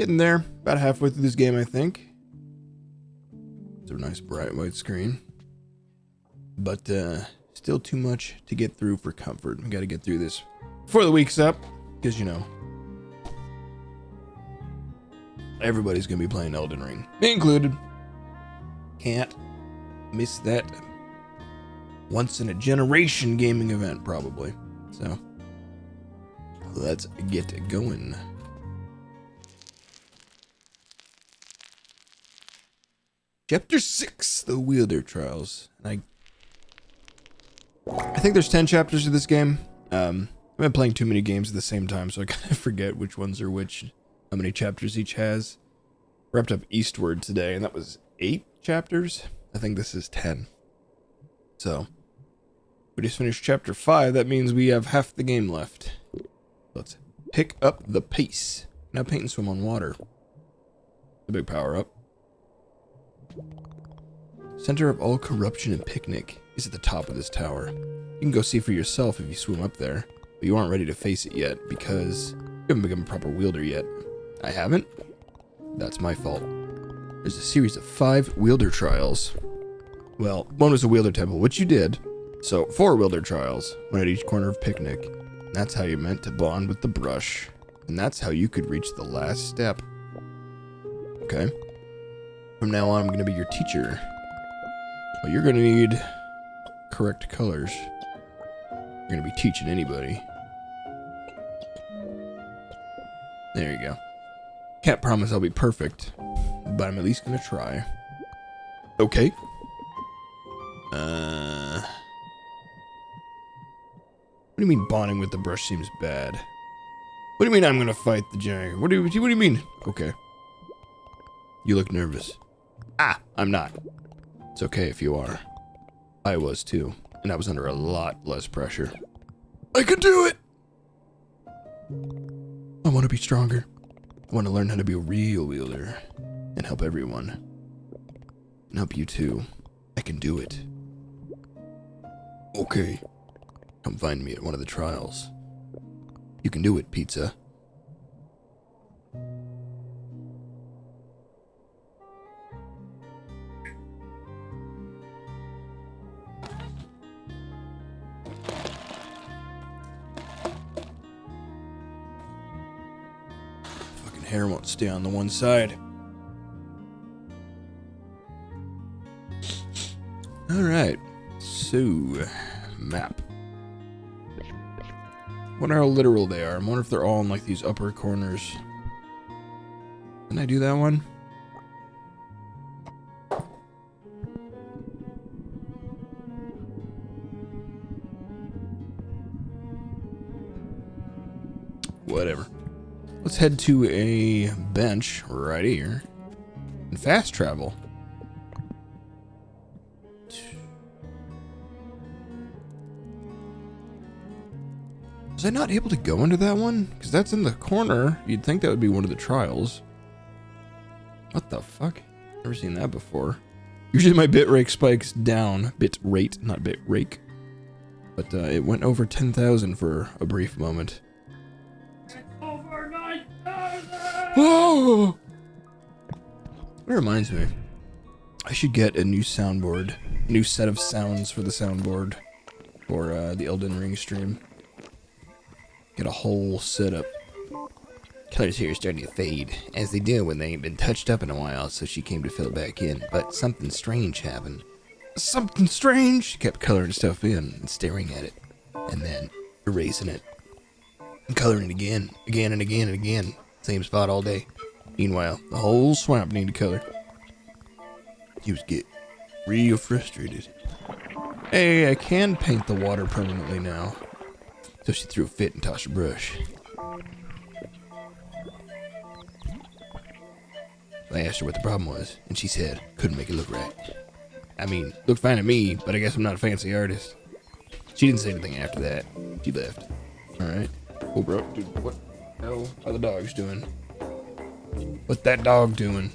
Getting there. About halfway through this game, I think. It's a nice bright white screen. But still too much to get through for comfort. We got to get through this before the week's up. Because, you know, everybody's going to be playing Elden Ring. Me included. Can't miss that once-in-a-generation gaming event, probably. So, let's get going. Chapter 6, The Wielder Trials. I think there's 10 chapters to this game. I've been playing too many games at the same time, so I kind of forget which ones are which, how many chapters each has. Wrapped up Eastward today, and that was 8 chapters. I think this is 10. So, we just finished chapter 5. That means we have half the game left. Let's pick up the pace. Now paint and swim on water. The big power up. Center of all corruption and picnic is at the top of this tower. You can go see for yourself if you swim up there, but you aren't ready to face it yet because you haven't become a proper wielder yet. I haven't? That's my fault. There's a series of 5 wielder trials. Well, one was a wielder temple, which you did. So 4 wielder trials, one at each corner of picnic. That's how you meant to bond with the brush. And that's how you could reach the last step. Okay. From now on, I'm going to be your teacher. Well, you're going to need correct colors. You're going to be teaching anybody. There you go. Can't promise I'll be perfect, but I'm at least going to try. Okay. What do you mean bonding with the brush seems bad? What do you mean I'm going to fight the giant? What do you mean? Okay. You look nervous. I'm not. It's okay if you are. I was too, and I was under a lot less pressure. I can do it! I want to be stronger. I want to learn how to be a real wielder and help everyone. And help you too. I can do it. Okay. Come find me at one of the trials. You can do it, Pizza. Fucking hair won't stay on the one side. Alright. So, map. Wonder how literal they are. I wonder if they're all in like these upper corners. Can I do that one? Whatever. Let's head to a bench right here and fast travel. Was I not able to go into that one? Because that's in the corner. You'd think that would be one of the trials. What the fuck? Never seen that before. Usually my bit rate spikes down. Bit rate, not bit rake. But it went over 10,000 for a brief moment. It's over 9,000! Whoa! That reminds me. I should get a new soundboard. A new set of sounds for the soundboard. For the Elden Ring stream. Get a whole setup. Colors here are starting to fade, as they do when they ain't been touched up in a while, so she came to fill it back in. But something strange happened. Something strange? She kept coloring stuff in and staring at it. And then erasing it. And coloring it again and again and again. Same spot all day. Meanwhile, the whole swamp needed color. She was getting real frustrated. Hey, I can paint the water permanently now. So she threw a fit and tossed her brush. I asked her what the problem was, and she said, couldn't make it look right. I mean, looked fine to me, but I guess I'm not a fancy artist. She didn't say anything after that. She left. Alright. Oh, bro, dude, what the hell are the dogs doing? What that dog doing?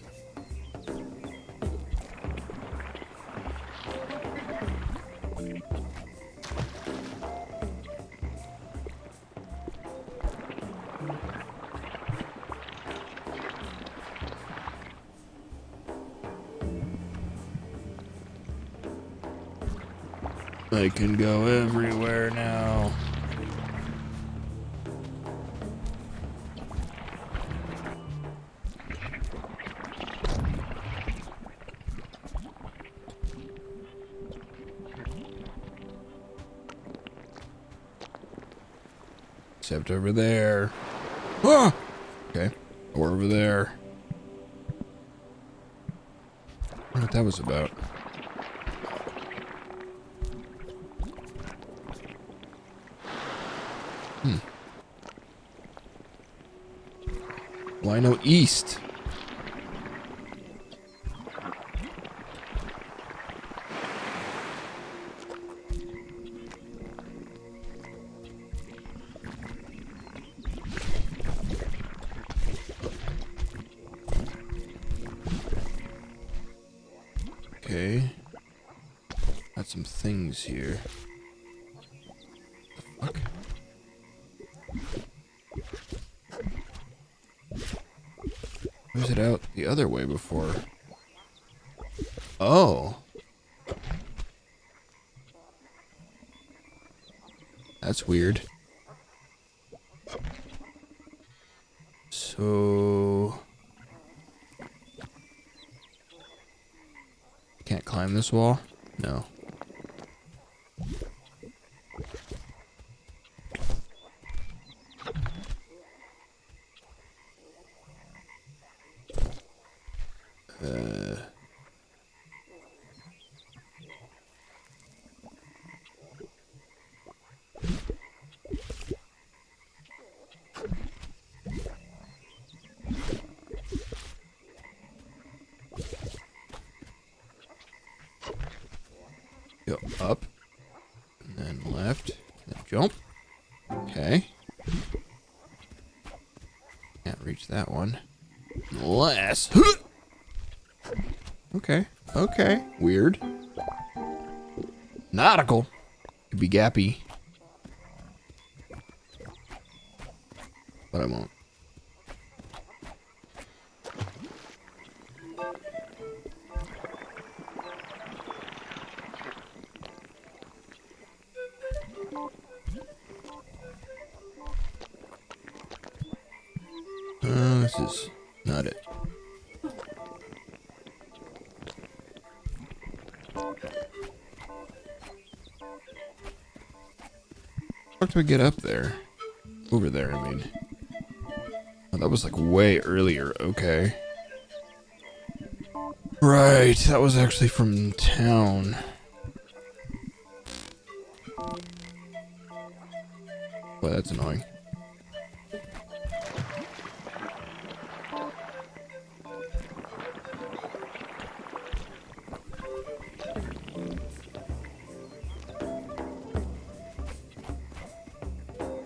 I can go everywhere now. Except over there. Ah! Okay. Or over there. I wonder what that was about. Why no east? Okay. Got some things here. The fuck? Was it out the other way before? Oh. That's weird. So... Can't climb this wall? No. Go up, and then left, and then jump. Okay. Can't reach that one. Unless... Okay, okay. Weird. Nautical. Could be gappy. But I won't. This is not it. How do I get up there? Over there, I mean. Oh, that was like way earlier. Okay. Right, that was actually from town. Boy, that's annoying.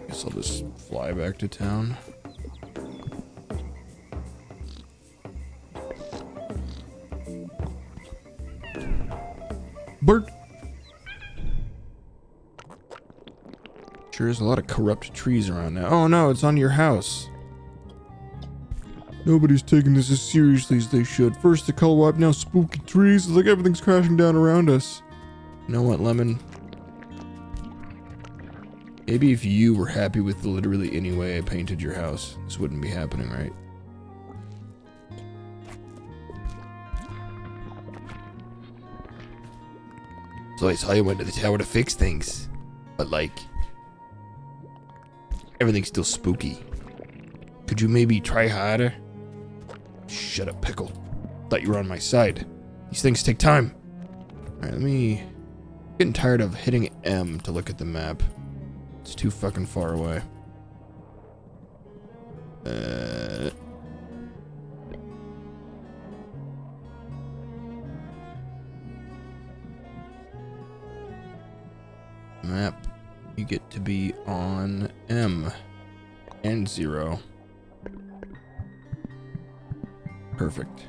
Guess I'll just fly back to town. Bird. Sure is a lot of corrupt trees around now. Oh no, it's on your house. Nobody's taking this as seriously as they should. First the color wipe, now spooky trees. It's like everything's crashing down around us. You know what, Lemon? Maybe if you were happy with literally any way I painted your house, this wouldn't be happening, right? So I saw you went to the tower to fix things. But like... everything's still spooky. Could you maybe try harder? Shut up, Pickle. Thought you were on my side. These things take time. Alright, let me... I'm getting tired of hitting M to look at the map. It's too fucking far away. Map. You get to be on M. And 0. Perfect.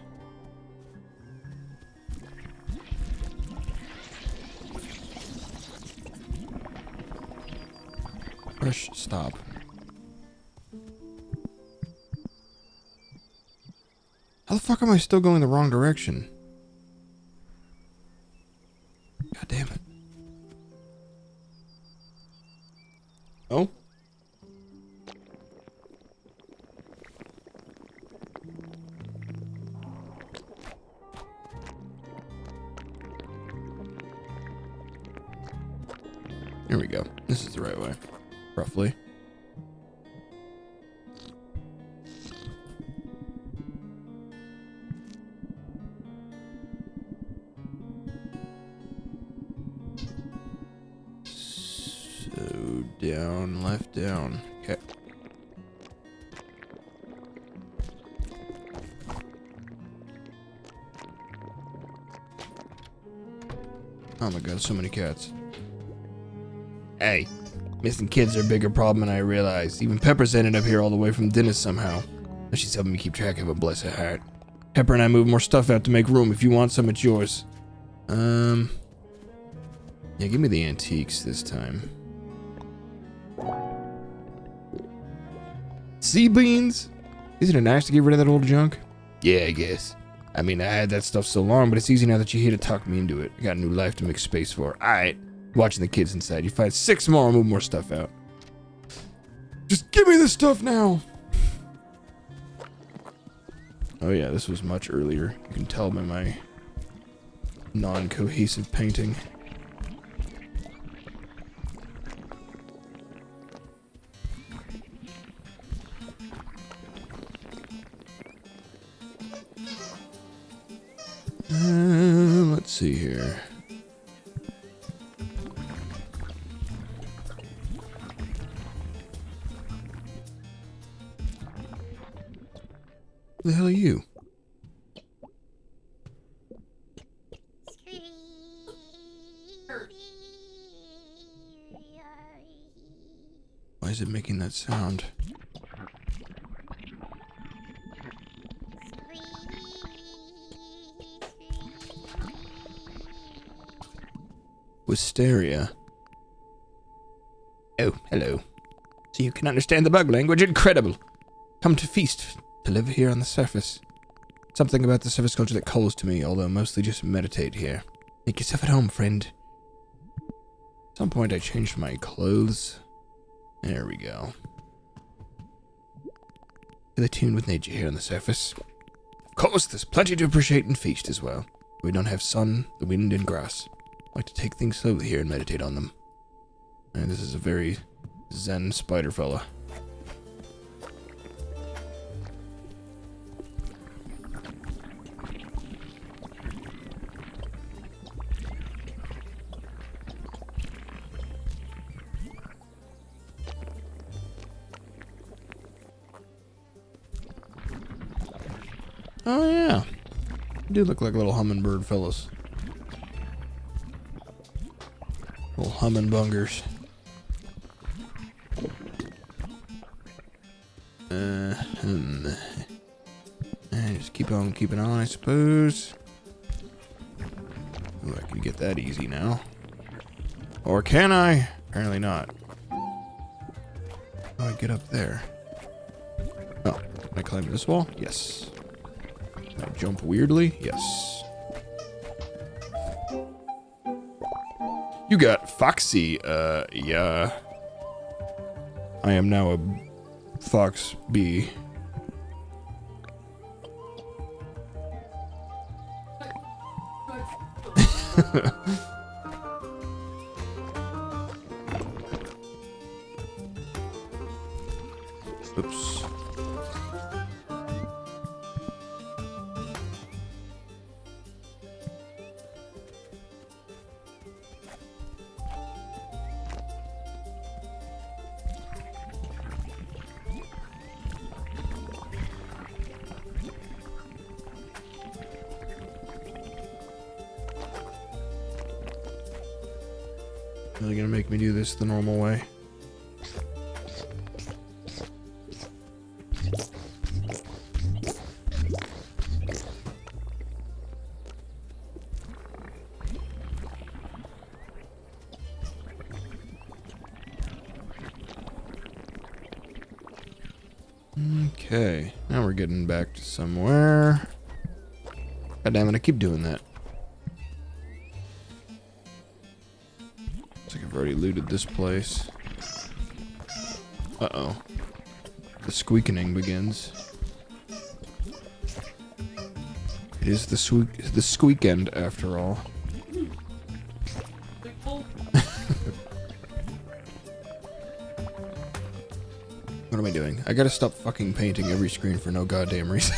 Push stop. How the fuck am I still going the wrong direction? God damn it. Here we go. This is the right way. Roughly. So down, left, down. Okay. Oh my god, so many cats. Hey, missing kids are a bigger problem than I realized. Even Pepper's ended up here all the way from Dennis somehow. But she's helping me keep track of it, bless her heart. Pepper and I moved more stuff out to make room. If you want some, it's yours. Yeah, give me the antiques this time. Sea beans? Isn't it nice to get rid of that old junk? Yeah, I guess. I mean, I had that stuff so long, but it's easy now that you're here to talk me into it. I got a new life to make space for. Alright. Watching the kids inside. You find 6 more and move more stuff out. Just give me the stuff now! Oh yeah, this was much earlier. You can tell by my non-cohesive painting. Let's see here. Who the hell are you? Why is it making that sound? Wisteria. Oh, hello. So you can understand the bug language? Incredible! Come to feast, to live here on the surface. Something about the surface culture that calls to me, although mostly just meditate here. Make yourself at home, friend. At some point I changed my clothes. There we go. Feel attuned with nature here on the surface. Of course, there's plenty to appreciate and feast as well. We don't have sun, the wind, and grass. I like to take things slowly here and meditate on them. And this is a very zen spider fella. Oh yeah, they do look like little hummingbird fellas. Little humming bungers. And just keep on keeping on, I suppose. Ooh, I can get that easy now. Or can I? Apparently not. How do I get up there? Oh, can I climb this wall? Yes. Can I jump weirdly? Yes. You got Foxy, yeah. I am now a Fox Bee. Oops. Really gonna make me do this the normal way? Okay, now we're getting back to somewhere. God damn it, I keep doing that. Looks like I've already looted this place. Uh-oh. The squeakening begins. It is the squeak end after all. am I doing? I gotta stop fucking painting every screen for no goddamn reason.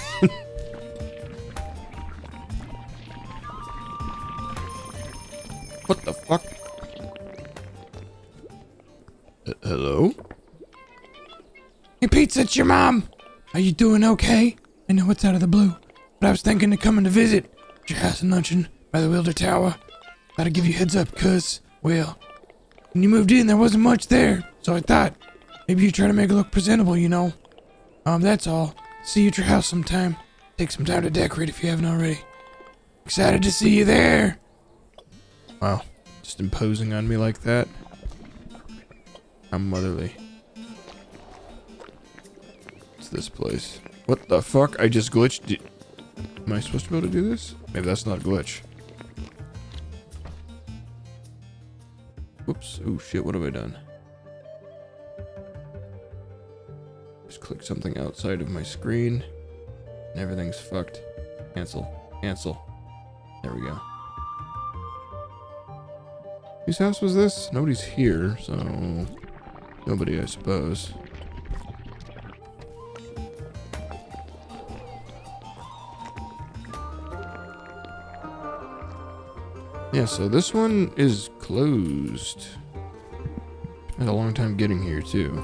What the fuck? Hello? Hey, Pizza, it's your mom! Are you doing okay? I know it's out of the blue, but I was thinking of coming to visit your house in Luncheon by the Wilder Tower. Gotta give you a heads up, cuz, well, when you moved in, there wasn't much there, so I thought maybe you'd try to make it look presentable, you know? That's all. See you at your house sometime. Take some time to decorate if you haven't already. Excited to see you there! Wow, just imposing on me like that? How motherly. What's this place? What the fuck? I just glitched. Am I supposed to be able to do this? Maybe that's not a glitch. Whoops. Oh shit, what have I done? Just click something outside of my screen. And everything's fucked. Cancel. Cancel. There we go. Whose house was this? Nobody's here, so... Nobody, I suppose. Yeah, so this one is closed. Had a long time getting here, too.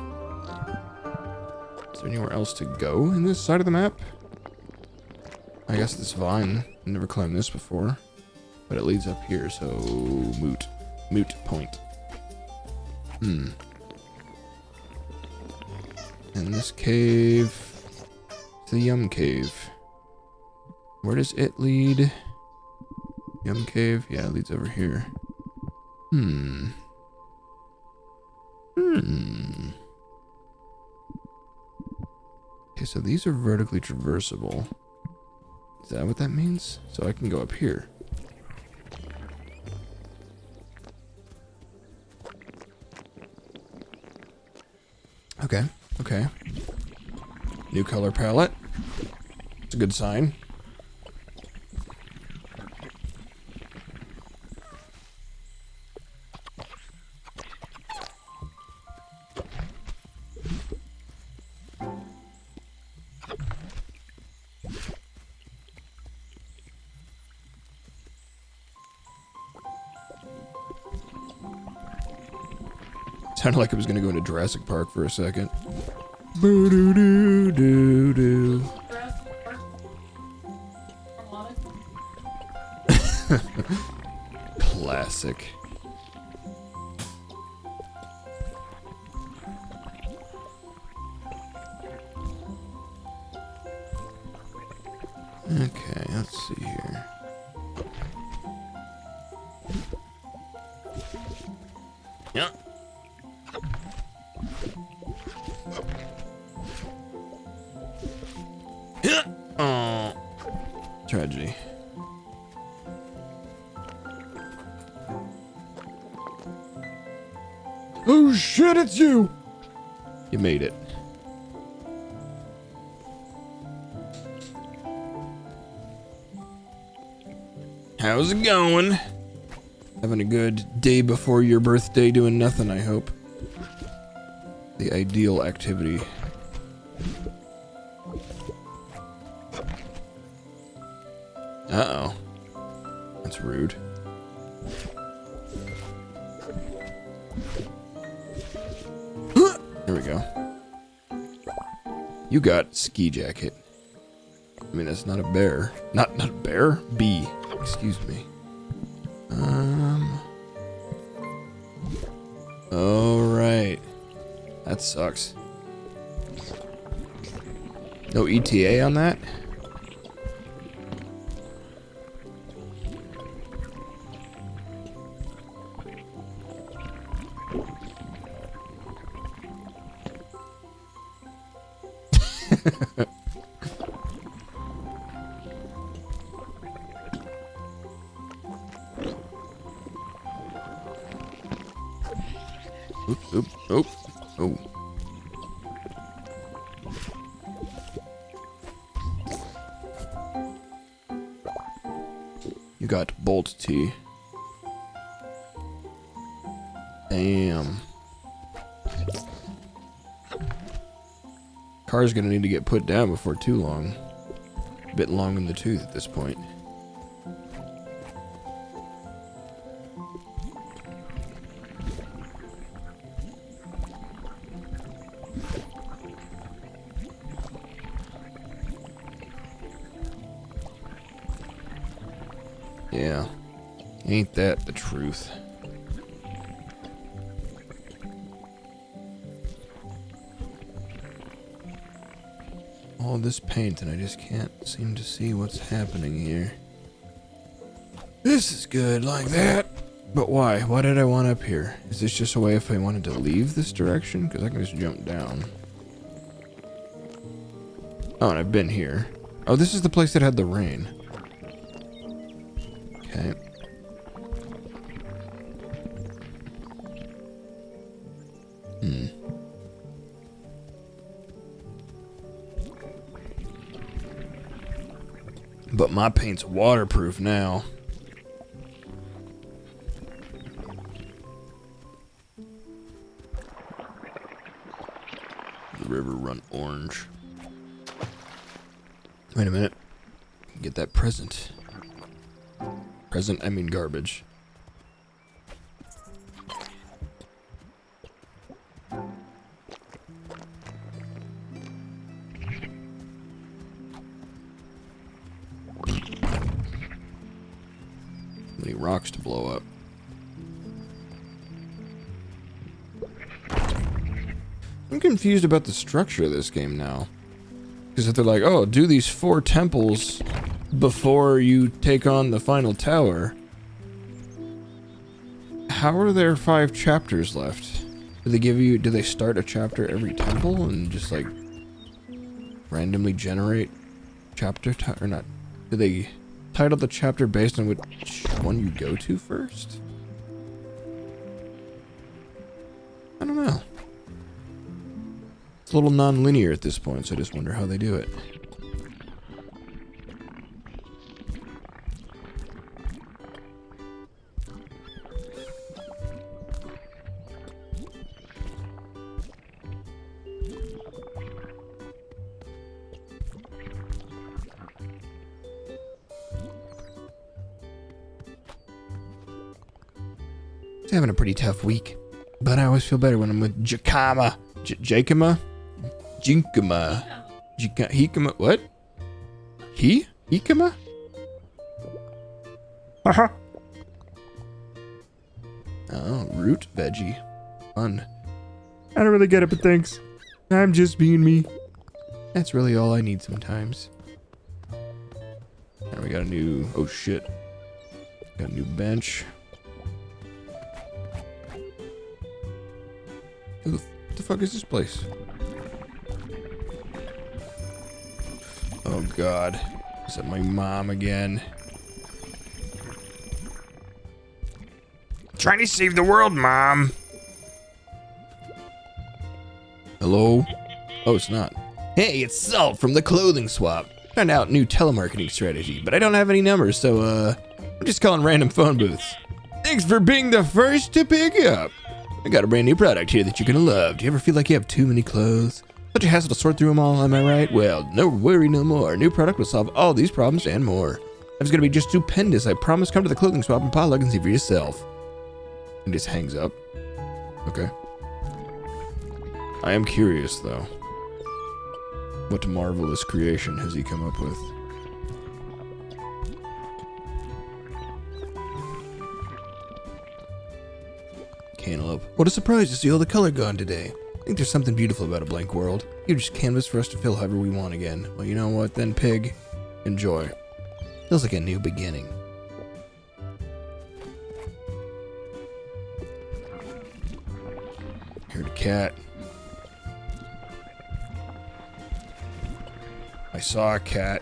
Is there anywhere else to go in this side of the map? I guess this vine. I've never climbed this before. But it leads up here, so... Moot. Moot point. And this cave... It's the Yum Cave. Where does it lead? Yum Cave? Yeah, it leads over here. Okay, so these are vertically traversable. Is that what that means? So I can go up here. Okay, okay. New color palette. It's a good sign. Sounded like it was gonna go into Jurassic Park for a second. Boo-doo-doo-doo-doo. Classic. Okay, let's see here. Yeah. Oh, tragedy. Oh shit, it's you! You made it. How's it going? Having a good day before your birthday, doing nothing, I hope. The ideal activity. Uh-oh. That's rude. There we go. You got ski jacket. I mean, that's not a bear. Not a bear? Bee. Excuse me. Alright. That sucks. No ETA on that? Oop, oop, oop. Oh. You got bolt tea. Damn. car's gonna need to get put down before too long. A bit long in the tooth at this point. Yeah, ain't that the truth? All this paint and I just can't seem to see what's happening here. This is good like that. But why? Why did I want up here? Is this just a way if I wanted to leave this direction? Because I can just jump down. Oh, and I've been here. Oh, this is the place that had the rain. Okay. But my paint's waterproof now. The river run orange. Wait a minute. Get that present. Present, I mean garbage. Many rocks to blow up. I'm confused about the structure of this game now. Because if they're like, oh, do these 4 temples before you take on the final tower, how are there 5 chapters left? Do they start a chapter every temple and just like randomly generate chapter or not? Do they title the chapter based on which one you go to first? I don't know. It's a little non-linear at this point, so I just wonder how they do it. He's having a pretty tough week, but I always feel better when I'm with Jakama. Jakama? Jinkama. Hikama. What? Hikama? Haha. Oh, root veggie. Fun. I don't really get it, but thanks. I'm just being me. That's really all I need sometimes. And we got a new... Oh, shit. Got a new bench. Who the fuck is this place? Oh god. Is that my mom again? Trying to save the world, Mom! Hello? Oh, it's not. Hey, it's Salt from the Clothing Swap. Found out new telemarketing strategy, but I don't have any numbers, so I'm just calling random phone booths. Thanks for being the first to pick up. I got a brand new product here that you're gonna love. Do you ever feel like you have too many clothes? Such a hassle to sort through them all, am I right? Well, no worry no more. New product will solve all these problems and more. It's gonna be just stupendous. I promise. Come to the Clothing Swap and potluck and see for yourself. And just hangs up. Okay. I am curious, though. What marvelous creation has he come up with? Cantaloupe. What a surprise to see all the color gone today. I think there's something beautiful about a blank world. Huge canvas for us to fill however we want again. Well, you know what then, pig? Enjoy. Feels like a new beginning. Heard a cat. I saw a cat.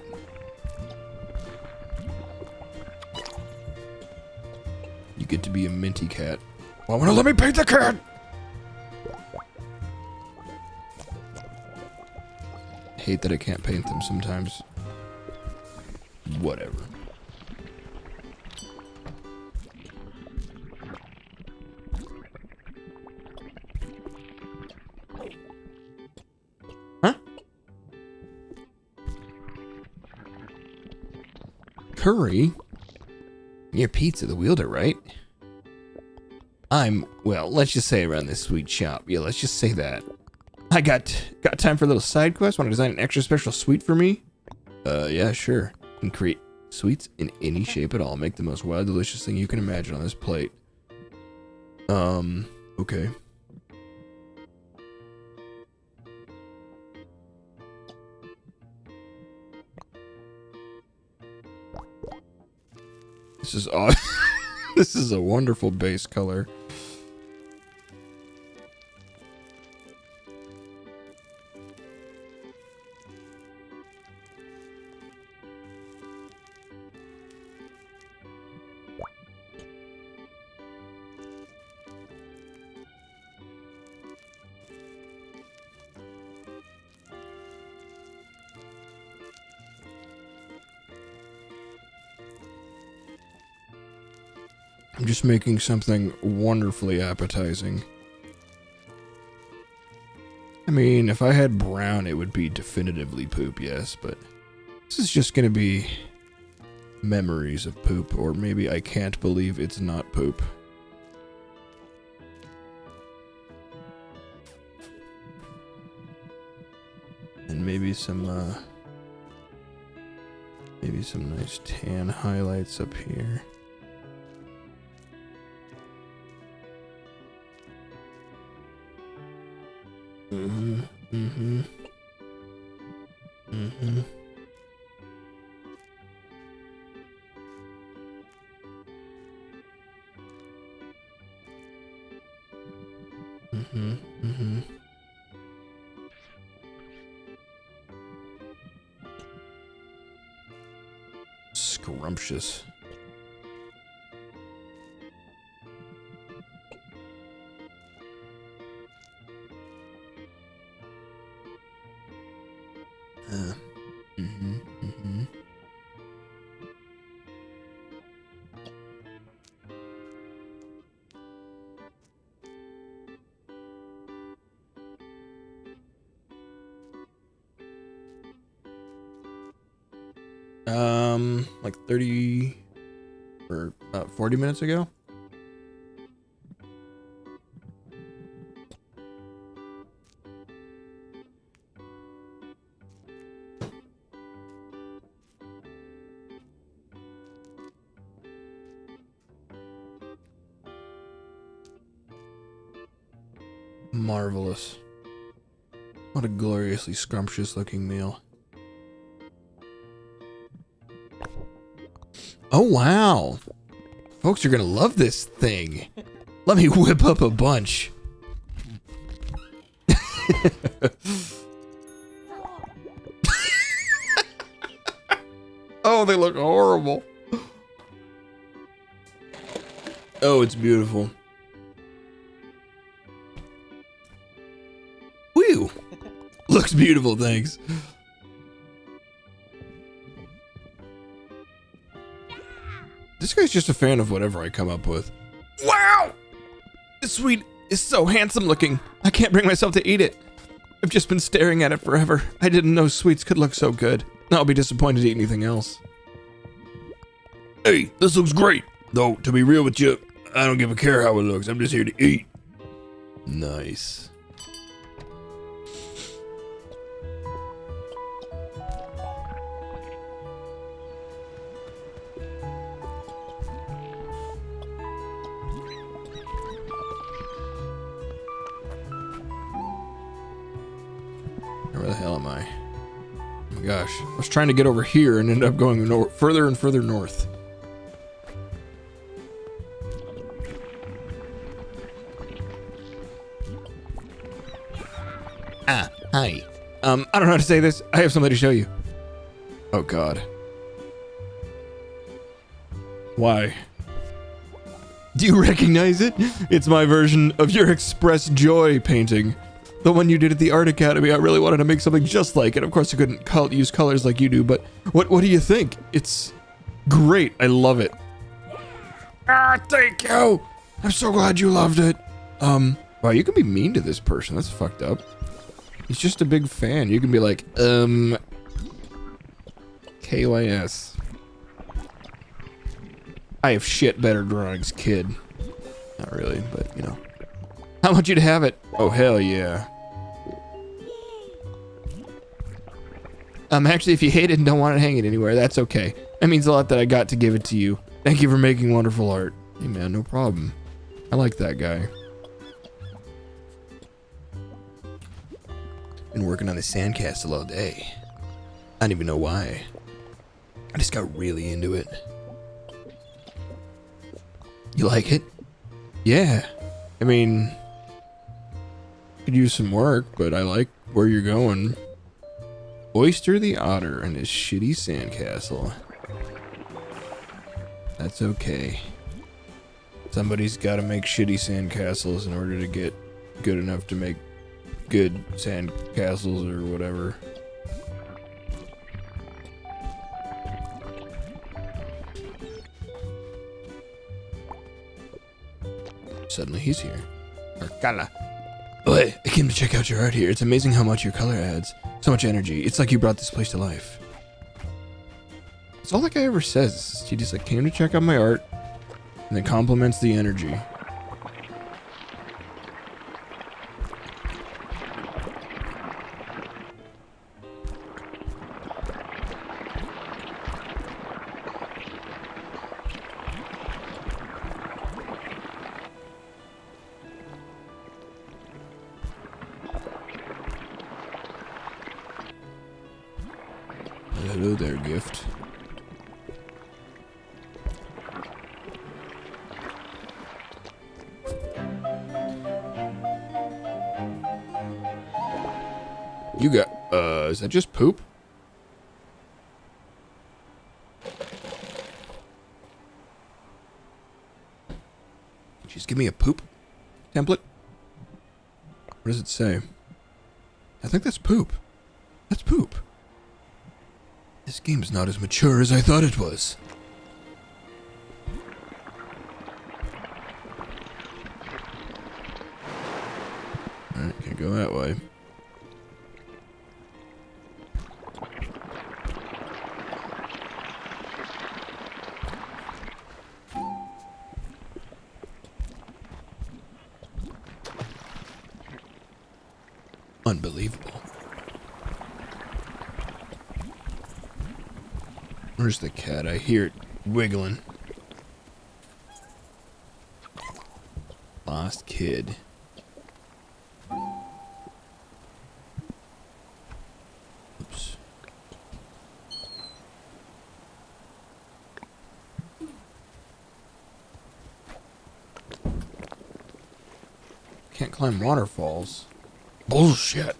You get to be a minty cat. Well, let me paint the cat! Hate that I can't paint them sometimes. Whatever. Huh? Curry? You're Pizza the Wielder, right? Well, let's just say around this sweet shop. Yeah, let's just say that. I got time for a little side quest? Want to design an extra special sweet for me? Yeah, sure. You can create sweets in any shape at all. Make the most wild, delicious thing you can imagine on this plate. Okay. This is awesome. This is a wonderful base color. I'm just making something wonderfully appetizing. I mean, if I had brown, it would be definitively poop, yes, but this is just gonna be memories of poop, or maybe I can't believe it's not poop. And maybe some nice tan highlights up here. Mm-hmm. Mm-hmm. Mm-hmm. Mm-hmm. Mm-hmm. Scrumptious. Mm-hmm. Mm-hmm. Like 30 or 40 minutes ago. Marvelous. What a gloriously scrumptious looking meal. Oh wow. Folks are gonna love this thing. Let me whip up a bunch. Oh, they look horrible. Oh, it's beautiful. Whew. Looks beautiful, thanks. This guy's just a fan of whatever I come up with. Wow! This sweet is so handsome looking. I can't bring myself to eat it. I've just been staring at it forever. I didn't know sweets could look so good. I'll be disappointed to eat anything else. Hey, this looks great. Though, to be real with you, I don't give a care how it looks. I'm just here to eat. Nice. Where the hell am I? Oh my gosh. I was trying to get over here and ended up going further and further north. Ah, hi. I don't know how to say this. I have something to show you. Oh god. Why? Do you recognize it? It's my version of your Express Joy painting. The one you did at the Art Academy. I really wanted to make something just like it. Of course, I couldn't use colors like you do, but what do you think? It's great. I love it. Ah, thank you. I'm so glad you loved it. Wow, you can be mean to this person. That's fucked up. He's just a big fan. You can be like, KYS. I have shit better drawings, kid. Not really, but you know. I want you to have it. Oh, hell yeah. Actually, if you hate it and don't want to hang it anywhere, that's okay. That means a lot that I got to give it to you. Thank you for making wonderful art. Hey man, no problem. I like that guy. Been working on the sandcastle all day. I don't even know why. I just got really into it. You like it? Yeah. I mean, could use some work, but I like where you're going. Oyster the Otter and his shitty sandcastle. That's okay. Somebody's got to make shitty sandcastles in order to get good enough to make good sandcastles or whatever. Suddenly he's here. Arcala. Oi, I came to check out your art here. It's amazing how much your color adds. So much energy. It's like you brought this place to life. That's all that guy ever says. He just like came to check out my art and then compliments the energy. Hello there, gift. You got, is that just poop? Just give me a poop template? What does it say? I think that's poop. That's poop. This game's not as mature as I thought it was. Alright, can't go that way. Unbelievable. Where's the cat? I hear it wiggling. Lost kid. Oops. Can't climb waterfalls. Bullshit.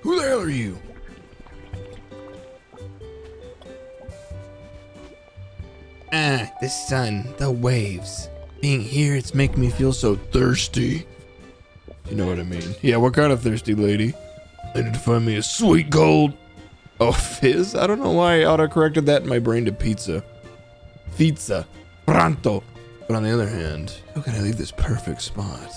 Who the hell are you? The sun, the waves. Being here, it's making me feel so thirsty. You know what I mean? Yeah, what kind of thirsty, lady? I need to find me a sweet gold. Oh, fizz? I don't know why I auto-corrected that in my brain to pizza. Pizza. Pronto. But on the other hand, how can I leave this perfect spot?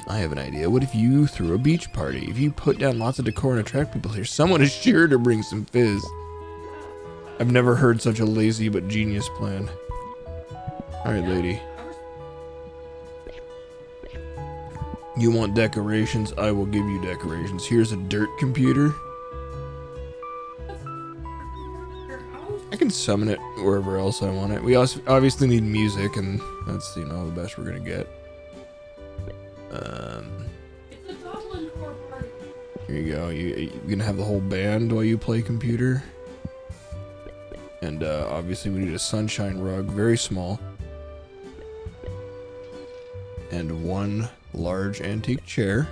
I have an idea. What if you threw a beach party? If you put down lots of decor and attract people here, someone is sure to bring some fizz. I've never heard such a lazy but genius plan. Alright, lady. You want decorations? I will give you decorations. Here's a dirt computer. I can summon it wherever else I want it. We also obviously need music, and that's, you know, the best we're gonna get. Here you go. You're gonna have the whole band while you play computer. And obviously we need a sunshine rug, very small. And one large antique chair.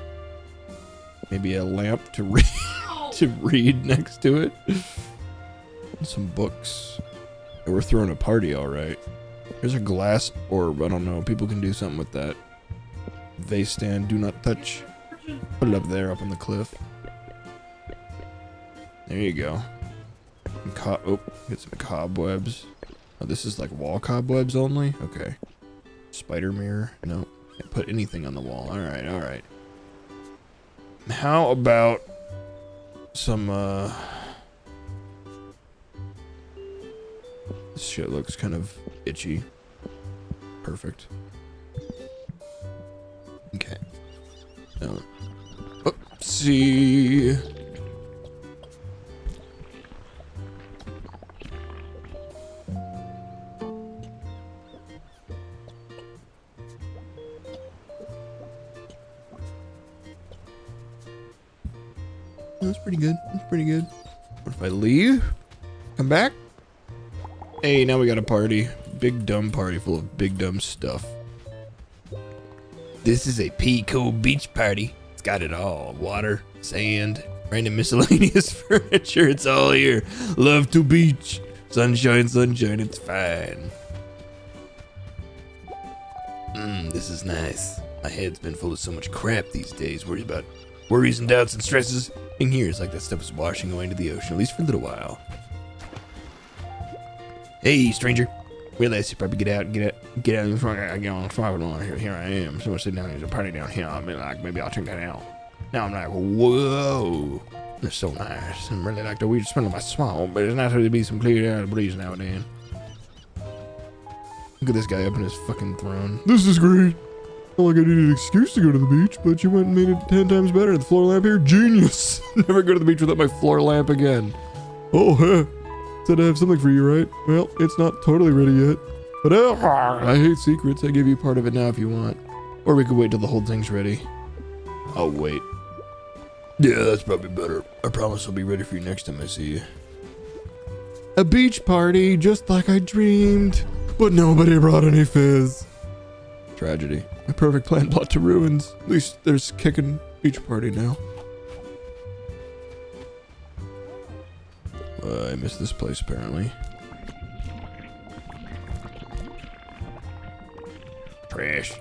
Maybe a lamp to read, to read next to it. And some books. We're throwing a party, all right. There's a glass orb. I don't know. People can do something with that. Vase stand, do not touch. Put it up there, up on the cliff. There you go. Oh, get some cobwebs. Oh, this is like wall cobwebs only? Okay. Spider mirror? No. Can't put anything on the wall. Alright, alright. How about some, this shit looks kind of itchy. Perfect. Okay. Now, oopsie. That's pretty good. That's pretty good. What if I leave? Come back? Hey, now we got a party. Big dumb party full of big dumb stuff. This is a Pico beach party. It's got it all. Water, sand, random miscellaneous furniture. It's all here. Love to beach. Sunshine, sunshine, it's fine. This is nice. My head's been full of so much crap these days. Worried about worries and doubts and stresses. In here, it's like that stuff is washing away into the ocean, at least for a little while. Hey, stranger. Realize you probably get out in front. I get on the phone. Here I am. Someone sitting down. There's a party down here. I mean, like, maybe I'll check that out. Now I'm like, whoa. That's so nice. I'm really like the weird smell of my swamp, but it's nice to be some clear air breeze now and then. Look at this guy up in his fucking throne. This is great. Not like I needed an excuse to go to the beach, but you went and made it 10 times better. The floor lamp here, genius. Never go to the beach without my floor lamp again. Oh, huh. Said I have something for you, right? Well, it's not totally ready yet. But I hate secrets. I give you part of it now if you want. Or we could wait till the whole thing's ready. I'll wait. Yeah, that's probably better. I promise I'll be ready for you next time I see you. A beach party, just like I dreamed. But nobody brought any fizz. Tragedy. My perfect plan brought to ruins. At least there's kicking beach party now. I missed this place apparently. Trash.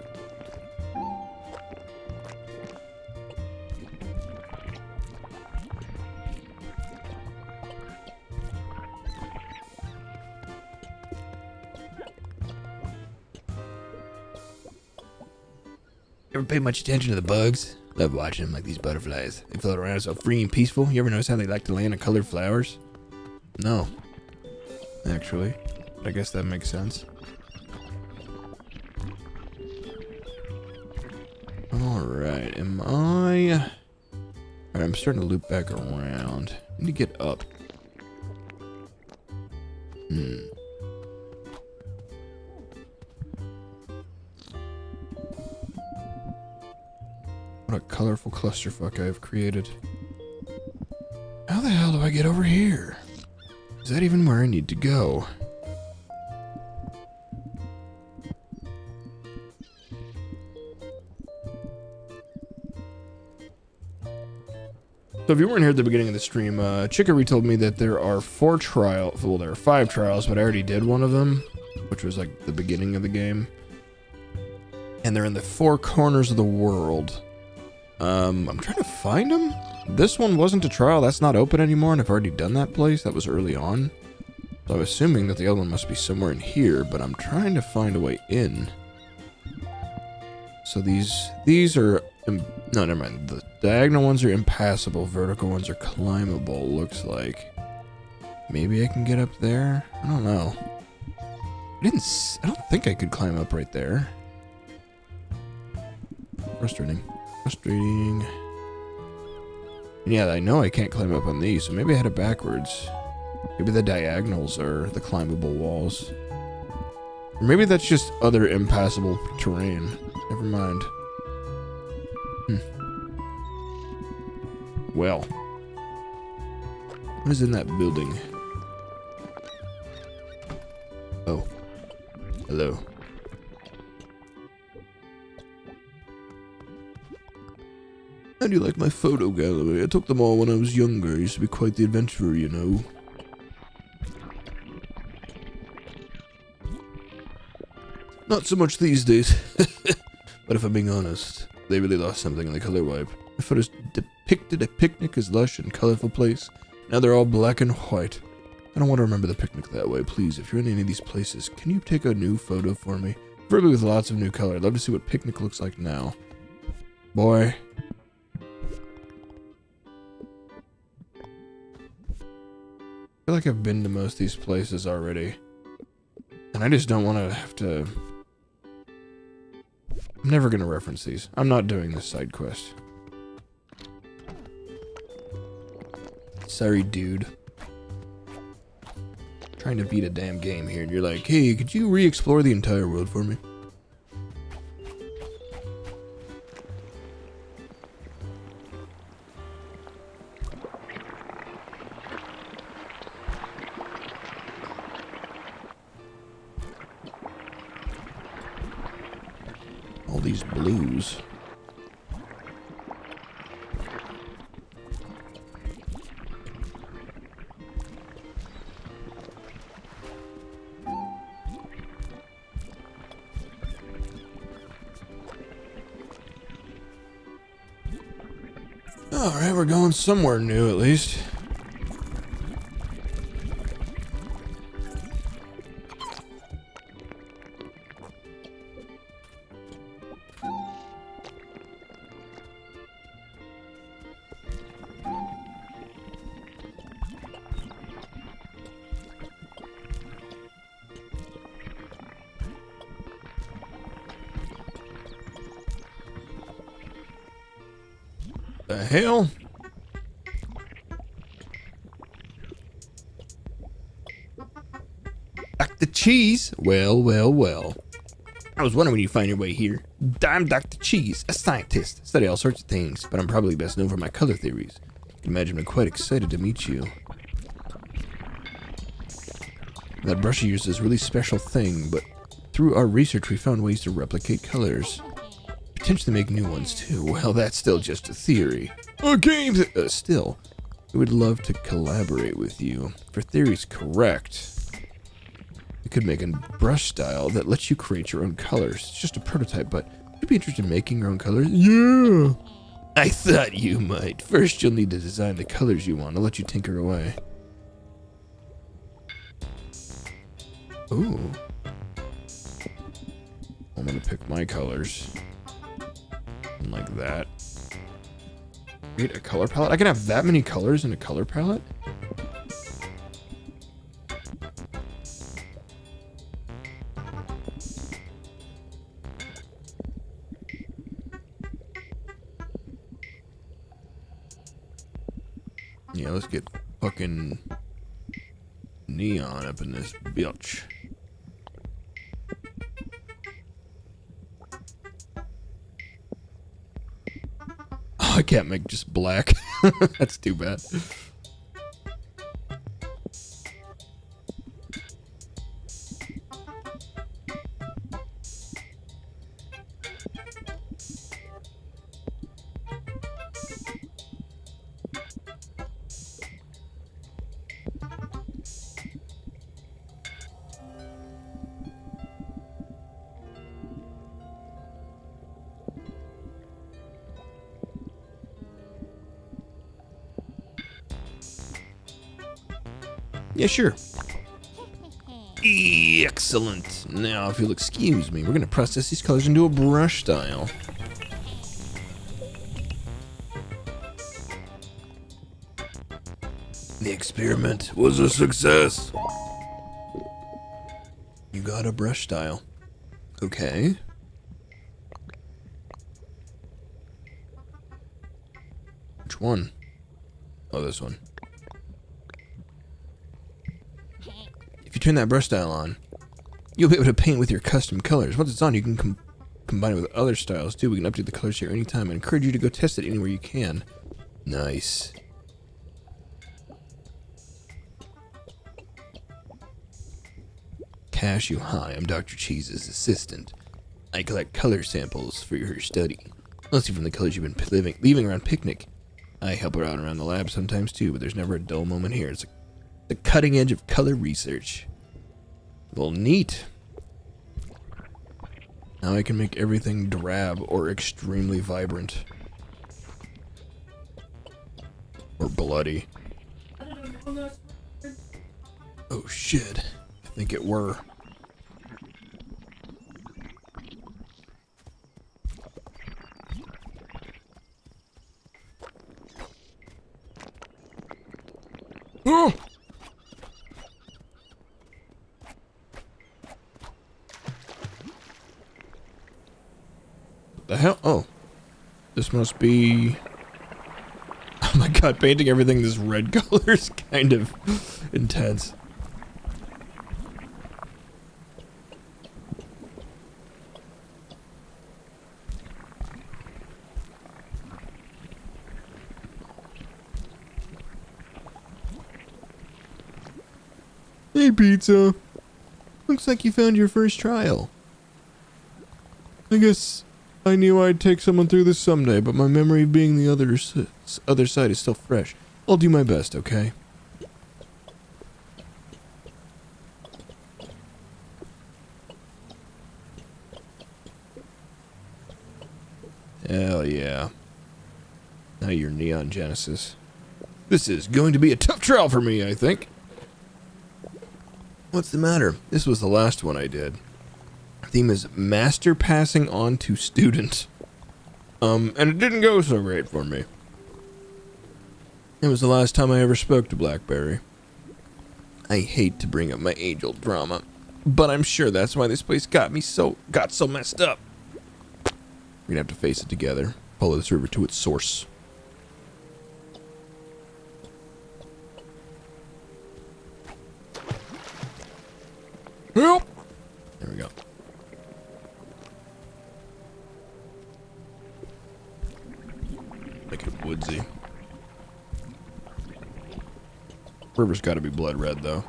Ever pay much attention to the bugs? Love watching them like these butterflies. They float around so free and peaceful. You ever notice how they like to land on colored flowers? No. Actually. I guess that makes sense. Alright, Alright, I'm starting to loop back around. I need to get up. What a colorful clusterfuck I have created. How the hell do I get over here? Is that even where I need to go? So if you weren't here at the beginning of the stream, Chicory told me that there are 4 trials. Well, there are 5 trials, but I already did one of them, which was like the beginning of the game. And they're in the 4 corners of the world. I'm trying to find them. This one wasn't a trial. That's not open anymore, and I've already done that place. That was early on. So I'm assuming that the other one must be somewhere in here, but I'm trying to find a way in. So these are... no, never mind. The diagonal ones are impassable. Vertical ones are climbable, looks like. Maybe I can get up there? I don't know. I don't think I could climb up right there. Frustrating. Frustrating. Yeah, I know I can't climb up on these, so maybe I had it backwards. Maybe the diagonals are the climbable walls. Or maybe that's just other impassable terrain. Never mind. Well. What is in that building? Oh. Hello. How do you like my photo gallery? I took them all when I was younger. I used to be quite the adventurer, you know. Not so much these days. But if I'm being honest, they really lost something in the color wipe. My photos depicted a picnic as lush and colorful place. Now they're all black and white. I don't want to remember the picnic that way. Please, if you're in any of these places, can you take a new photo for me? Preferably with lots of new color. I'd love to see what picnic looks like now. Boy. I feel like I've been to most of these places already. And I just don't want to have to... I'm never going to reference these. I'm not doing this side quest. Sorry, dude. Trying to beat a damn game here, and you're like, hey, could you re-explore the entire world for me? All these blues. Alright, we're going somewhere new at least. The hell? Dr. Cheese? Well, well, well. I was wondering when you find your way here. I'm Dr. Cheese, a scientist. Study all sorts of things, but I'm probably best known for my color theories. I can imagine I'm quite excited to meet you. That brush you used is a really special thing, but through our research we found ways to replicate colors. Potentially make new ones too. Well, that's still just a theory. A game still, I would love to collaborate with you. If your theory's correct, we could make a brush style that lets you create your own colors. It's just a prototype, but you'd be interested in making your own colors? Yeah! I thought you might. First, you'll need to design the colors you want. I'll let you tinker away. Ooh. I'm gonna pick my colors. Like that. Create a color palette? I can have that many colors in a color palette? Yeah, let's get fucking neon up in this bitch. I can't make just black. That's too bad. Yeah, sure. Excellent. Now, if you'll excuse me, we're going to process these colors into a brush style. The experiment was a success. You got a brush style. Okay. Which one? Oh, this one. If you turn that brush style on, you'll be able to paint with your custom colors. Once it's on, you can combine it with other styles too. We can update the colors here anytime. I encourage you to go test it anywhere you can. Nice. Cashew, hi, I'm Dr. Cheese's assistant. I collect color samples for your study. Mostly from the colors you've been leaving around picnic. I help her out around the lab sometimes too, but there's never a dull moment here. It's the cutting edge of color research. Well, neat. Now I can make everything drab or extremely vibrant. Or bloody. Oh shit. I think it were. Oh! What the hell? Oh. This must be... Oh my god, painting everything this red color is kind of intense. Hey, pizza. Looks like you found your first trial. I guess I knew I'd take someone through this someday, but my memory of being the other side is still fresh. I'll do my best, okay? Hell yeah. Now you're Neon Genesis. This is going to be a tough trial for me, I think. What's the matter? This was the last one I did. Theme is Master Passing On to Student. And it didn't go so great for me. It was the last time I ever spoke to Blackberry. I hate to bring up my angel drama, but I'm sure that's why this place got so messed up. We're gonna have to face it together. Follow this river to its source. Help! There we go. Make it woodsy. River's got to be blood red, though.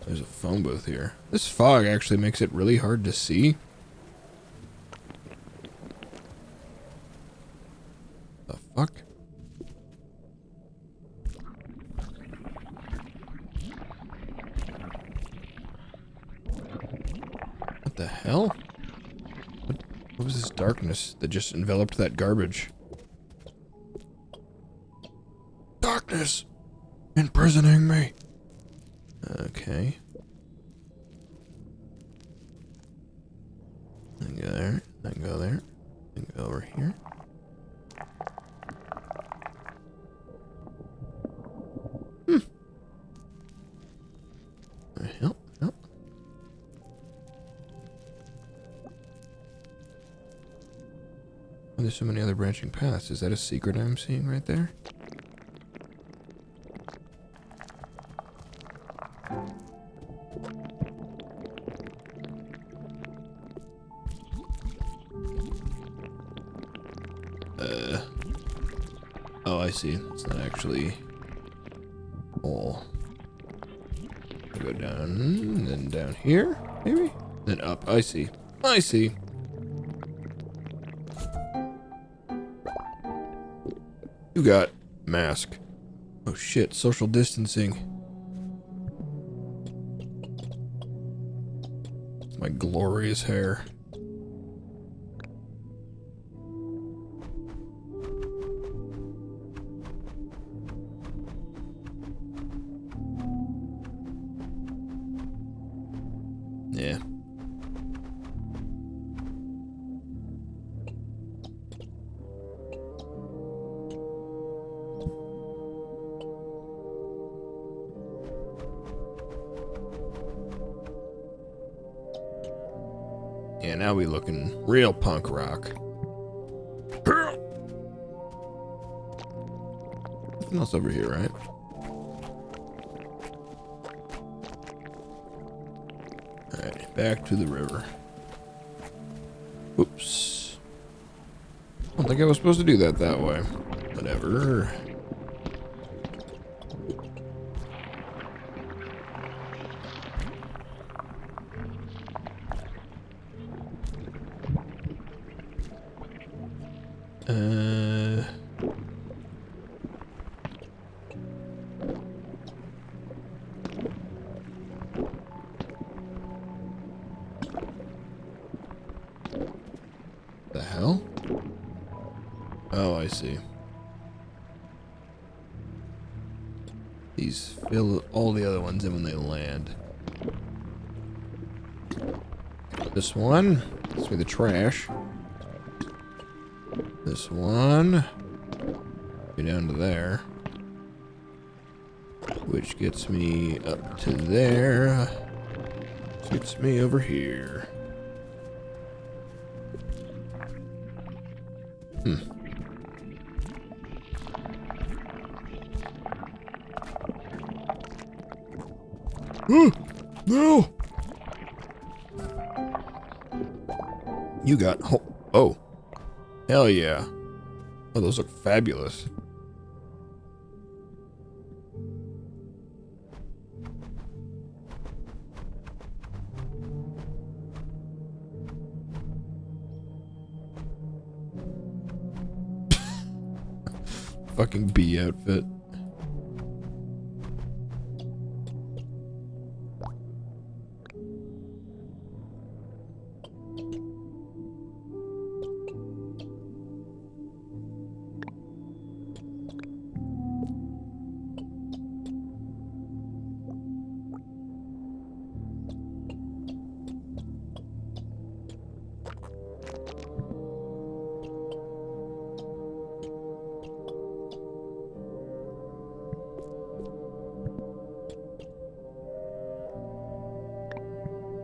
There's a phone booth here. This fog actually makes it really hard to see. The fuck? What the hell? What was this darkness that just enveloped that garbage? Darkness! Imprisoning me! Okay. Then go there, then go there, then go over here. Help, help. There's so many other branching paths. Is that a secret I'm seeing right there? Oh, I see. It's not actually all. I go down, then down here, maybe? Then up. I see. I see. You got mask. Oh shit, social distancing. My glorious hair. Yeah. Yeah, now we looking real punk rock. Nothing else over here, right? Alright, back to the river. Oops. I don't think I was supposed to do that way. Whatever. Oh, I see. These fill all the other ones in when they land. This one. This way the trash. This one. Go down to there. Which gets me up to there. Which gets me over here. No! You got... Oh. Hell yeah. Oh, those look fabulous. Fucking bee outfit.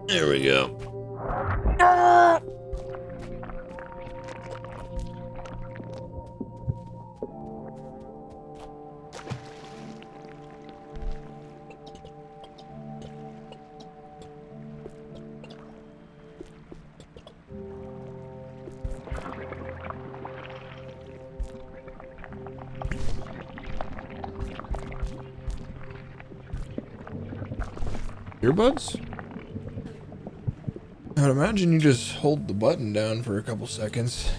There we go. Earbuds? I would imagine you just hold the button down for a couple seconds.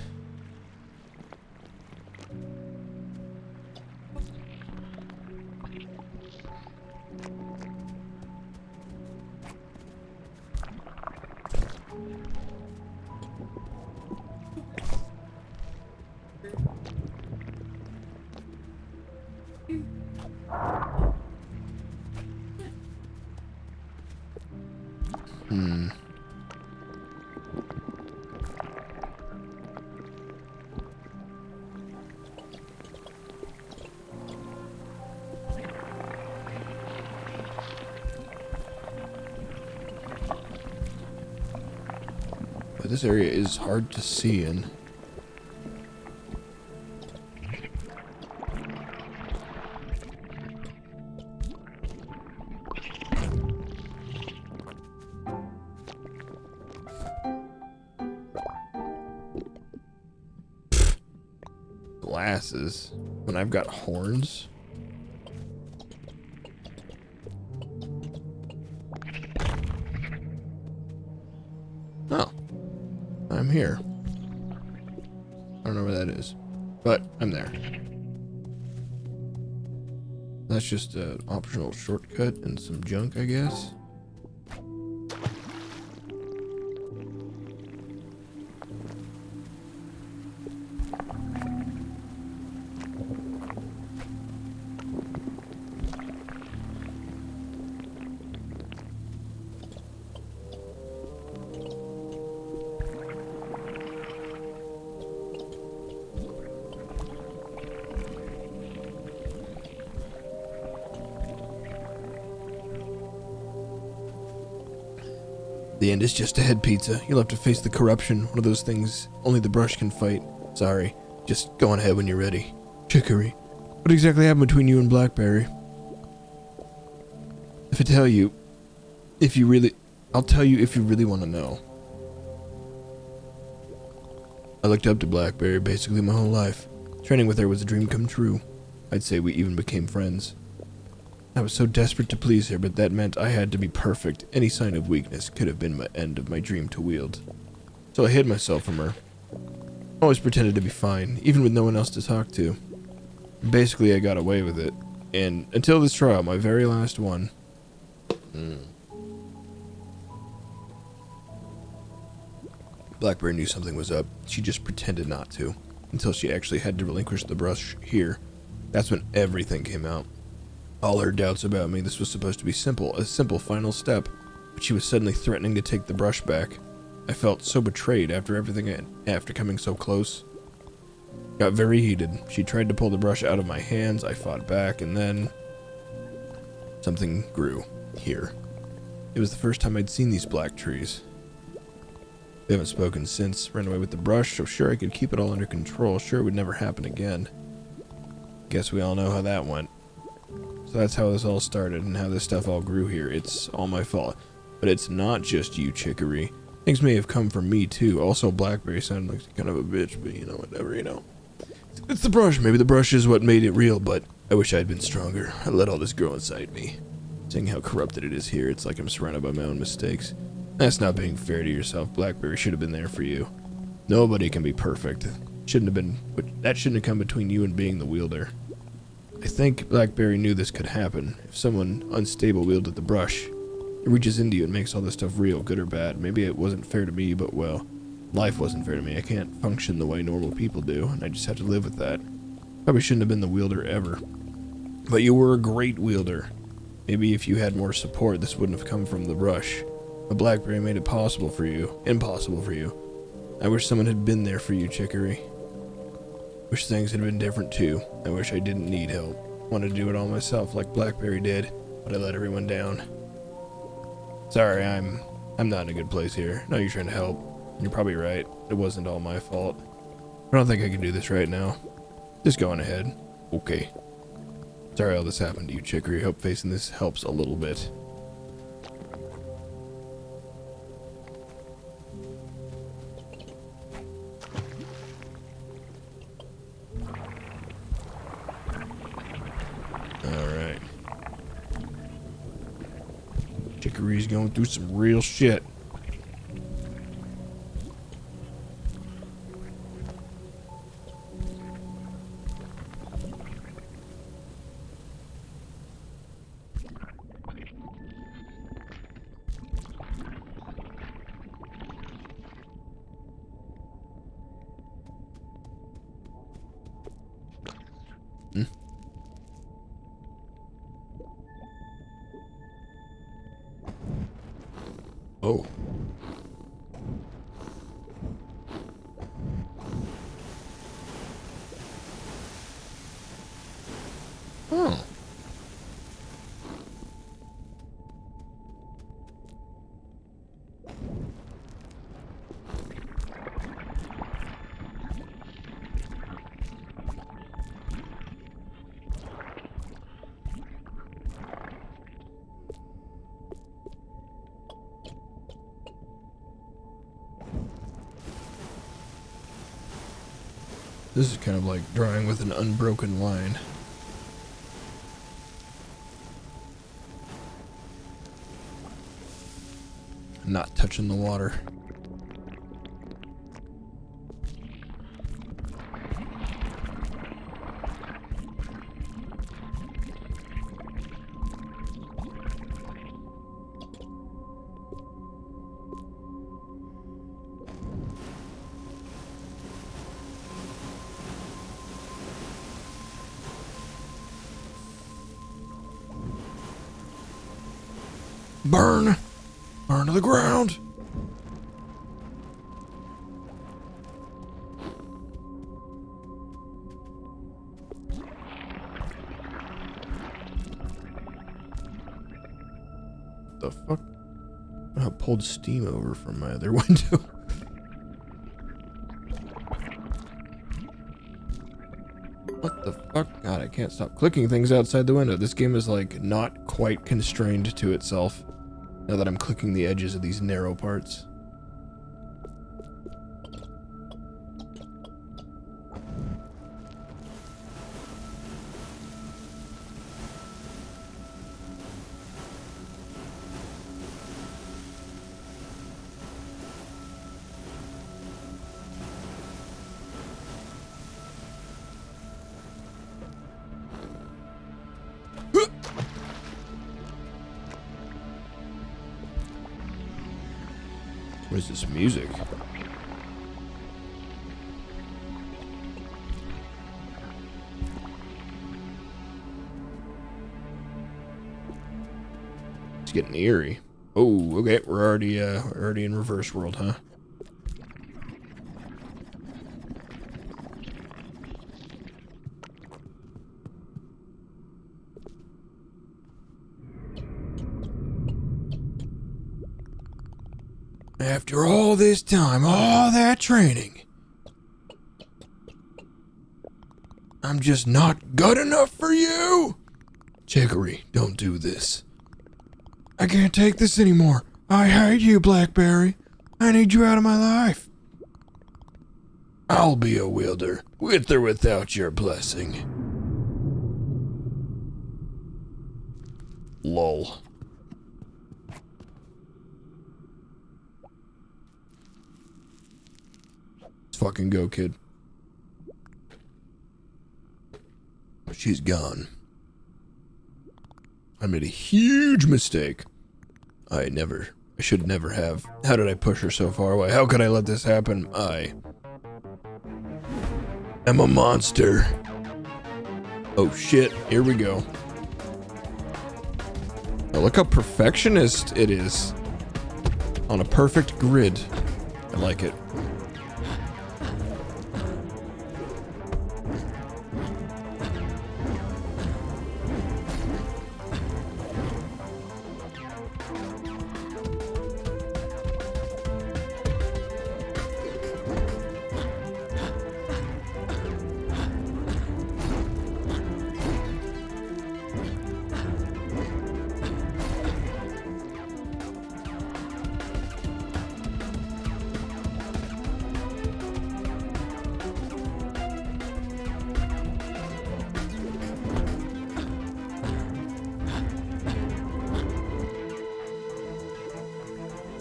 But this area is hard to see in. Glasses when I've got horns. Oh, I'm here. I don't know where that is, but I'm there. That's just an optional shortcut and some junk, I guess. The end is just ahead, Pizza. You'll have to face the corruption. One of those things only the brush can fight. Sorry. Just go on ahead when you're ready. Chicory. What exactly happened between you and Blackberry? I'll tell you if you really want to know. I looked up to Blackberry basically my whole life. Training with her was a dream come true. I'd say we even became friends. I was so desperate to please her, but that meant I had to be perfect. Any sign of weakness could have been my end of my dream to wield. So I hid myself from her. Always pretended to be fine, even with no one else to talk to. Basically, I got away with it. And until this trial, my very last one. Blackberry knew something was up. She just pretended not to. until she actually had to relinquish the brush here. That's when everything came out. All her doubts about me. This was supposed to be simple, a simple final step, but she was suddenly threatening to take the brush back. I felt so betrayed after coming so close. Got very heated. She tried to pull the brush out of my hands. I fought back, and then something grew here. It was the first time I'd seen these black trees. We haven't spoken since. Ran away with the brush, so sure I could keep it all under control. Sure it would never happen again. Guess we all know how that went. So that's how this all started and how this stuff all grew here. It's all my fault. But it's not just you, Chicory. Things may have come from me too. Also, Blackberry sounded like kind of a bitch, but you know, whatever, you know. It's the brush. Maybe the brush is what made it real, but I wish I had been stronger. I let all this grow inside me. Seeing how corrupted it is here, it's like I'm surrounded by my own mistakes. That's not being fair to yourself. Blackberry should have been there for you. Nobody can be perfect. That shouldn't have come between you and being the wielder. I think Blackberry knew this could happen. If someone unstable wielded the brush, it reaches into you and makes all this stuff real, good or bad. Maybe it wasn't fair to me, but well, life wasn't fair to me. I can't function the way normal people do, and I just have to live with that. Probably shouldn't have been the wielder ever. But you were a great wielder. Maybe if you had more support, this wouldn't have come from the brush. But Blackberry made it impossible for you. I wish someone had been there for you, Chicory. Wish things had been different too. I wish I didn't need help. Wanted to do it all myself like Blackberry did, but I let everyone down. Sorry, I'm not in a good place here. No, you're trying to help. You're probably right. It wasn't all my fault. I don't think I can do this right now. Just go on ahead. Okay. Sorry all this happened to you, Chicory. Hope facing this helps a little bit. Alright. Chicory's going through some real shit. Oh. Oh. This is kind of like drawing with an unbroken line. Not touching the water. Burn! Burn to the ground! The fuck? I pulled steam over from my other window. What the fuck? God, I can't stop clicking things outside the window. This game is like not quite constrained to itself. Now that I'm clicking the edges of these narrow parts. What is this music? It's getting eerie. Oh, okay. We're already in reverse world, huh? After all this time, all that training, I'm just not good enough for you. Chicory, don't do this. I can't take this anymore. I hate you, Blackberry. I need you out of my life. I'll be a wielder, with or without your blessing. Lol. Let's fucking go, kid. She's gone. I made a huge mistake. I should never have. How did I push her so far away? How could I let this happen? I am a monster. Oh shit, here we go. Oh, look how perfectionist it is. On a perfect grid. I like it.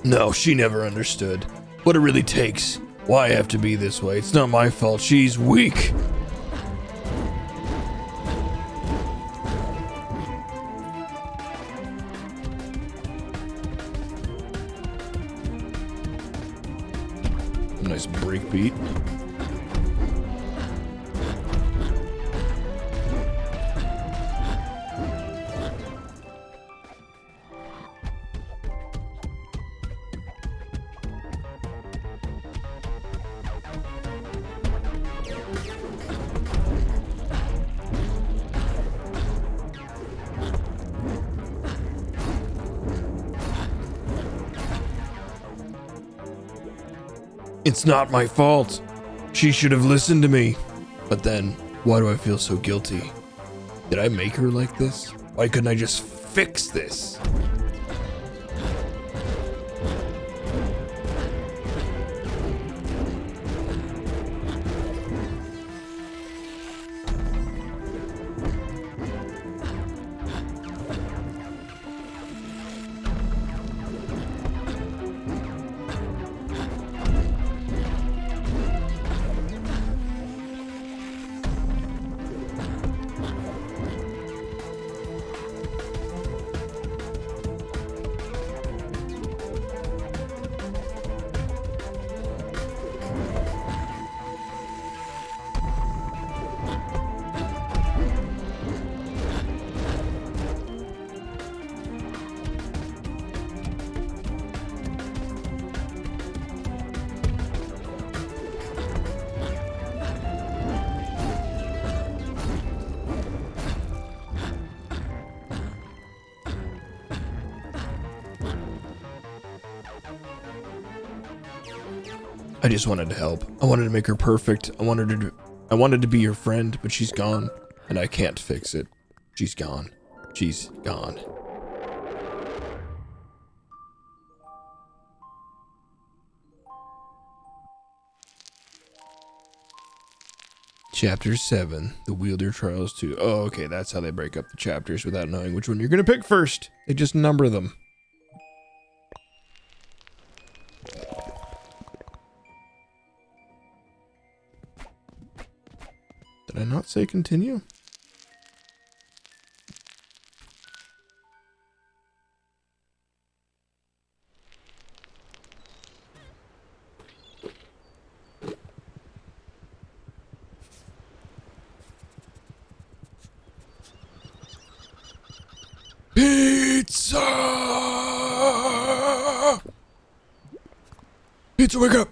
No, she never understood what it really takes. Why I have to be this way? It's not my fault. She's weak. Nice break beat. It's not my fault. She should have listened to me. But then, why do I feel so guilty? Did I make her like this? Why couldn't I just fix this? I just wanted to help. I wanted to make her perfect. I wanted to be your friend, but she's gone, and I can't fix it. She's gone. She's gone. Chapter 7, The Wielder Trials 2. Oh, okay, that's how they break up the chapters without knowing which one you're gonna pick first. They just number them. Did I not say continue? Pizza! Pizza, wake up!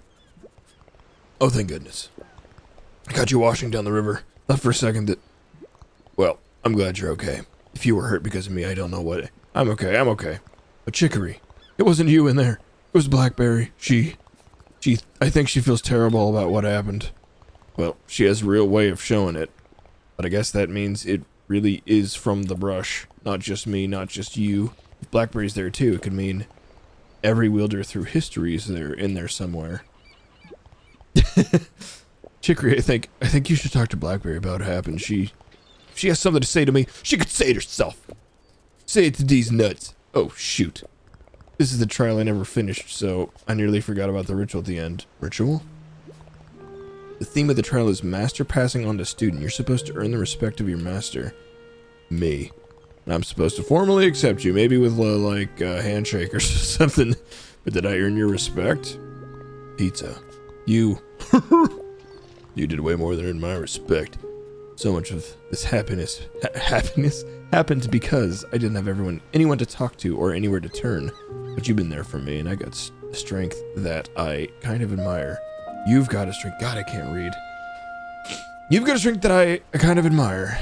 Oh, thank goodness. I got you washing down the river. Thought for a second that... Well, I'm glad you're okay. If you were hurt because of me, I don't know what... I'm okay. But Chicory, it wasn't you in there. It was Blackberry. I think she feels terrible about what happened. Well, she has a real way of showing it. But I guess that means it really is from the brush. Not just me, not just you. If Blackberry's there too, it could mean every wielder through history is there in there somewhere. Chicory, I think you should talk to Blackberry about what happened. If she has something to say to me, she could say it herself. Say it to these nuts. Oh, shoot. This is the trial I never finished, so I nearly forgot about the ritual at the end. Ritual? The theme of the trial is master passing on to student. You're supposed to earn the respect of your master. Me. And I'm supposed to formally accept you, maybe with like a handshake or something. But did I earn your respect? Pizza. You. You did way more than earn my respect. So much of this happiness happened because I didn't have anyone to talk to or anywhere to turn. But you've been there for me, and I got strength that I kind of admire. You've got a strength. God, I can't read. You've got a strength that I kind of admire.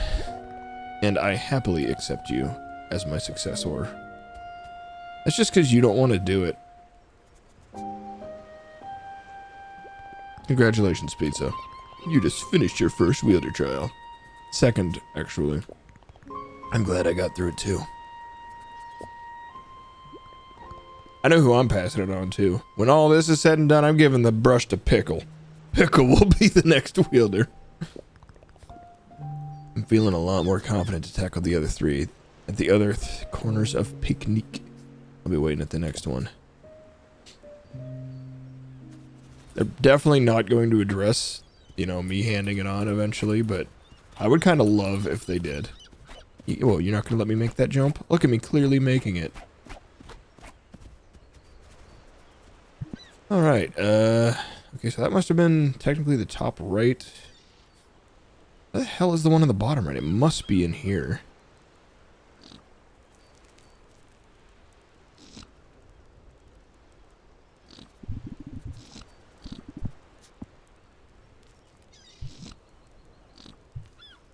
And I happily accept you as my successor. That's just because you don't want to do it. Congratulations, Pizza. You just finished your first wielder trial. Second, actually. I'm glad I got through it too. I know who I'm passing it on to. When all this is said and done, I'm giving the brush to Pickle. Pickle will be the next wielder. I'm feeling a lot more confident to tackle the other three at the other corners of Picnic. I'll be waiting at the next one. They're definitely not going to address, you know, me handing it on eventually, but I would kind of love if they did. Whoa, you're not going to let me make that jump? Look at me clearly making it. Alright, okay, so that must have been technically the top right. Where the hell is the one on the bottom right? It must be in here.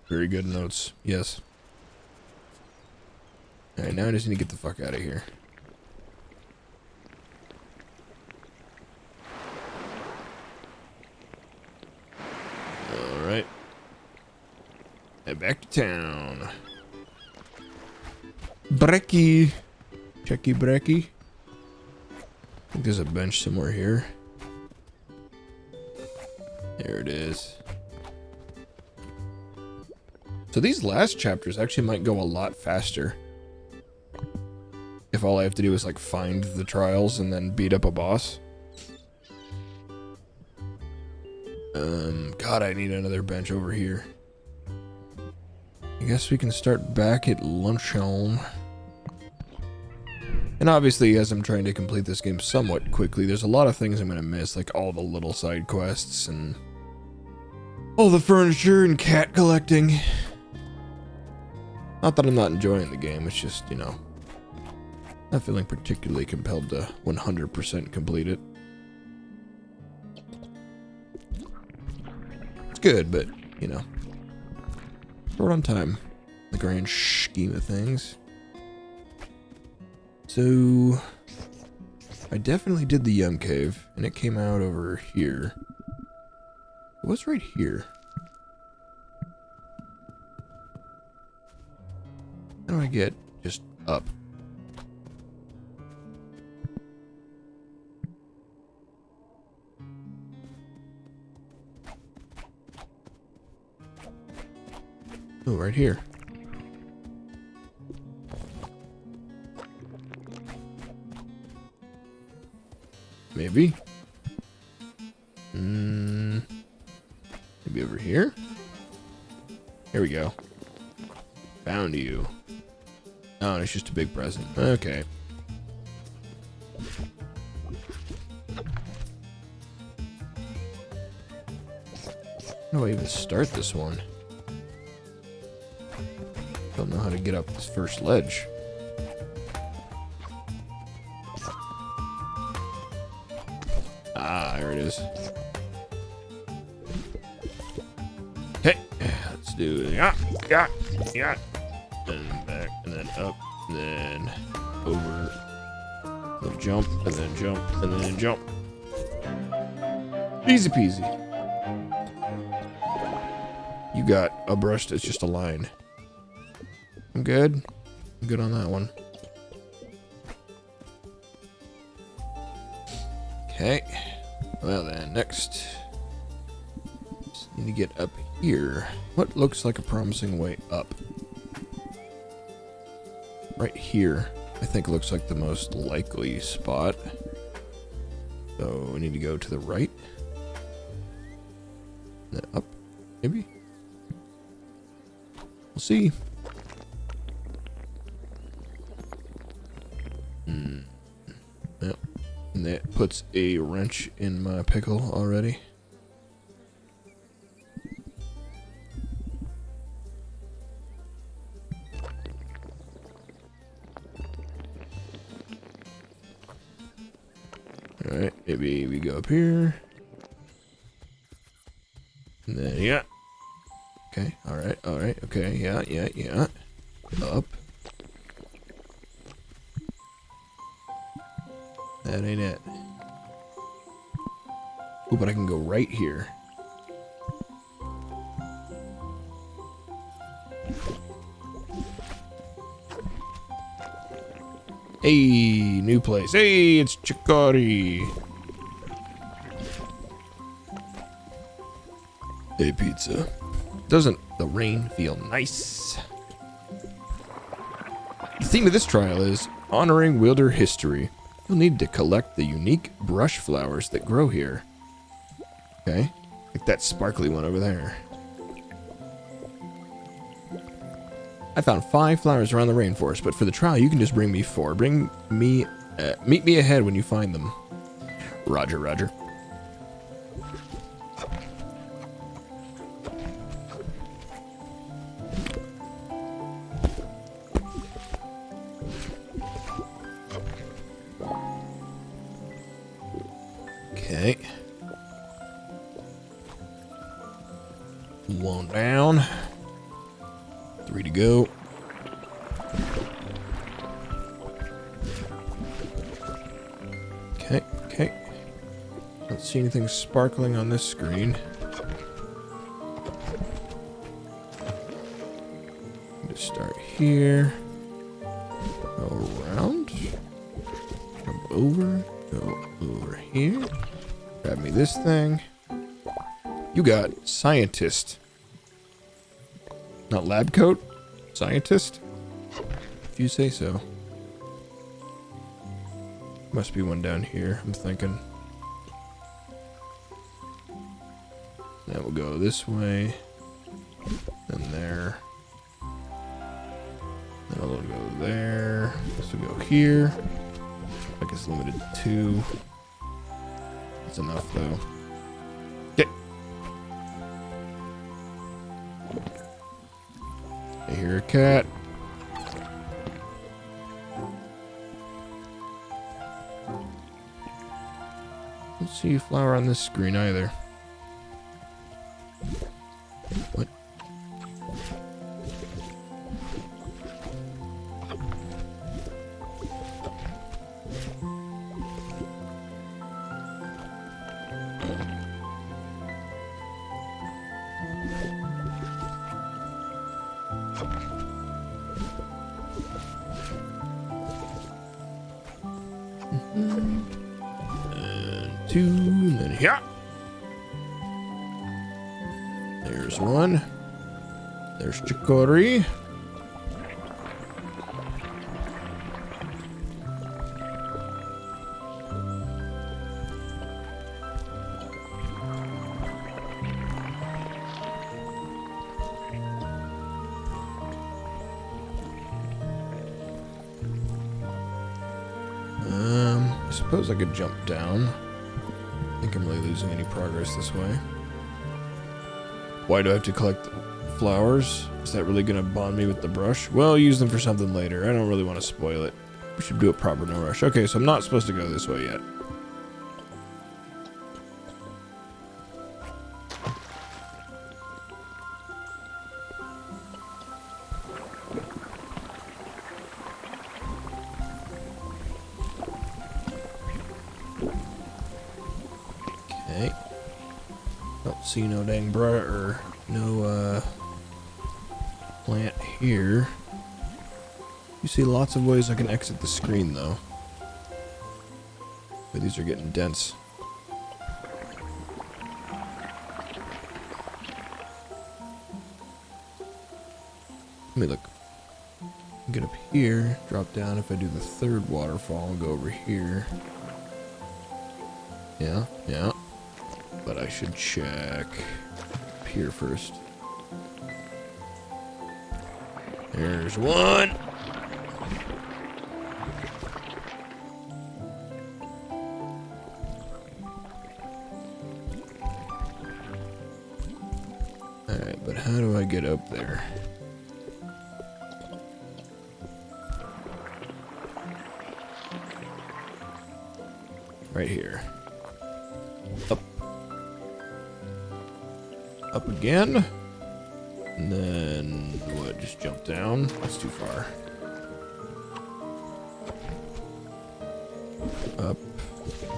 Very good notes, yes. Alright, now I just need to get the fuck out of here. Alright. Head back to town. Brecky. Checky brecky. I think there's a bench somewhere here. There it is. So these last chapters actually might go a lot faster. If all I have to do is like find the trials and then beat up a boss. God, I need another bench over here. I guess we can start back at lunchtime. And obviously, as I'm trying to complete this game somewhat quickly, there's a lot of things I'm gonna miss, like all the little side quests and all the furniture and cat collecting. Not that I'm not enjoying the game, it's just, you know, not feeling particularly compelled to 100% complete it. It's good, but, you know, short on time, the grand scheme of things. So, I definitely did the Yum Cave, and it came out over here. It was right here. How do I get just up? Oh, right here. Maybe. Maybe over here? Here we go. Found you. Oh, it's just a big present. Okay. How do I even start this one? Don't know how to get up this first ledge. Ah, there it is. Okay, let's do it. Yeah. And back, and then up, and then over. Then jump, and then jump, and then jump. Easy peasy. You got a brush that's just a line. I'm good. I'm good on that one. Okay. Well then, next. Just need to get up here. What looks like a promising way up? Right here, I think looks like the most likely spot. So we need to go to the right. Then up, maybe? We'll see. Yep. And that puts a wrench in my pickle already. Alright, maybe we go up here. And then, yeah. Okay, alright, okay, yeah. Up. That ain't it. Oh, but I can go right here. Hey, new place. Hey, it's Chicory. Hey, pizza. Doesn't the rain feel nice? The theme of this trial is honoring wilder history. You'll need to collect the unique brush flowers that grow here. Okay, like that sparkly one over there. I found 5 flowers around the rainforest, but for the trial, you can just bring me 4. Meet me ahead when you find them. Roger, roger. Okay. 1 down. 3 to go. Okay. Don't see anything sparkling on this screen. Just start here. Go around. Jump over. Go over here. Grab me this thing. You got scientist. Not lab coat? Scientist? If you say so. Must be one down here, I'm thinking. That will go this way. Then there. Then it'll go there. This will go here. Like it's limited to 2. That's enough though. Okay. I hear a cat. Don't see a flower on this screen either. What? And 2, and then here. There's 1. There's Chicory. I suppose I could jump down. I think I'm really losing any progress this way. Why do I have to collect the flowers? Is that really going to bond me with the brush? Well, I'll use them for something later. I don't really want to spoil it. We should do it proper, no rush. Okay, so I'm not supposed to go this way yet. Okay. Don't see no dang or no plant here. You see lots of ways I can exit the screen though. But these are getting dense. Let me look. Get up here, drop down. If I do the third waterfall, I'll go over here. Yeah, yeah. But I should check up here first. There's one. Alright, but how do I get up there? Right here. Up. Up again. And then, what, just jump down? That's too far. Up.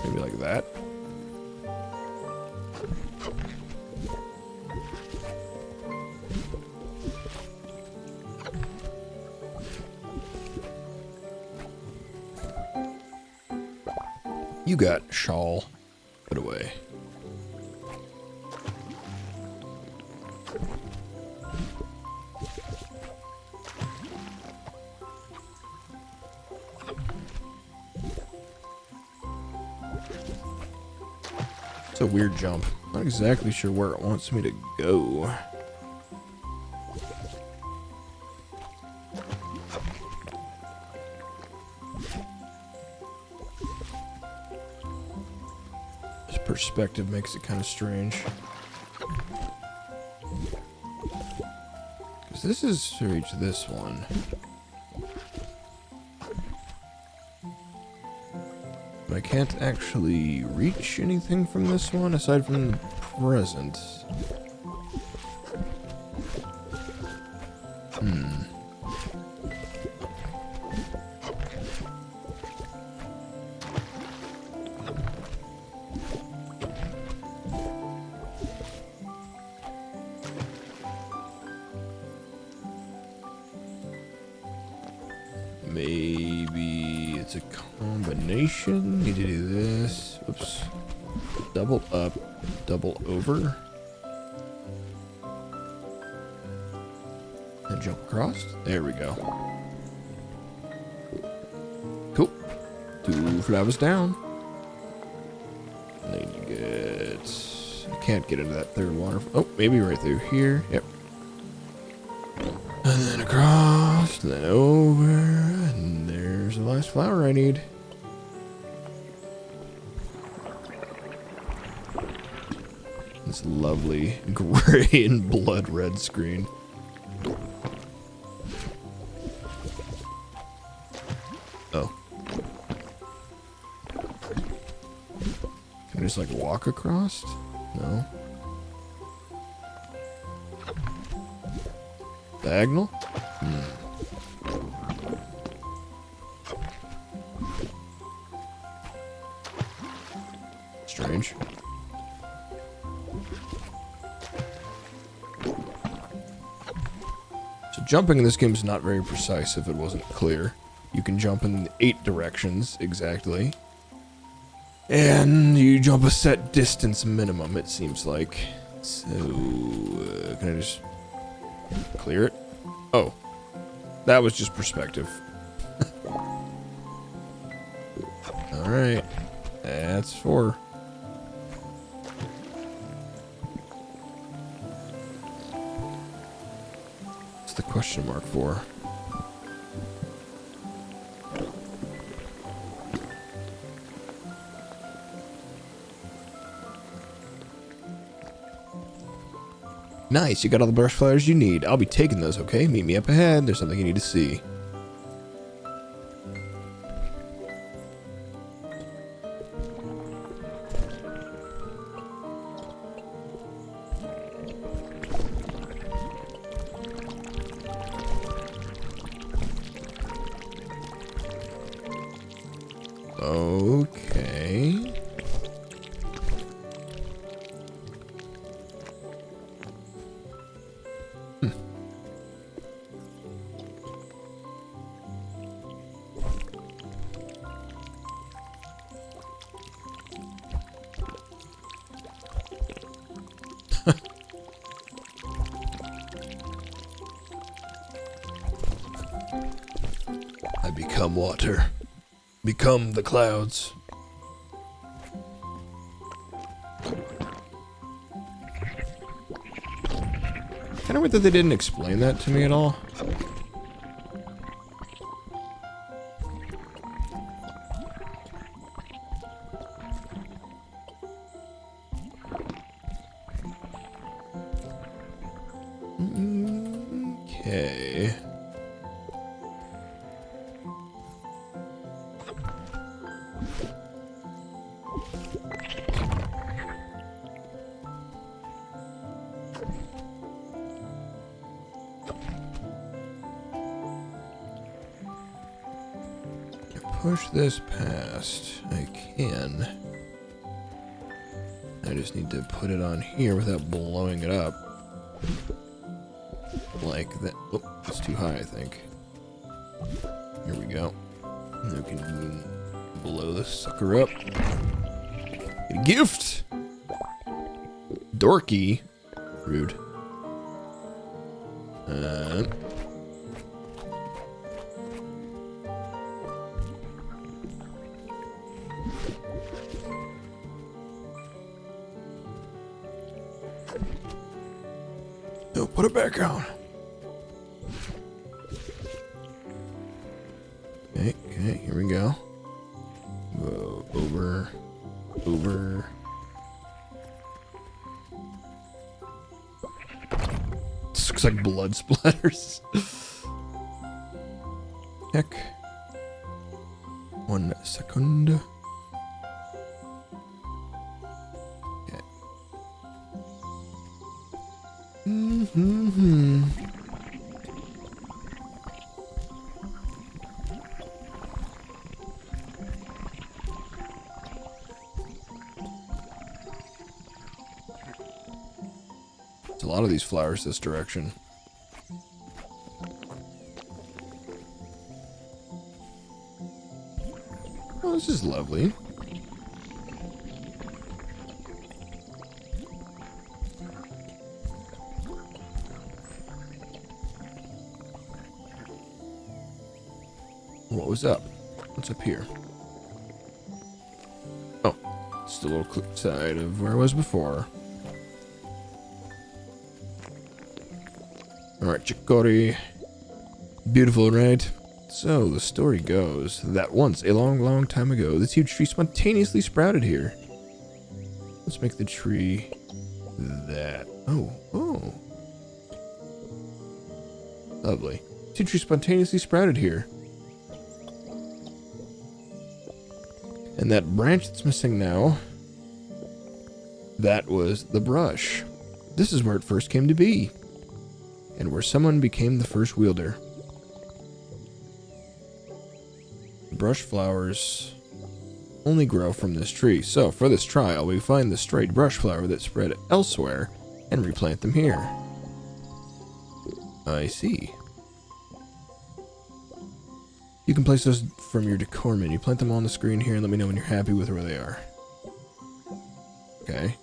Maybe like that. You got shawl. Put away. It's a weird jump. Not exactly sure where it wants me to go. Perspective makes it kind of strange. Because this is to reach this one. But I can't actually reach anything from this one aside from the present. Maybe it's a combination. Need to do this. Oops. Double up, double over. And jump across. There we go. Cool. 2 flowers down. And then you get... I can't get into that third water. Oh, maybe right through here. Yep. And then across, and then over, and there's the last flower I need. This lovely gray and blood red screen. Oh. Can I just like walk across? No. Diagonal? Strange. So jumping in this game is not very precise if it wasn't clear. You can jump in 8 directions exactly. And you jump a set distance minimum, it seems like. So, can I just clear it? Oh, that was just perspective. Alright, that's 4. What's the question mark for? Nice, you got all the brush flowers you need. I'll be taking those, okay? Meet me up ahead. There's something you need to see. Okay. I become water. Become the clouds. Kind of weird that they didn't explain that to me at all. Okay. Push this past. I can. I just need to put it on here without blowing it up. Like that. Oh, that's too high, I think. Here we go. Now we can blow this sucker up. Get a gift! Dorky. Rude. No, put it back on. Okay, here we go. Whoa, over. This looks like blood splatters. Heck. 1 second. Okay. There's a lot of these flowers this direction. Oh, this is lovely. What was up? What's up here? Oh, it's the little clip side of where I was before. Alright, Chicory. Beautiful, right? So, the story goes that once, a long, long time ago, this huge tree spontaneously sprouted here. Let's make the tree that. Oh. Lovely. This huge tree spontaneously sprouted here. And that branch that's missing now, that was the brush. This is where it first came to be. And where someone became the first wielder. Brush flowers only grow from this tree. So, for this trial, we find the straight brush flower that spread elsewhere and replant them here. I see. You can place those from your decor menu. Plant them on the screen here and let me know when you're happy with where they are. Okay.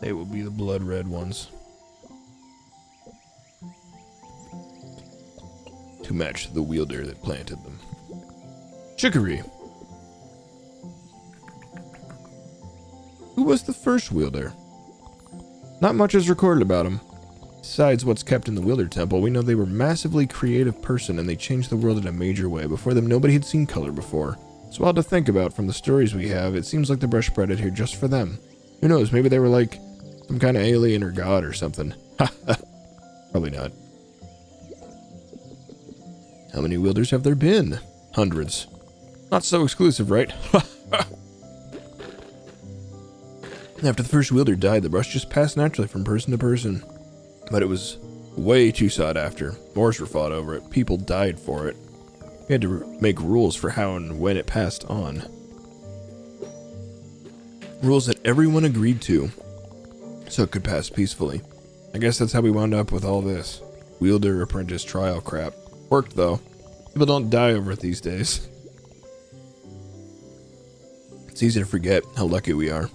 They will be the blood red ones. To match the wielder that planted them. Chicory. Who was the first wielder? Not much is recorded about him. Besides what's kept in the Wielder Temple, we know they were a massively creative person and they changed the world in a major way. Before them, nobody had seen color before. It's wild to think about from the stories we have. It seems like the brush spread it here just for them. Who knows, maybe they were like some kind of alien or god or something. Probably not. How many wielders have there been? Hundreds. Not so exclusive, right? After the first wielder died, the brush just passed naturally from person to person. But it was way too sought after. Wars were fought over it. People died for it. We had to make rules for how and when it passed on. Rules that everyone agreed to, so it could pass peacefully. I guess that's how we wound up with all this. Wielder apprentice trial crap. Worked though. People don't die over it these days. It's easy to forget how lucky we are.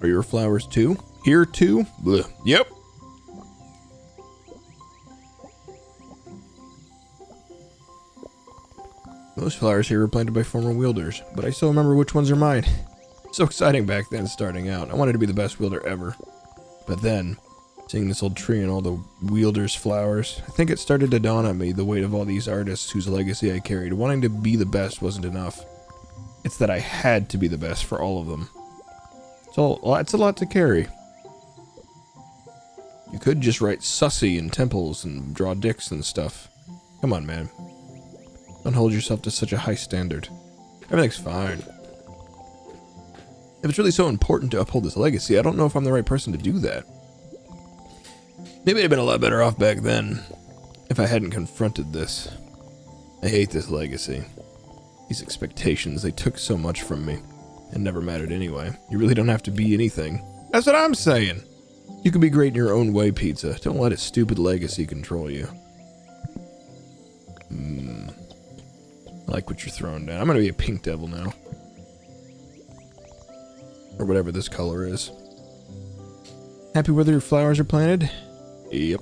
Are your flowers too? Here too? Blech. Yep. Most flowers here were planted by former wielders, but I still remember which ones are mine. So exciting back then starting out. I wanted to be the best wielder ever. But then, seeing this old tree and all the wielders' flowers, I think it started to dawn on me the weight of all these artists whose legacy I carried. Wanting to be the best wasn't enough. It's that I had to be the best for all of them. It's a lot to carry. You could just write sussy in temples and draw dicks and stuff. Come on, man. Don't hold yourself to such a high standard. Everything's fine. If it's really so important to uphold this legacy, I don't know if I'm the right person to do that. Maybe I'd have been a lot better off back then if I hadn't confronted this. I hate this legacy. These expectations, they took so much from me. It never mattered anyway. You really don't have to be anything. That's what I'm saying. You can be great in your own way, Pizza. Don't let a stupid legacy control you. I like what you're throwing down. I'm gonna be a pink devil now. Or whatever this color is. Happy where your flowers are planted? Yep.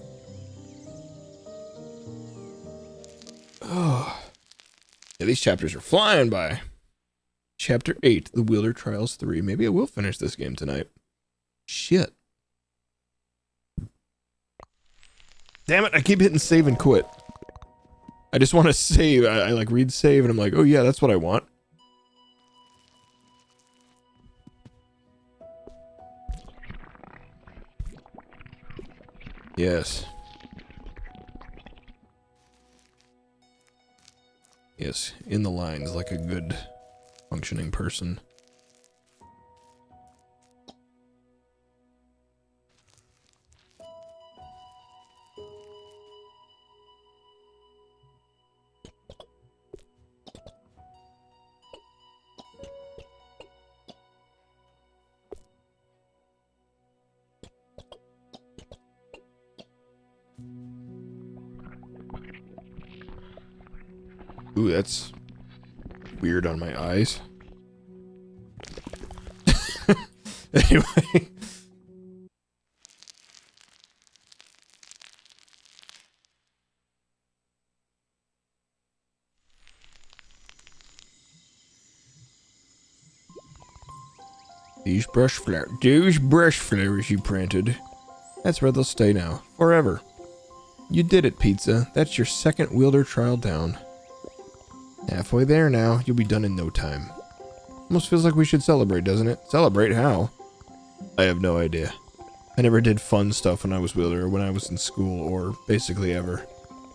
Oh. Yeah, these chapters are flying by. Chapter 8, The Wielder Trials 3. Maybe I will finish this game tonight. Shit. Damn it, I keep hitting save and quit. I just want to save. I like read save and I'm like, oh yeah, that's what I want. Yes. Yes, in the lines like a good functioning person. Ooh, that's weird on my eyes. Anyway. Those brush flowers you planted. That's where they'll stay now. Forever. You did it, Pizza. That's your second wielder trial down. Halfway there now. You'll be done in no time. Almost feels like we should celebrate, doesn't it? Celebrate how? I have no idea. I never did fun stuff when I was wielder or when I was in school or basically ever.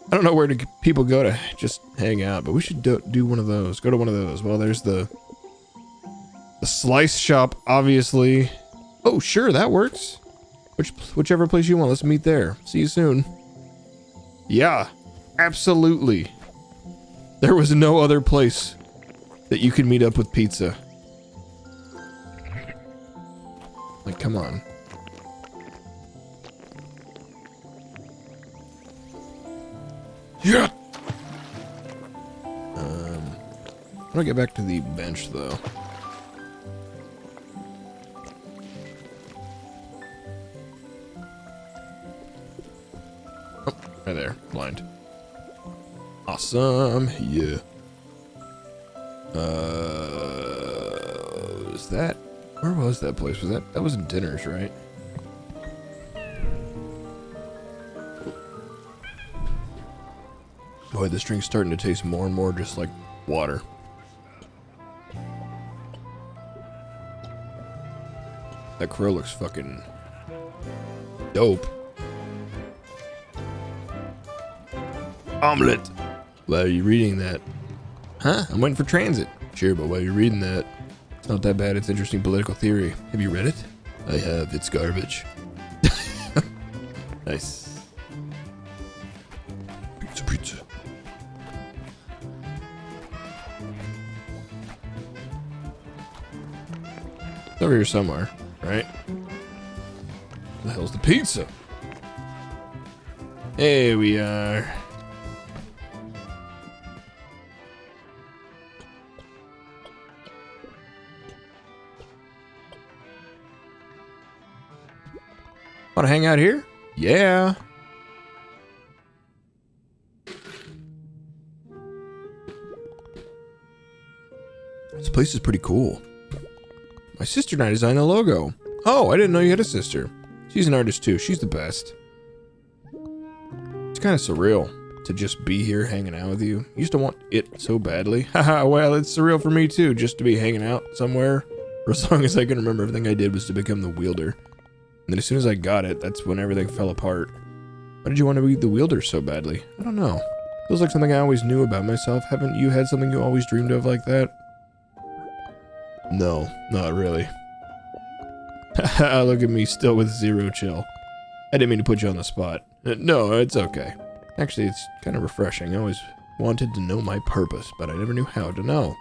I don't know where people go to just hang out, but we should do one of those. Go to one of those. Well, there's the slice shop, obviously. Oh, sure, that works. Whichever place you want. Let's meet there. See you soon. Yeah, absolutely. There was no other place that you could meet up with Pizza. Like, come on. Yeah. How do I get back to the bench, though? Oh, right there. Blind. Awesome. Yeah. Is that... Where was that place? Was that was in Dinners, right? Boy, this drink's starting to taste more and more just like water. That crow looks fucking dope. Omelette. Why are you reading that? Huh? I'm waiting for transit. Sure, but while you're reading that, it's not that bad. It's interesting political theory. Have you read it? I have. It's garbage. Nice. Pizza, pizza. It's over here somewhere, right? Where the hell's the pizza? Here we are. Want to hang out here? Yeah. This place is pretty cool. My sister and I designed the logo. Oh, I didn't know you had a sister. She's an artist too. She's the best. It's kind of surreal to just be here hanging out with you. Used to want it so badly. Haha, well, it's surreal for me too, just to be hanging out somewhere. For as long as I can remember, everything I did was to become the wielder. And then as soon as I got it, that's when everything fell apart. Why did you want to be the wielder so badly? I don't know. Feels like something I always knew about myself. Haven't you had something you always dreamed of like that? No, not really. Haha, look at me still with zero chill. I didn't mean to put you on the spot. No, it's okay. Actually, it's kind of refreshing. I always wanted to know my purpose, but I never knew how to know.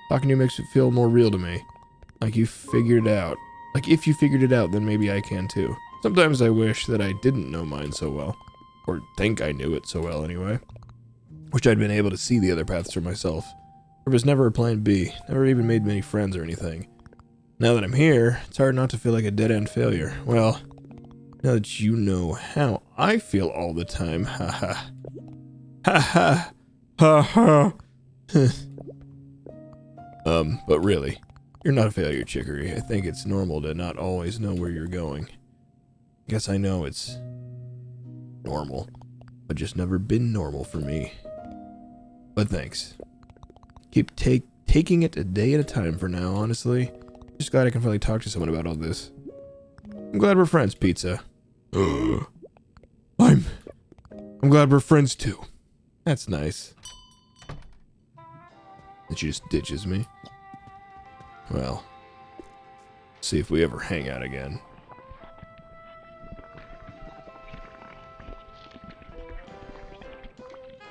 Talking to you makes it feel more real to me. Like you figured it out. Like if you figured it out, then maybe I can too. Sometimes I wish that I didn't know mine so well. Or think I knew it so well anyway. Wish I'd been able to see the other paths for myself. There was never a plan B. Never even made many friends or anything. Now that I'm here, it's hard not to feel like a dead-end failure. Well, now that you know how I feel all the time, haha. Haha. Haha. But really, you're not a failure, Chicory. I think it's normal to not always know where you're going. Guess I know it's normal, but just never been normal for me. But thanks. Keep taking it a day at a time for now, honestly. Just glad I can finally talk to someone about all this. I'm glad we're friends, Pizza. I'm glad we're friends too. That's nice. And she just ditches me. Well, see if we ever hang out again.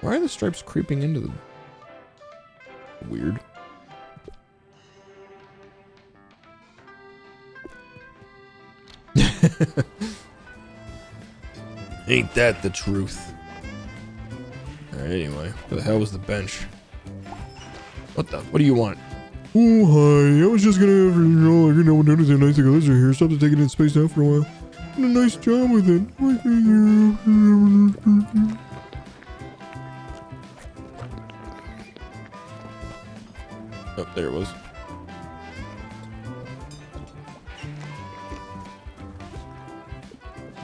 Why are the stripes creeping into them? Weird. Ain't that the truth? Alright, anyway. Where the hell was the bench? What do you want? Oh, hi. I was just gonna, notice how nice the colors are here. Stop to taking in space out for a while. Did a nice job with it. Oh, there it was.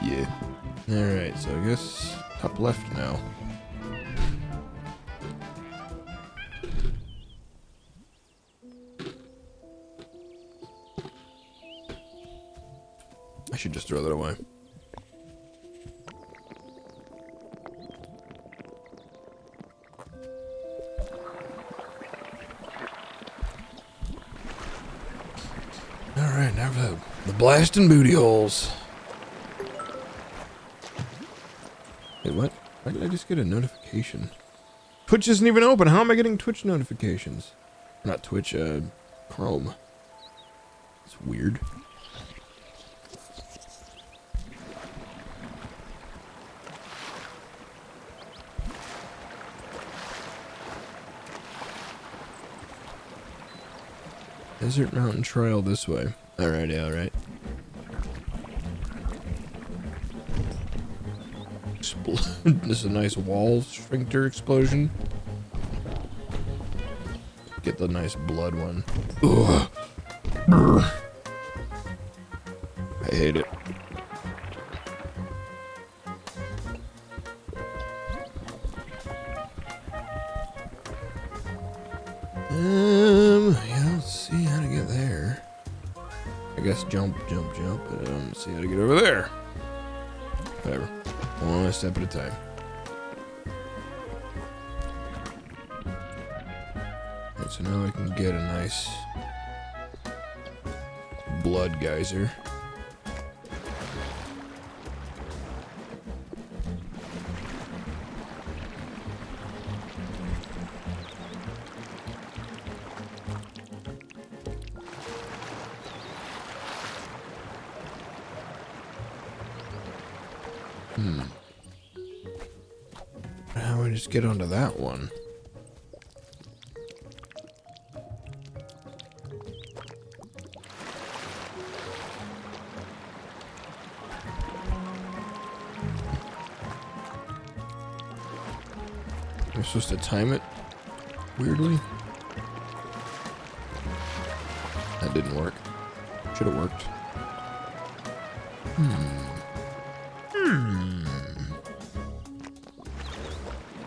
Yeah. Alright, so I guess top left now. I should just throw that away. Alright, now for the blasting booty holes. Wait, what? Why did I just get a notification? Twitch isn't even open. How am I getting Twitch notifications? Not Twitch, Chrome. It's weird. Desert Mountain Trail this way. Alright, alright. This is a nice wall sphincter explosion. Get the nice blood one. Ugh. Brr. I hate it. Yeah, let's see how to get there. I guess jump, jump, jump. Let's see how to get over there. Whatever. One step at a time. Right, so now I can get a nice blood geyser. do I just get onto that one? I'm supposed to time it weirdly. That didn't work. Should have worked.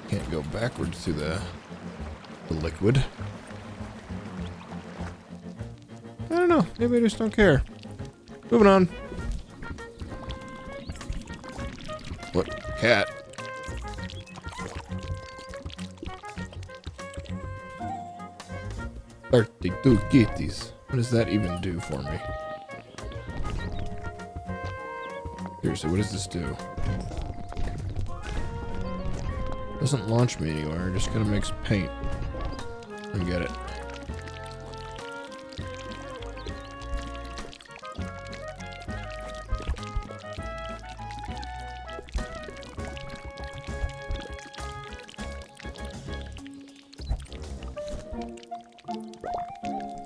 Can't go backwards through the liquid. I don't know. Maybe I just don't care. Moving on. What? Cat? Thirty-two kitties. What does that even do for me? Seriously, what does this do? Doesn't launch me anywhere, just gonna makes paint. I get it.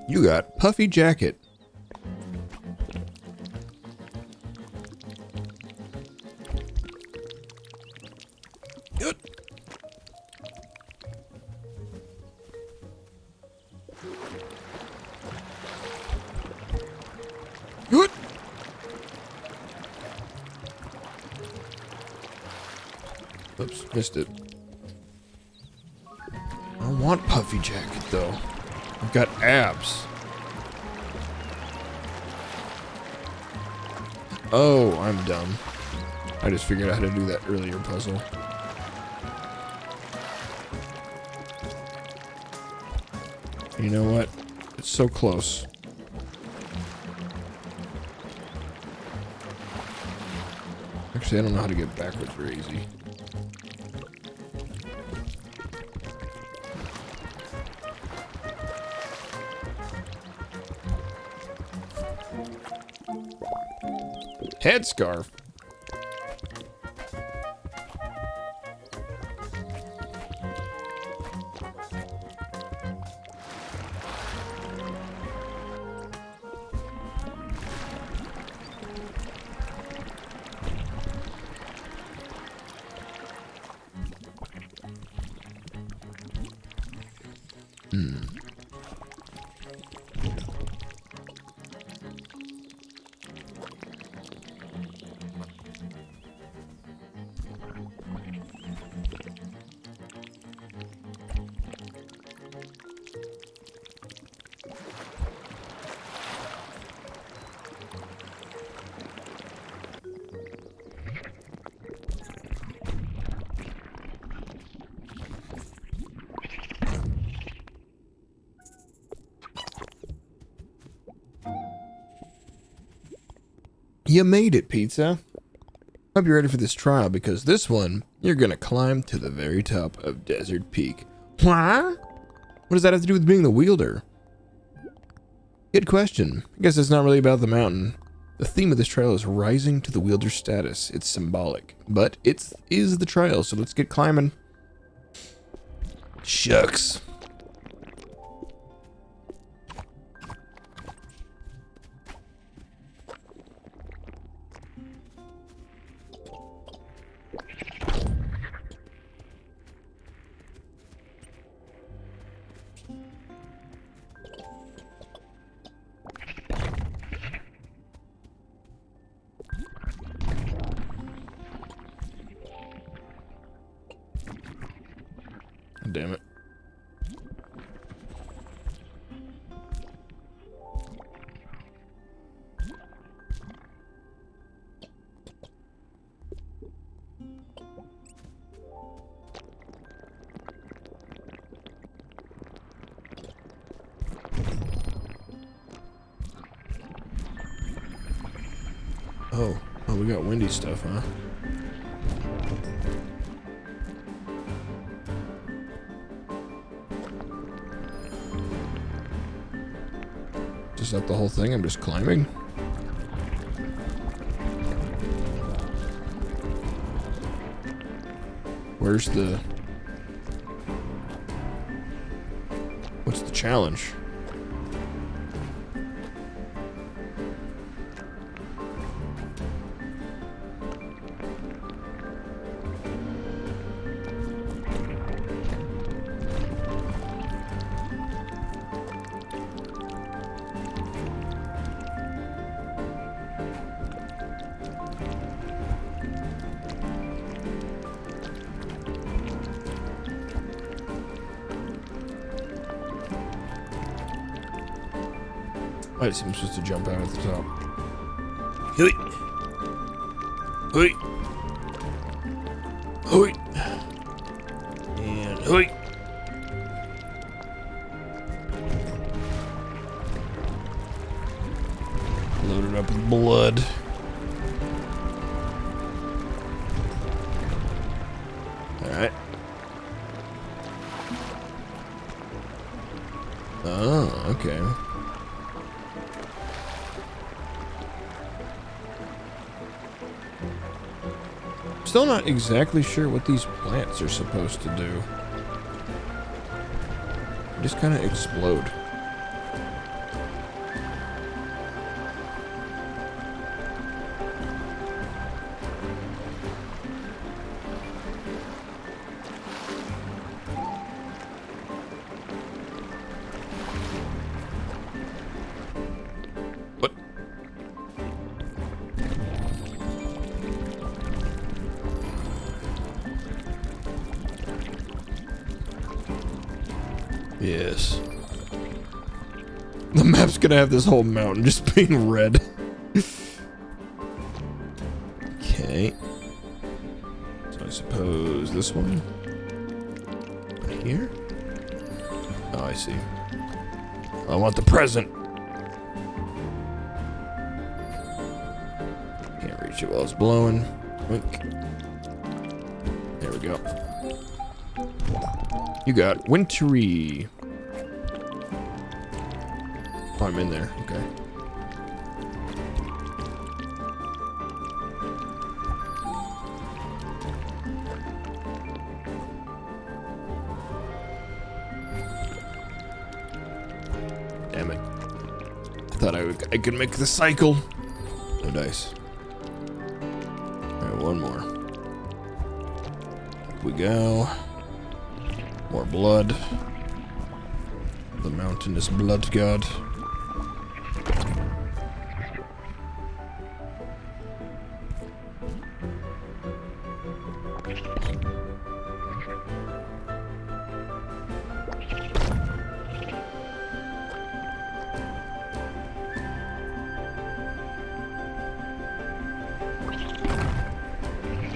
You got puffy jacket. Good. Good. Oops, missed it. I don't want puffy jacket though. I've got abs. Oh, I'm dumb. I just figured out how to do that earlier puzzle. You know what? It's so close. Actually, I don't know how to get backwards very easy. Headscarf. You made it, Pizza. Hope you're ready for this trial, because this one, you're gonna climb to the very top of Desert Peak. What? What does that have to do with being the wielder? Good question. I guess it's not really about the mountain. The theme of this trial is rising to the wielder status. It's symbolic, but it is the trial, so let's get climbing. Shucks. Damn it. Oh, we got windy stuff, huh? Is that the whole thing? I'm just climbing? Where's the challenge. I assume I'm supposed to jump out at the top. Hoi! Hoi! Hoi! And hoi! Loaded up with blood. Alright. Oh, okay. Still not exactly sure what these plants are supposed to do. They just kind of explode. What? Yes. The map's gonna have this whole mountain just being red. Okay. So I suppose this one? Right here? Oh, I see. I want the present. Can't reach it while it's blowing. Wink. There we go. You got wintry. Oh, I'm in there. Okay. Damn it. I thought I could make the cycle. No dice. Alright, one more. Up we go. More blood. The mountainous blood god.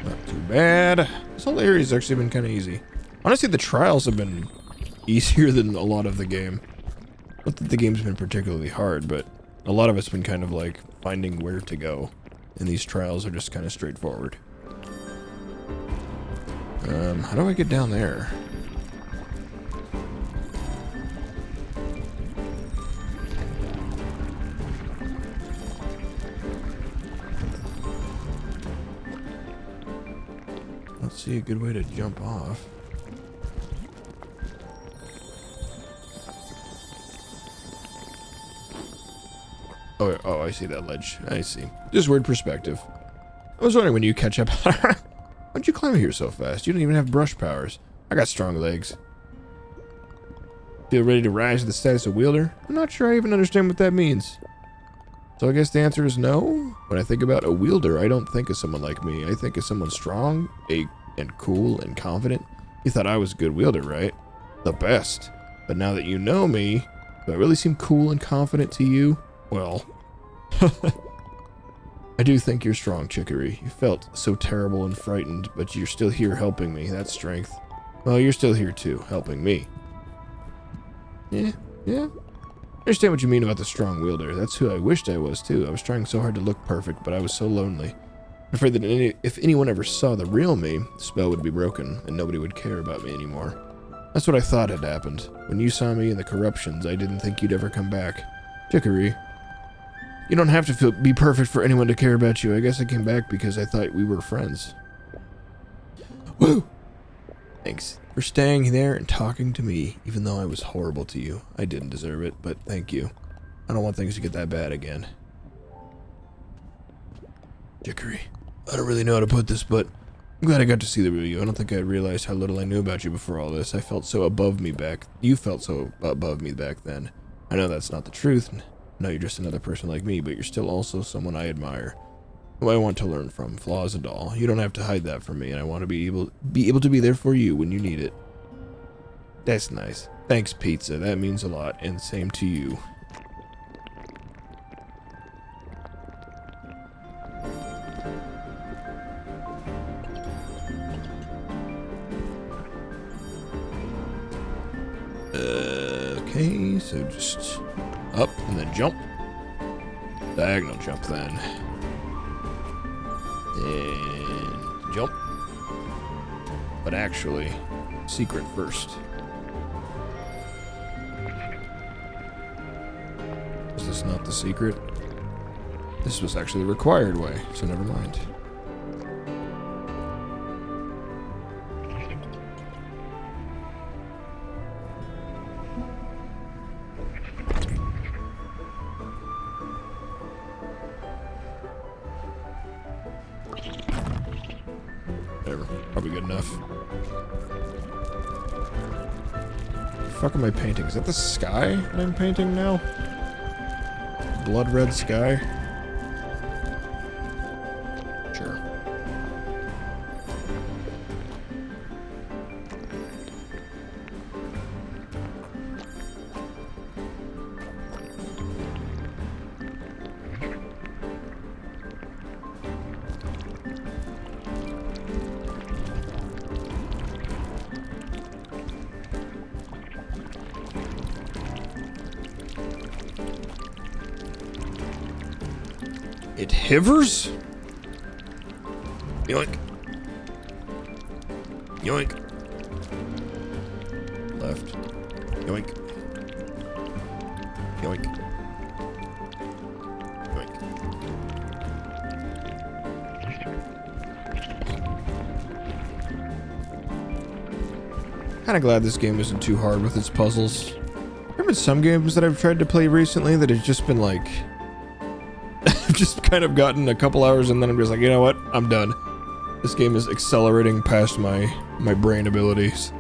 Not too bad. This whole area's actually been kind of easy. Honestly, the trials have been easier than a lot of the game. Not that the game's been particularly hard, but a lot of it's been kind of like finding where to go. And these trials are just kind of straightforward. How do I get down there? Let's see a good way to jump off. Oh, I see that ledge. I see. Just weird perspective. I was wondering when you catch up. Why'd you climb here so fast? You don't even have brush powers. I got strong legs. Feel ready to rise to the status of wielder? I'm not sure I even understand what that means. So I guess the answer is no. When I think about a wielder, I don't think of someone like me. I think of someone strong, and cool, and confident. You thought I was a good wielder, right? The best. But now that you know me, do I really seem cool and confident to you? Well, I do think you're strong, Chicory. You felt so terrible and frightened, but you're still here helping me. That's strength. Well, you're still here too, helping me. Yeah. I understand what you mean about the strong wielder. That's who I wished I was too. I was trying so hard to look perfect, but I was so lonely. I'm afraid that if anyone ever saw the real me, the spell would be broken, and nobody would care about me anymore. That's what I thought had happened. When you saw me in the corruptions, I didn't think you'd ever come back. Chicory. You don't have to be perfect for anyone to care about you. I guess I came back because I thought we were friends. Woo! Thanks for staying there and talking to me, even though I was horrible to you. I didn't deserve it, but thank you. I don't want things to get that bad again. Chicory, I don't really know how to put this, but I'm glad I got to see the real you. I don't think I realized how little I knew about you before all this. I felt so above me back. You felt so above me back then. I know that's not the truth. No, you're just another person like me, but you're still also someone I admire, who I want to learn from, flaws and all. You don't have to hide that from me, and I want to be able to be there for you when you need it. That's nice. Thanks, pizza. That means a lot, and same to you. Okay, so just up and then jump. Diagonal jump then. And jump. But actually, secret first. Is this not the secret? This was actually the required way, so never mind. Whatever. Probably good enough. What the fuck am I painting? Is that the sky that I'm painting now? Blood red sky? Sure. It hivers? Yoink. Yoink. Left. Yoink. Yoink. Yoink. Kinda glad this game isn't too hard with its puzzles. There have been some games that I've tried to play recently that have just been like... I've just kind of gotten a couple hours and then I'm just like, you know what? I'm done. This game is accelerating past my brain abilities.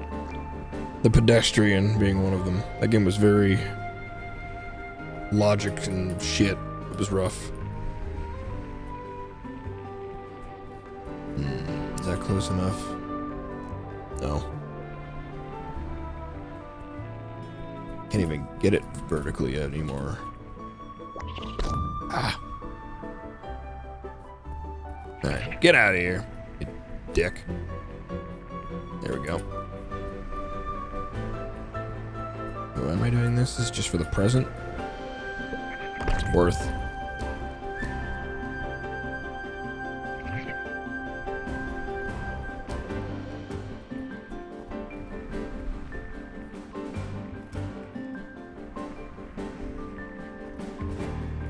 The Pedestrian being one of them. That game was very... logic and shit. It was rough. Is that close enough? No. Can't even get it vertically anymore. Ah. Alright, get out of here, you dick. There we go. Why am I doing this? This is just for the present? It's worth.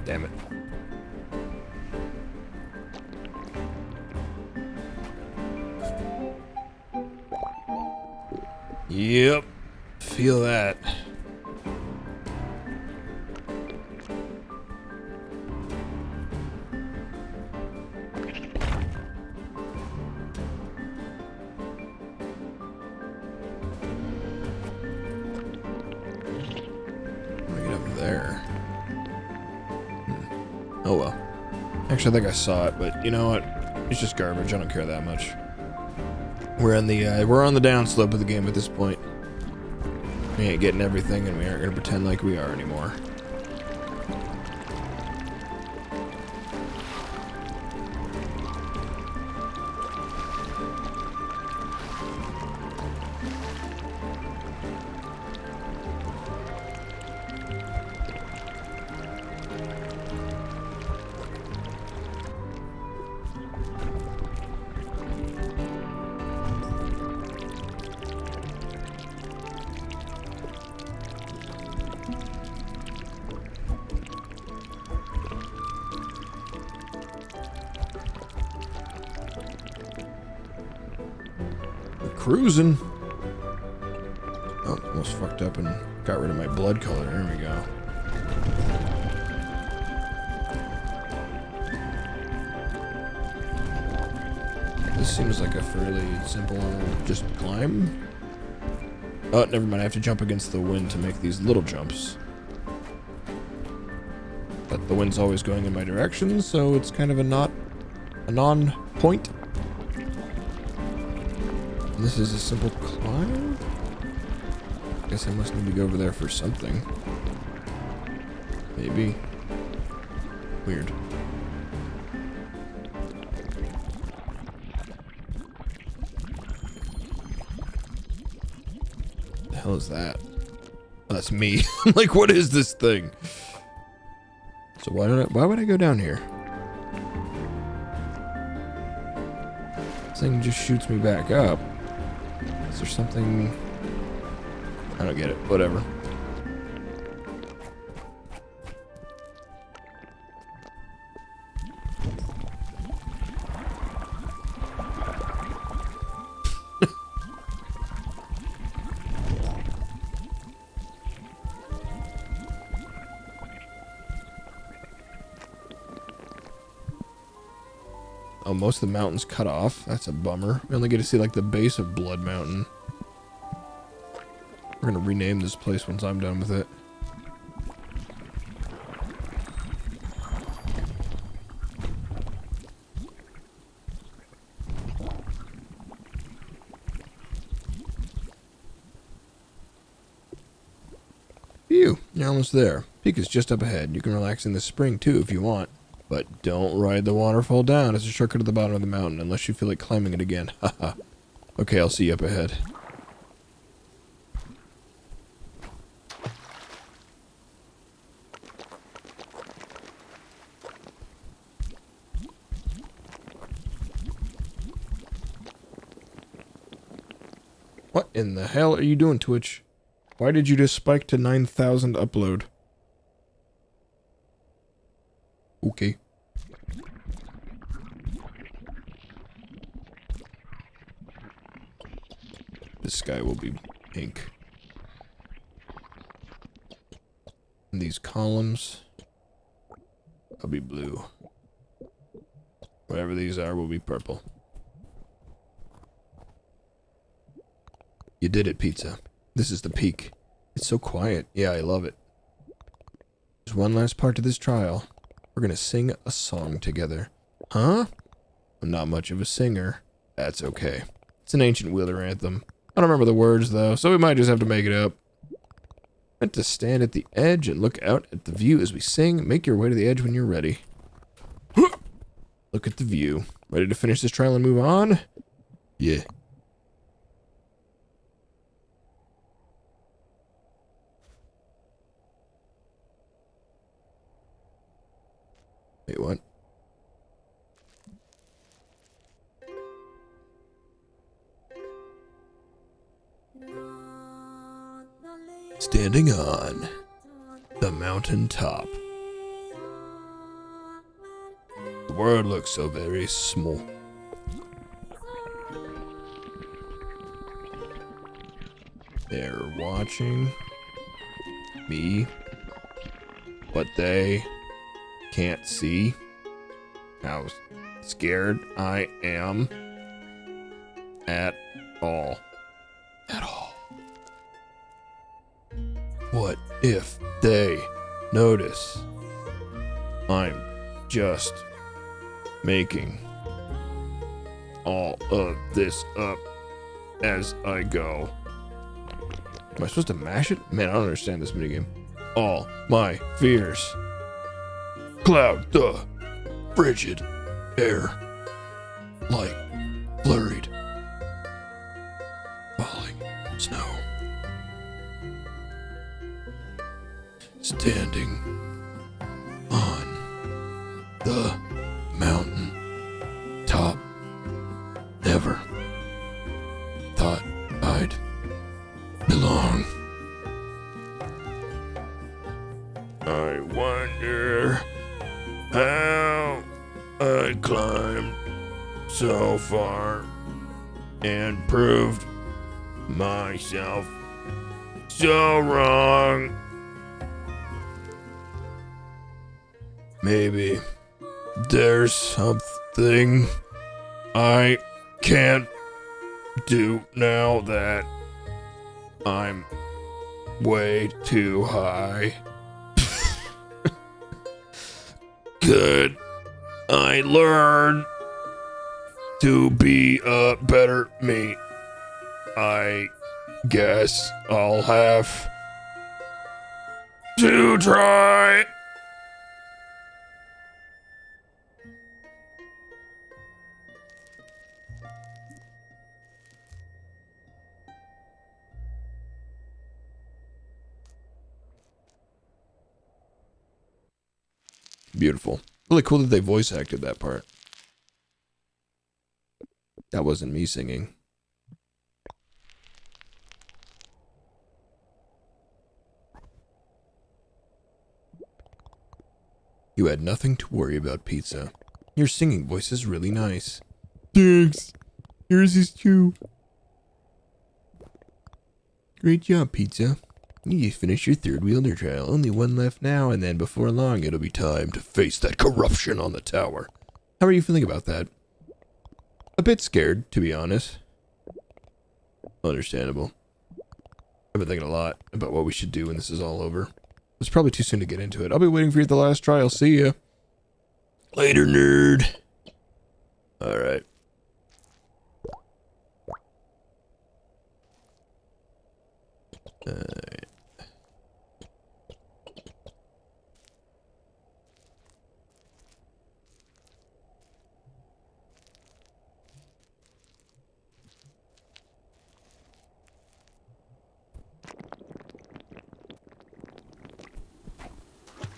Damn it. Yep. Feel that. Let me get up there. Oh well. Actually, I think I saw it, but you know what? It's just garbage. I don't care that much. We're on the downslope of the game at this point. We ain't getting everything, and we aren't gonna pretend like we are anymore. Cruising. Oh, almost fucked up and got rid of my blood color. There we go. This seems like a fairly simple, just climb. Oh, never mind. I have to jump against the wind to make these little jumps. But the wind's always going in my direction, so it's kind of a non-point. This is a simple climb? Guess I must need to go over there for something. Maybe. Weird. The hell is that? Oh, that's me. Like, what is this thing? So why would I go down here? This thing just shoots me back up. Is there something? I don't get it. Whatever. Oh, most of the mountain's cut off. That's a bummer. We only get to see like the base of Blood Mountain. We're gonna rename this place once I'm done with it. Phew, you're almost there. Peak is just up ahead. You can relax in the spring too if you want. But don't ride the waterfall down. It's a shortcut to the bottom of the mountain unless you feel like climbing it again. Haha. Okay, I'll see you up ahead. What in the hell are you doing, Twitch? Why did you just spike to 9,000 upload? Okay. The sky will be pink. And these columns will be blue. Whatever these are will be purple. You did it, Pizza. This is the peak. It's so quiet. Yeah, I love it. There's one last part to this trial. We're gonna sing a song together. Huh? I'm not much of a singer. That's okay. It's an ancient wheeler anthem. I don't remember the words, though, so we might just have to make it up. Meant to stand at the edge and look out at the view as we sing. Make your way to the edge when you're ready. Look at the view. Ready to finish this trial and move on? Yeah. Wait, what? Standing on the mountain top. The world looks so very small. They're watching me, but they can't see how scared I am at all. At all. What if they notice I'm just making all of this up as I go? Am I supposed to mash it? Man, I don't understand this minigame. All my fears cloud the frigid air like flurried falling snow. Standing on the mountain top. Never thought I'd belong. I wonder how I climbed so far and proved myself so wrong. Maybe there's something I can't do now that I'm way too high. Could I learn to be a better me? I guess I'll have to try. Beautiful. Really cool that they voice acted that part. That wasn't me singing. You had nothing to worry about, Pizza. Your singing voice is really nice. Thanks. Yours is too. Great job, Pizza. You finished your third wielder trial. Only one left now, and then before long it'll be time to face that corruption on the tower. How are you feeling about that? A bit scared, to be honest. Understandable. I've been thinking a lot about what we should do when this is all over. It's probably too soon to get into it. I'll be waiting for you at the last trial. See ya. Later, nerd. Alright.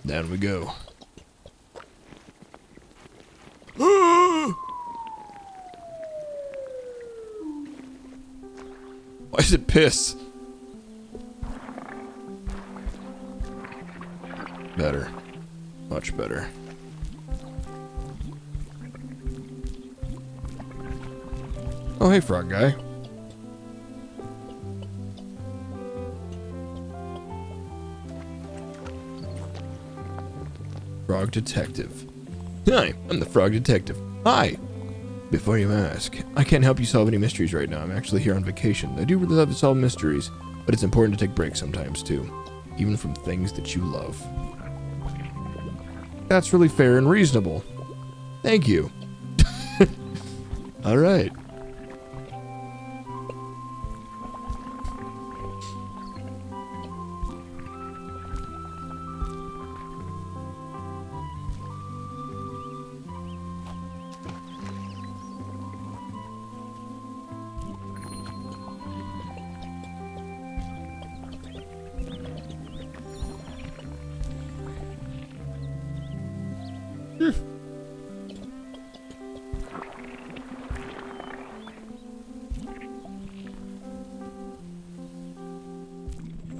Down we go. Why is it piss? Better. Much better. Oh, hey, frog guy. Frog Detective. Hi, I'm the Frog Detective. Hi! Before you ask, I can't help you solve any mysteries right now. I'm actually here on vacation. I do really love to solve mysteries, but it's important to take breaks sometimes too. Even from things that you love. That's really fair and reasonable. Thank you. Alright.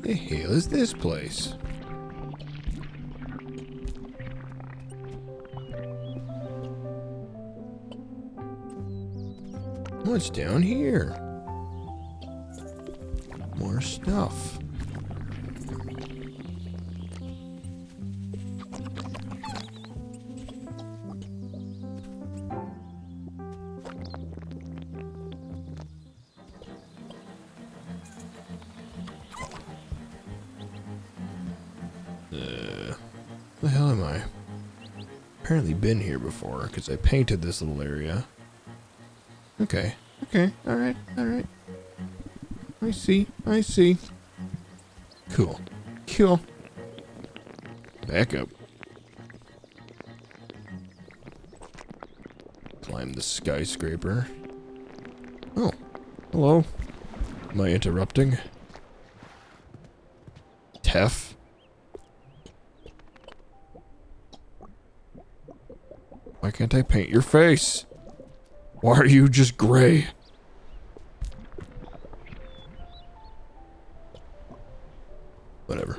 The hell is this place? What's down here? More stuff. The hell am I? Apparently been here before, because I painted this little area. Okay. Okay. Alright. Alright. I see. I see. Cool. Cool. Back up. Climb the skyscraper. Oh. Hello. Am I interrupting? Tef? Why can't I paint your face? Why are you just gray? Whatever.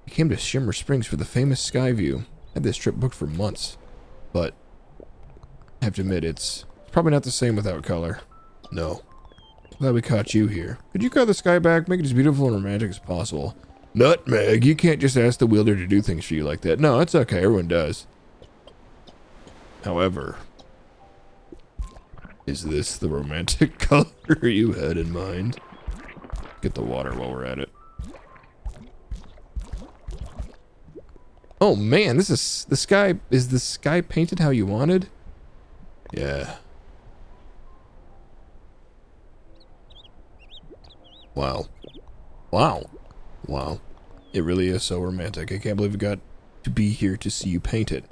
I came to Shimmer Springs for the famous sky view. Had this trip booked for months. But I have to admit, it's probably not the same without color. No. Glad we caught you here. Could you cut the sky back? Make it as beautiful and romantic as possible. Nutmeg, you can't just ask the wielder to do things for you like that. No, it's okay. Everyone does. However, is this the romantic color you had in mind? Get the water while we're at it. Oh man, this is the sky. Is the sky painted how you wanted? Yeah. Wow. Wow. Wow. It really is so romantic. I can't believe we got to be here to see you paint it.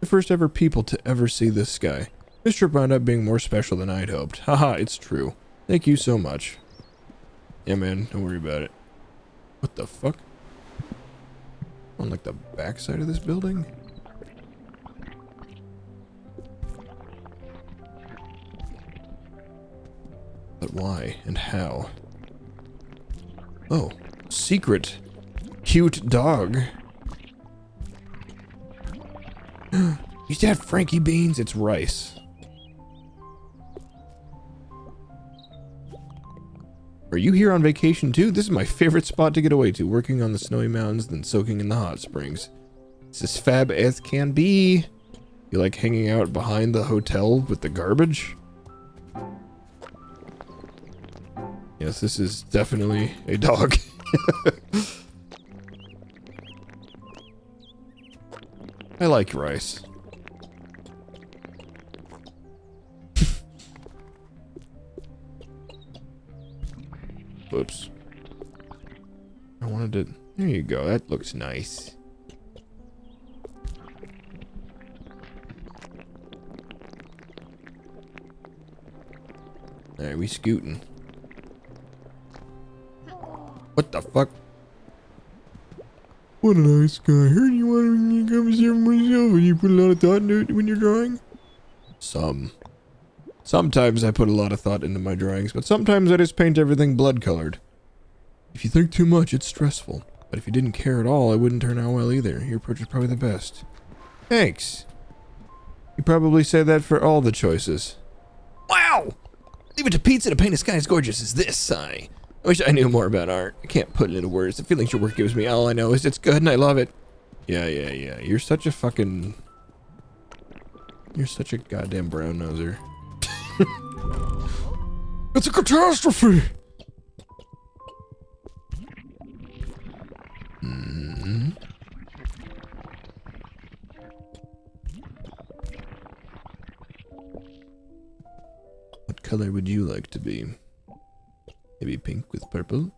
The first ever people to ever see this sky. This trip wound up being more special than I'd hoped. Haha, it's true. Thank you so much. Yeah, man, don't worry about it. What the fuck? On like the backside of this building? But why and how? Oh, secret. Cute dog. Used to have Frankie beans. It's rice. Are you here on vacation too? This is my favorite spot to get away to. Working on the snowy mountains, then soaking in the hot springs. It's as fab as can be. You like hanging out behind the hotel with the garbage? Yes, this is definitely a dog. I like rice. Whoops. I wanted to... There you go. That looks nice. Alright, we scooting. What the fuck? What a nice guy. Heard you wanted to come here myself and you put a lot of thought into it when you're drawing? Sometimes I put a lot of thought into my drawings, but sometimes I just paint everything blood-colored. If you think too much, it's stressful. But if you didn't care at all, it wouldn't turn out well either. Your approach is probably the best. Thanks. You probably say that for all the choices. Wow! Leave it to pizza to paint a sky as gorgeous as this, I wish I knew more about art. I can't put it into words. The feelings your work gives me, all I know is it's good and I love it. Yeah. You're such a fucking... You're such a goddamn brown noser. It's a catastrophe! What color would you like to be? Maybe pink with purple?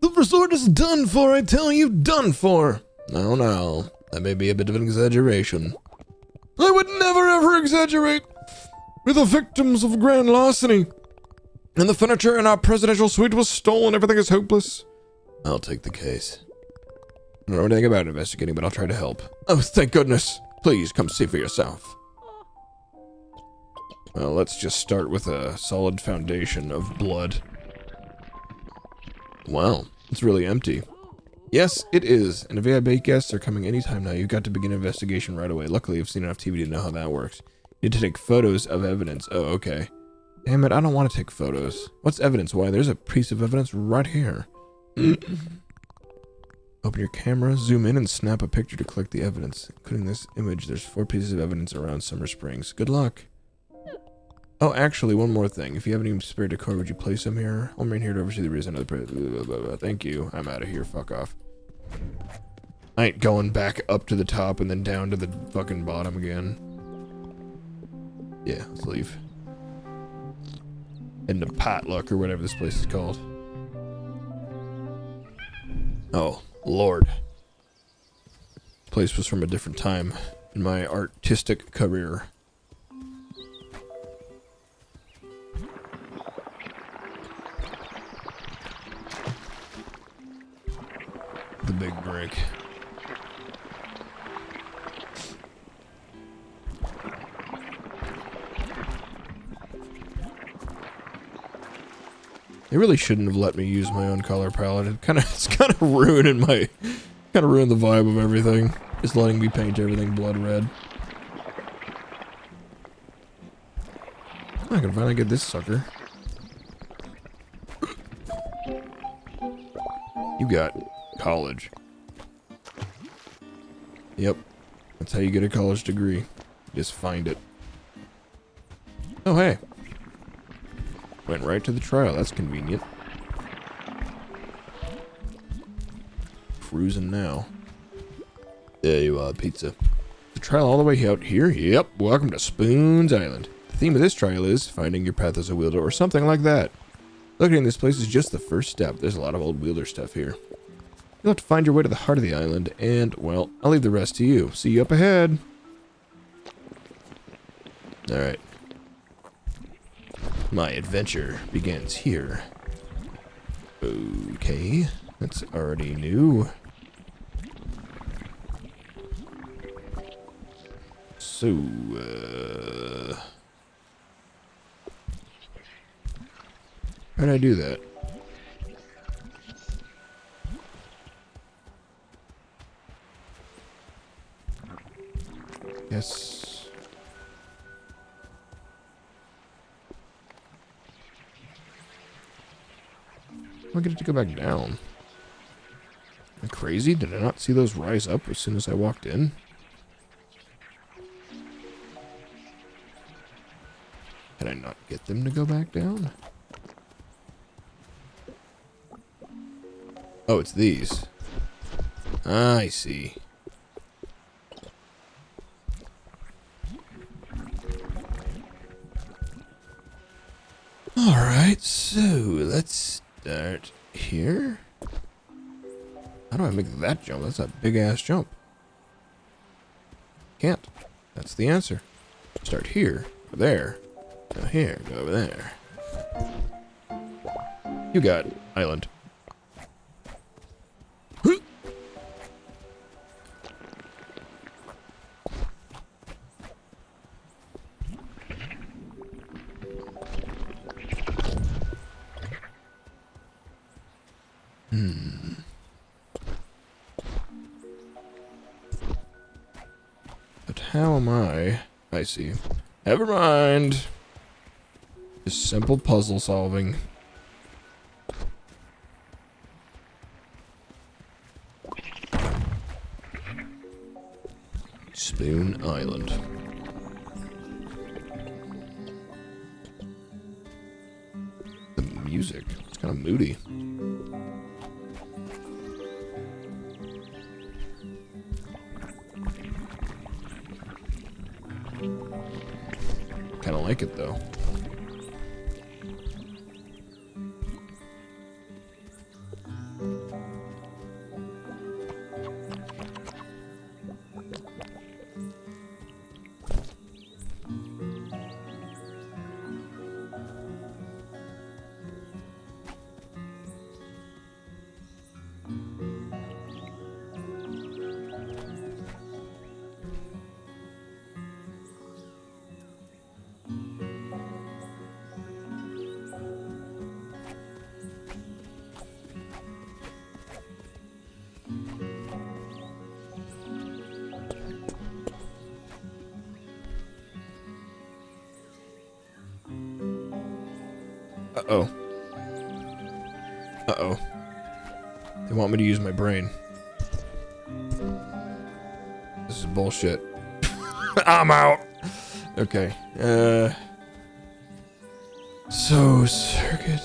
The resort is done for, I tell you, done for! No, that may be a bit of an exaggeration. I would never ever exaggerate! We're the victims of grand larceny. And the furniture in our presidential suite was stolen, everything is hopeless. I'll take the case. I don't know anything about investigating, but I'll try to help. Oh, thank goodness. Please, come see for yourself. Well, let's just start with a solid foundation of blood. Wow, it's really empty. Yes, it is. And if VIP guests are coming anytime now, you've got to begin an investigation right away. Luckily, I've seen enough TV to know how that works. You need to take photos of evidence. Oh, okay. Damn it, I don't want to take photos. What's evidence? Why, there's a piece of evidence right here. Open your camera, zoom in, and snap a picture to collect the evidence. Including this image, there's 4 pieces of evidence around Summer Springs. Good luck. Oh, actually, one more thing. If you have any spare decor, would you place them here? I'll remain here to oversee the reason of the... Thank you. I'm out of here. Fuck off. I ain't going back up to the top and then down to the fucking bottom again. Yeah, let's leave. And the potluck or whatever this place is called. Oh, Lord. This place was from a different time in my artistic career. The big drink. They really shouldn't have let me use my own color palette. It's kind of ruined the vibe of everything. Just letting me paint everything blood red. I can finally get this sucker. You got college. Yep. That's how you get a college degree. Just find it. Oh, hey. Went right to the trial. That's convenient. Cruising now. There you are, pizza. The trial all the way out here? Yep. Welcome to Spoon's Island. The theme of this trial is finding your path as a wielder or something like that. Locating this place is just the first step. There's a lot of old wielder stuff here. You'll have to find your way to the heart of the island, and, well, I'll leave the rest to you. See you up ahead. Alright. My adventure begins here. Okay, that's already new. So, how did I do that? Yes. I get it to go back down. Am I crazy? Did I not see those rise up as soon as I walked in? Can I not get them to go back down? Oh, it's these. I see. Alright, so let's start here. How do I make that jump? That's a big ass jump. Can't. That's the answer. Start here, or there. Go here, go over there. You got it. Island. But how am I see. Never mind. Just simple puzzle solving. Spoon Island. The music, it's kind of moody. Kind of like it though. Uh-oh. Uh-oh. They want me to use my brain. This is bullshit. I'm out. Okay. So, circuit.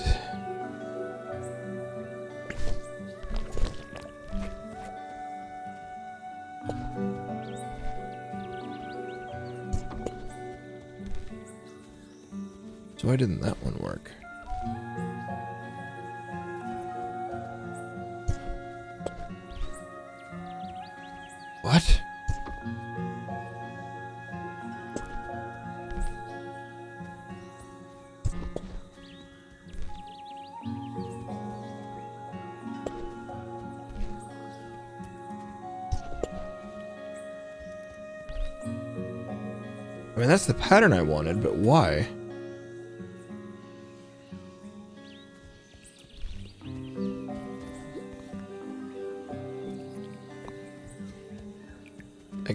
So why didn't that one work? What? I mean, that's the pattern I wanted, but why?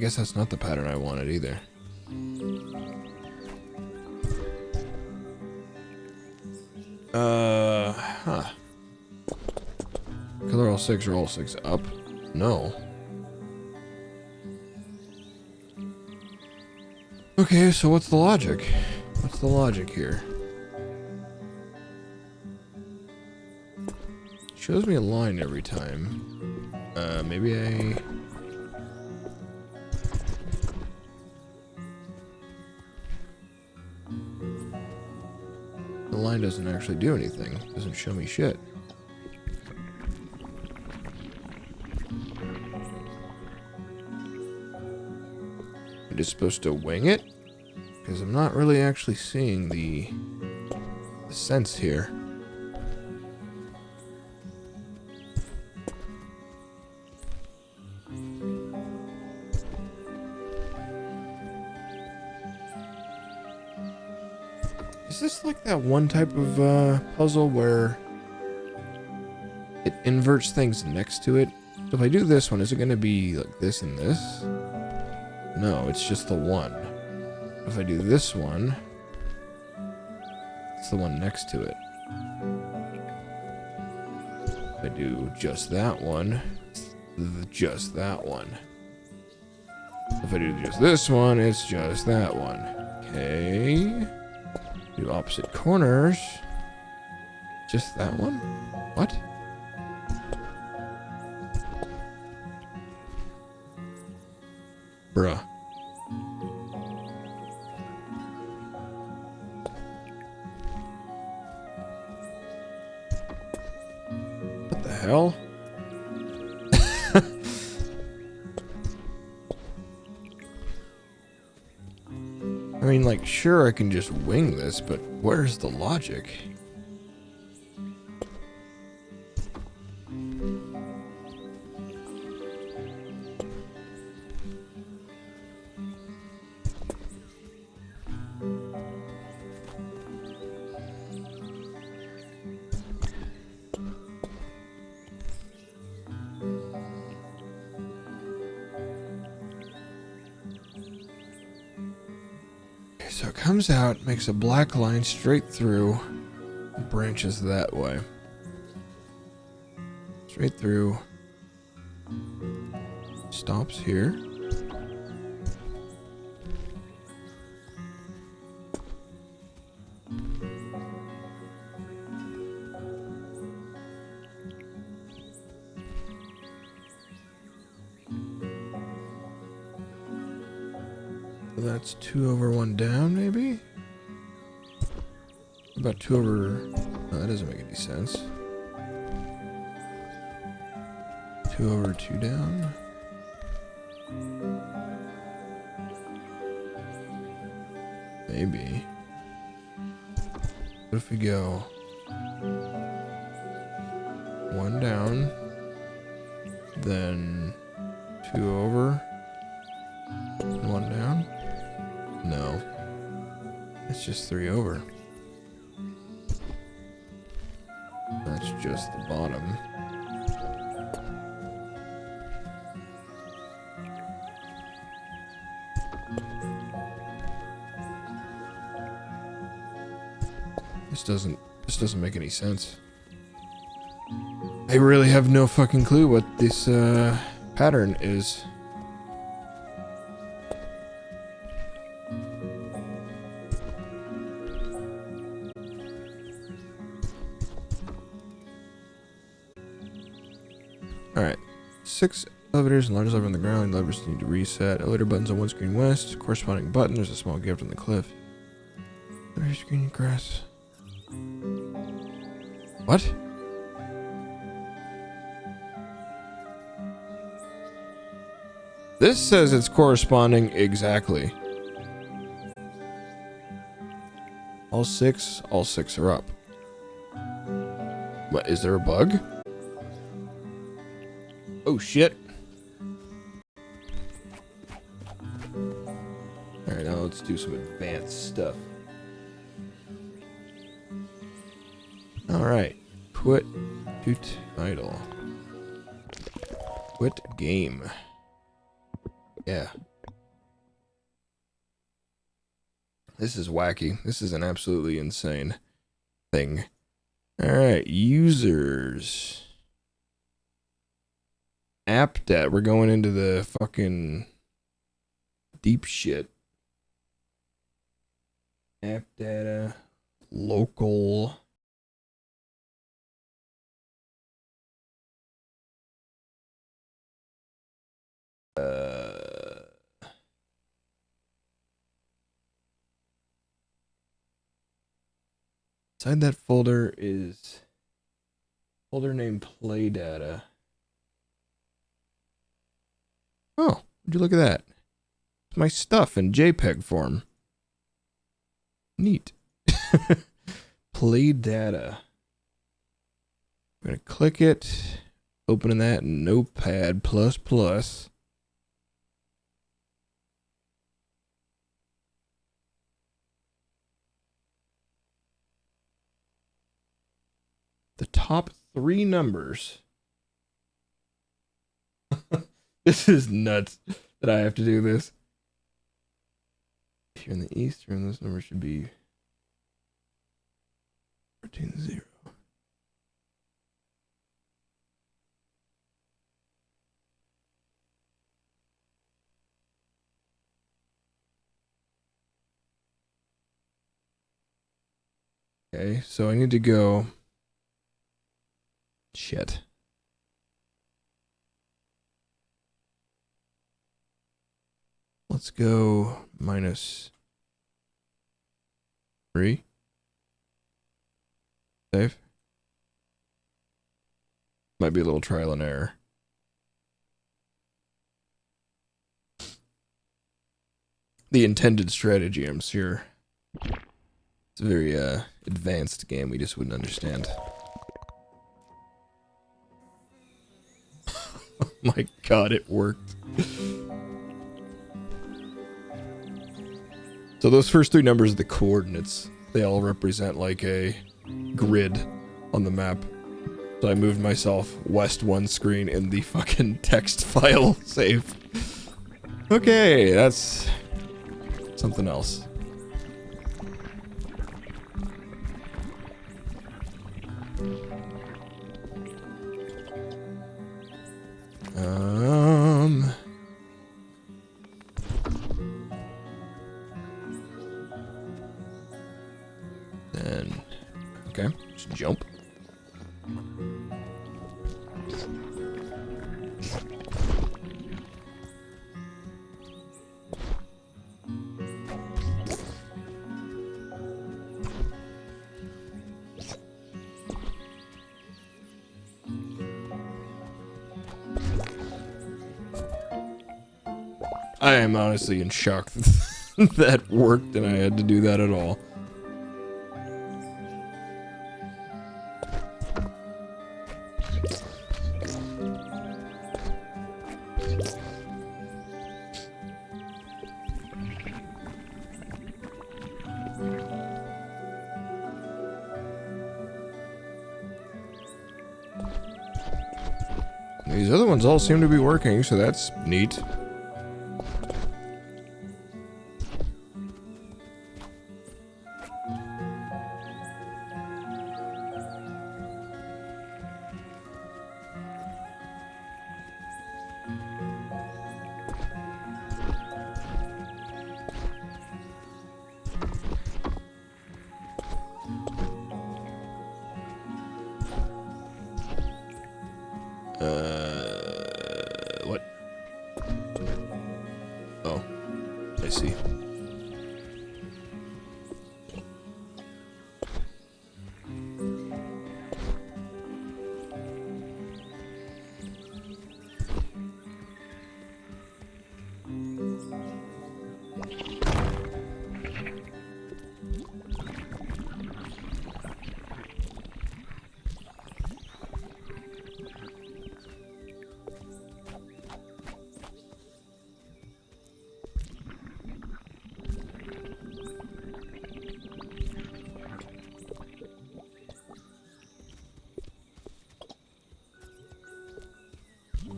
guess that's not the pattern I wanted either. Huh. Color all 6 or all 6 up? No. Okay, so what's the logic? What's the logic here? Shows me a line every time. Maybe I... The line doesn't actually do anything. It doesn't show me shit. I'm just supposed to wing it? Because I'm not really actually seeing the sense here. Is this like that one type of puzzle where it inverts things next to it? So if I do this one, is it going to be like this and this? No, it's just the one. If I do this one, it's the one next to it. If I do just that one, it's just that one. If I do just this one, it's just that one. Okay. Do opposite corners. Just that one? What? Bruh. What the hell? I mean, like, sure, I can just wing this, but where's the logic? So it comes out, makes a black line straight through, and branches that way. Straight through. Stops here. That's 2 over 1 down, maybe? About 2 over... No, that doesn't make any sense. 2 over 2 down? Maybe. What if we go... 1 down, then 2 over, 1 down? No. It's just 3 over. That's just the bottom. This doesn't make any sense. I really have no fucking clue what this pattern is. Alright. 6 elevators and largest lever on the ground. Levers need to reset. Elevator buttons on one screen west. Corresponding button. There's a small gift on the cliff. Elevator screen grass. What? This says it's corresponding exactly. All six are up. What, is there a bug? Oh shit. Alright, now let's do some advanced stuff. Alright. Quit to title. Quit game. Yeah. This is wacky. This is an absolutely insane thing. Alright, users. App data. We're going into the fucking deep shit. App data. Local. Inside that folder is folder name play data. Oh, would you look at that? It's my stuff in JPEG form. Neat. Play data. I'm gonna click it. Opening that in Notepad++. The top 3 numbers. This is nuts that I have to do this. If you're in the Eastern, this number should be 14-0. Okay, so I need to go. Shit. Let's go -3. Save. Might be a little trial and error. The intended strategy, I'm sure. It's a very advanced game we just wouldn't understand. Oh my god, it worked. So those first 3 numbers are the coordinates. They all represent like a grid on the map. So I moved myself west 1 screen in the fucking text file save. Okay, that's something else. Then, okay, just jump. I am honestly in shock that worked and I had to do that at all. These other ones all seem to be working, so that's neat. What? Oh, I see.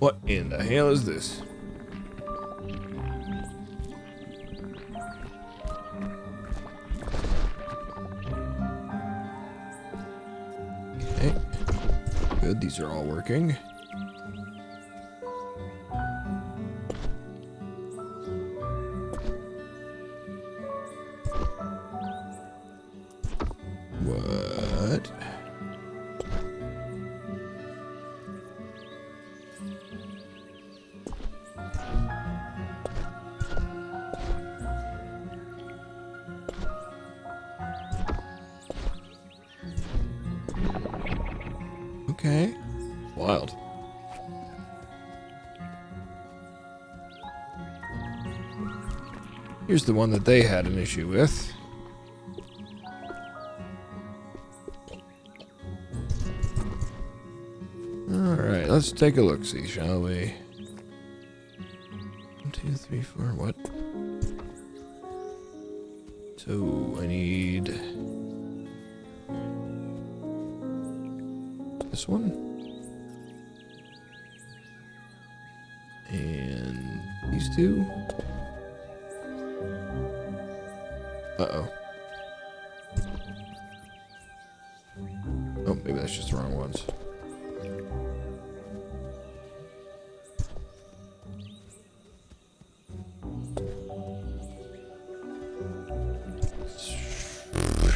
What in the hell is this? Good, these are all working. What? Okay. Wild. Here's the one that they had an issue with. Alright, let's take a look-see, shall we? 1, 2, 3, 4, what? So, I need... this one? And these two? Uh-oh. Oh, maybe that's just the wrong ones.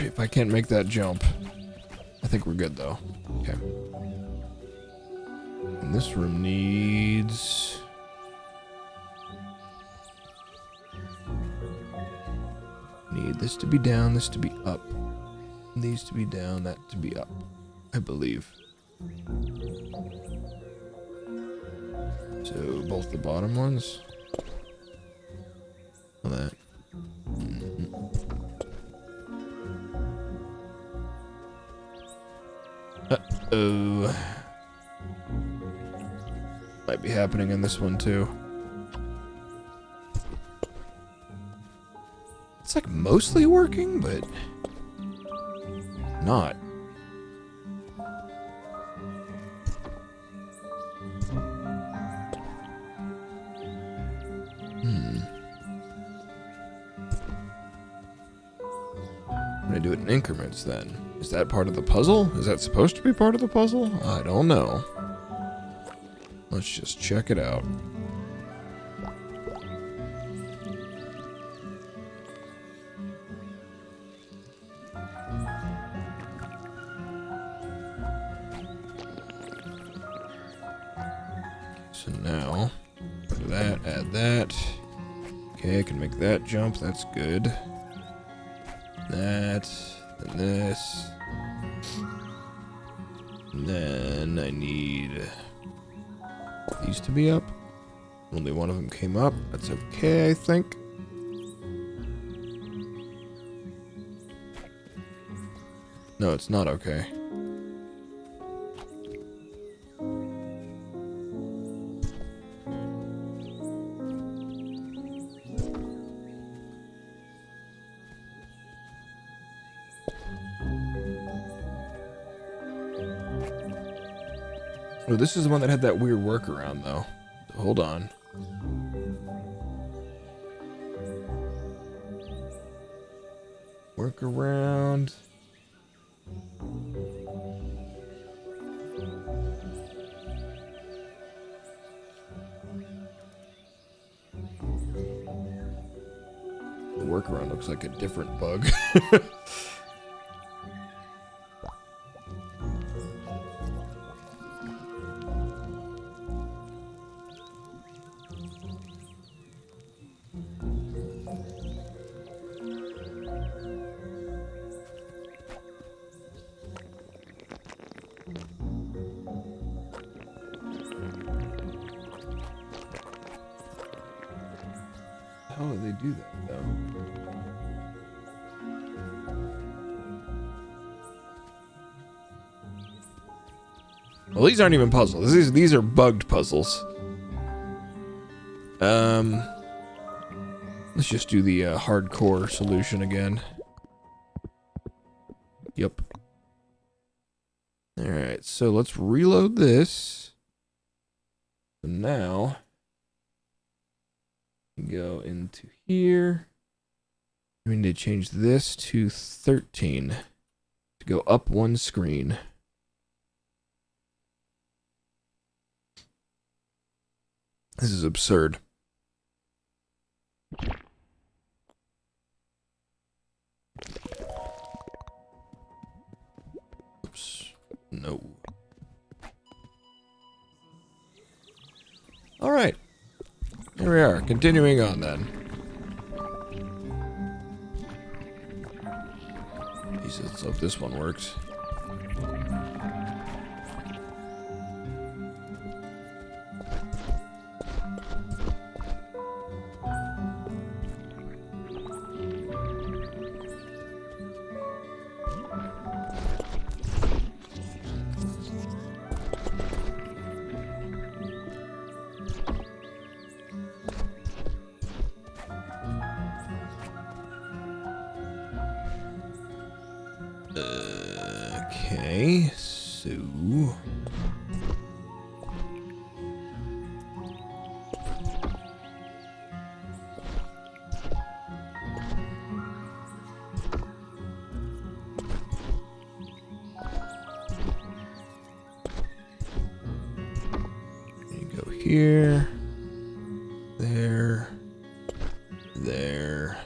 If I can't make that jump, I think we're good though. Okay. And this room needs... need this to be down, this to be up. These to be down, that to be up. I believe. So both the bottom ones. That. Uh-oh. Might be happening in this one too. It's like mostly working, but not. I'm gonna do it in increments then. Is that part of the puzzle? Is that supposed to be part of the puzzle? I don't know. Let's just check it out. So now, put that, add that. Okay, I can make that jump, that's good. That, and this. And then I need these to be up. Only one of them came up. That's okay, I think. No, it's not okay. Oh, this is the one that had that weird workaround, though. So hold on. Workaround. The workaround looks like a different bug. How do they do that, though? Well, these aren't even puzzles. These are bugged puzzles. Let's just do the hardcore solution again. Yep. Alright, so let's reload this. So now, go into here. We need to change this to 13 to go up one screen. This is absurd. Oops. No. Alright. Here we are, continuing on then. Jesus, let's hope this one works. Okay, so... you go here, there, there.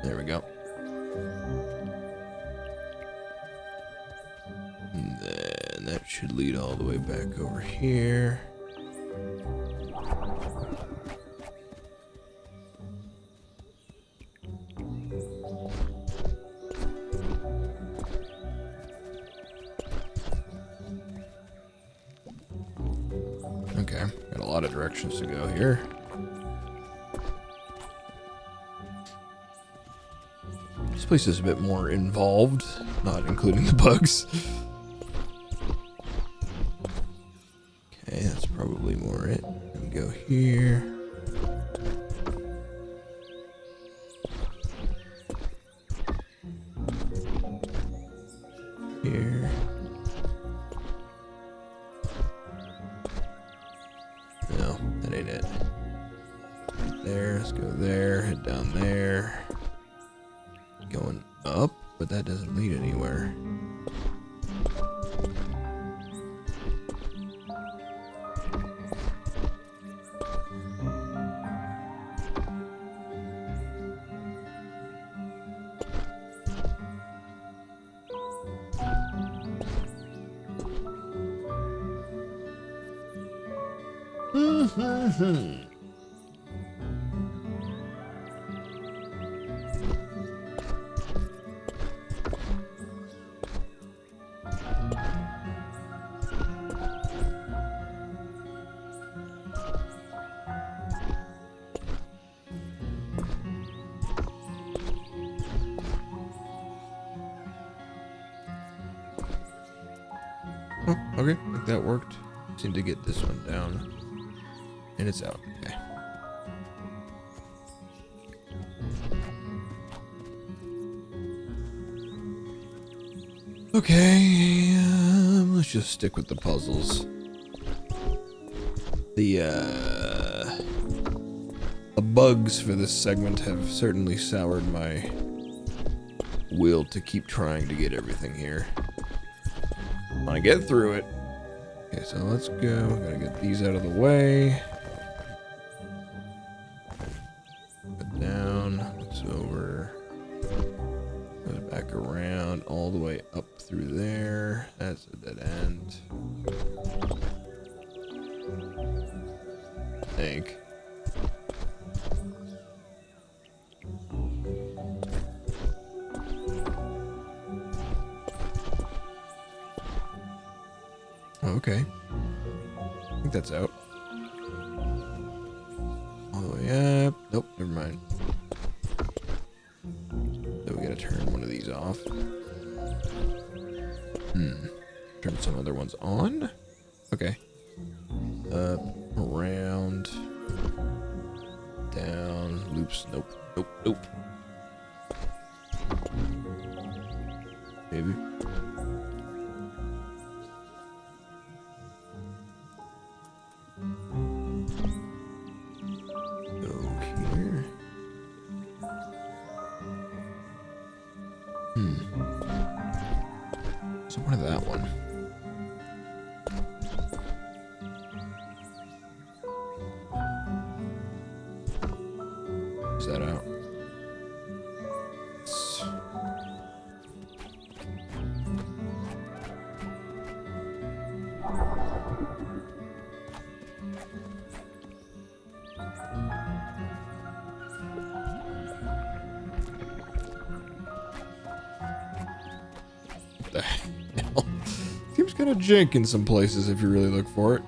There we go. And then that should lead all the way back over here. Okay, got a lot of directions to go here. This place is a bit more involved, not including the bugs. Okay, that's probably more it. Let me go here. Here. No, that ain't it. Right there, let's go there, head down there. Going up, but that doesn't lead anywhere. Oh, okay, I think that worked. Just need to get this one down. And it's out. Okay. Okay, let's just stick with the puzzles. The bugs for this segment have certainly soured my will to keep trying to get everything here. I want to get through it. Okay, so let's go. Gotta get these out of the way. Put down. It's over. Goes back around all the way up through there. That's a dead end. I think. Okay. I think that's out. All the way up. Nope, never mind. So we gotta turn one of these off. Turn some other ones on. Okay. Up, around, down, loops. Nope, nope, nope. Maybe. So what of that one? Is that out? What the hell? Seems kind of jank in some places if you really look for it.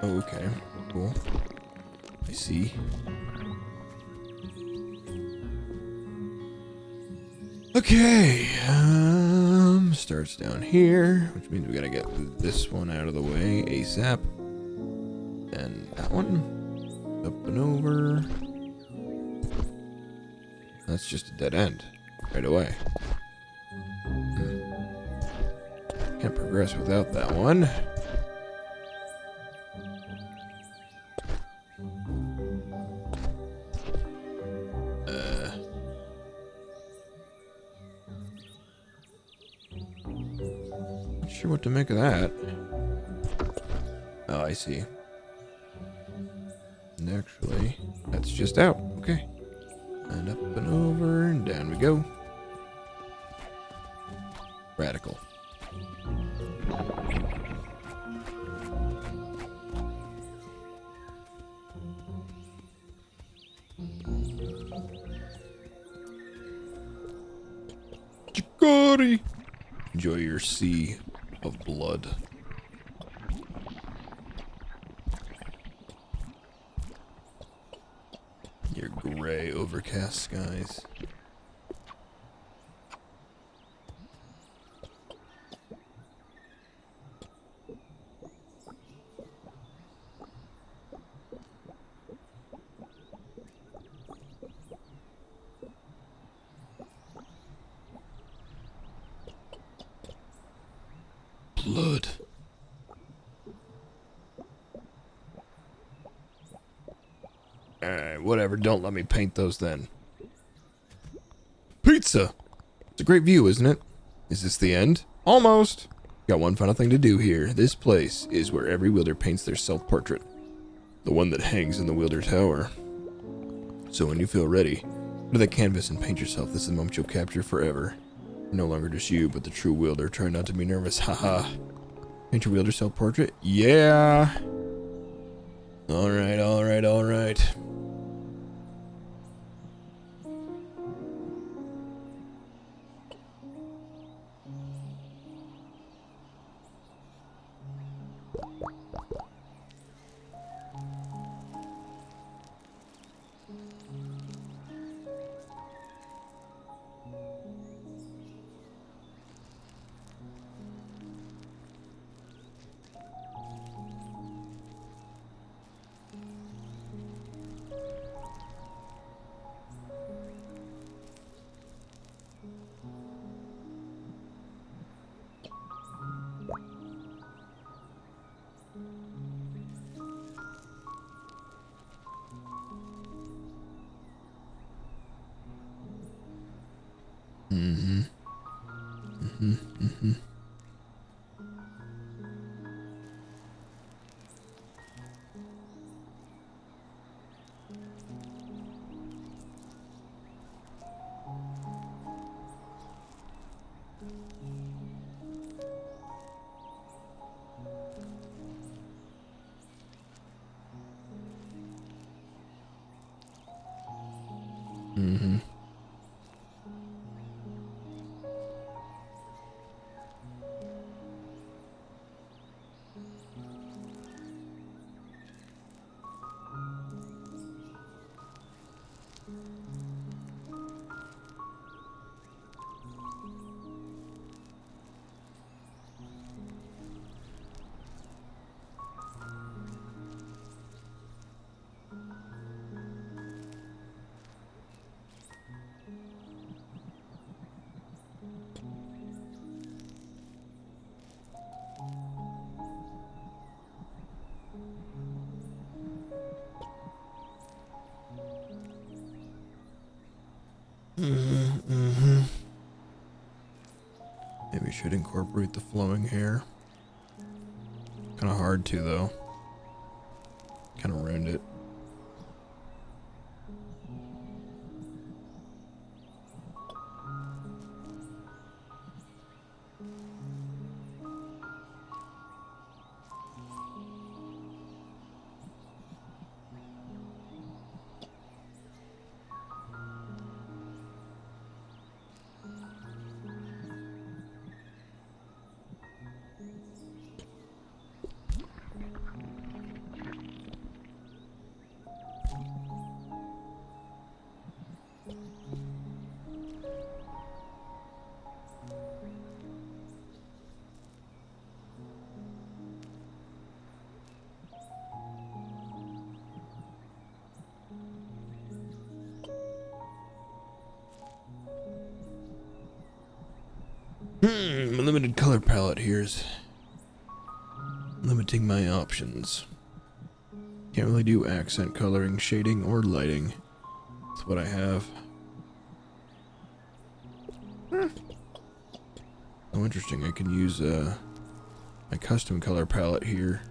Okay, cool. I see. Okay, starts down here, which means we gotta get this one out of the way ASAP. And that one, up and over. That's just a dead end, right away. Can't progress without that one. Not sure what to make of that. Oh, I see. And actually, that's just out. Okay. And up and over, and down we go. Radical. Chicory! Enjoy your sea of blood. Your gray, overcast skies. Blood. Alright, whatever. Don't let me paint those then. Pizza! It's a great view, isn't it? Is this the end? Almost! Got one final thing to do here. This place is where every wielder paints their self-portrait. The one that hangs in the wielder tower. So when you feel ready, go to the canvas and paint yourself. This is the moment you'll capture forever. No longer just you, but the true wielder. Try not to be nervous. Haha. Paint your wielder self-portrait? Yeah! Alright, alright, alright. We should incorporate the flowing hair. Kind of hard to, though. Kind of ruined it. A limited color palette here's limiting my options. Can't really do accent coloring, shading, or lighting. That's what I have. Oh, interesting. I can use my custom color palette here.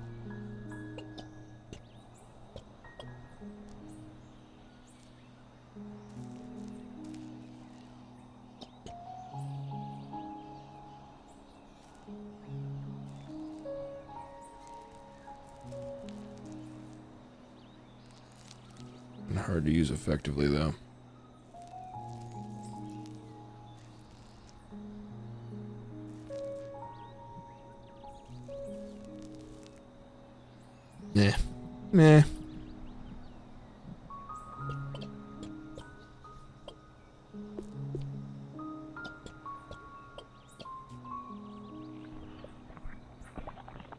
Hard to use effectively, though. Nah. Meh.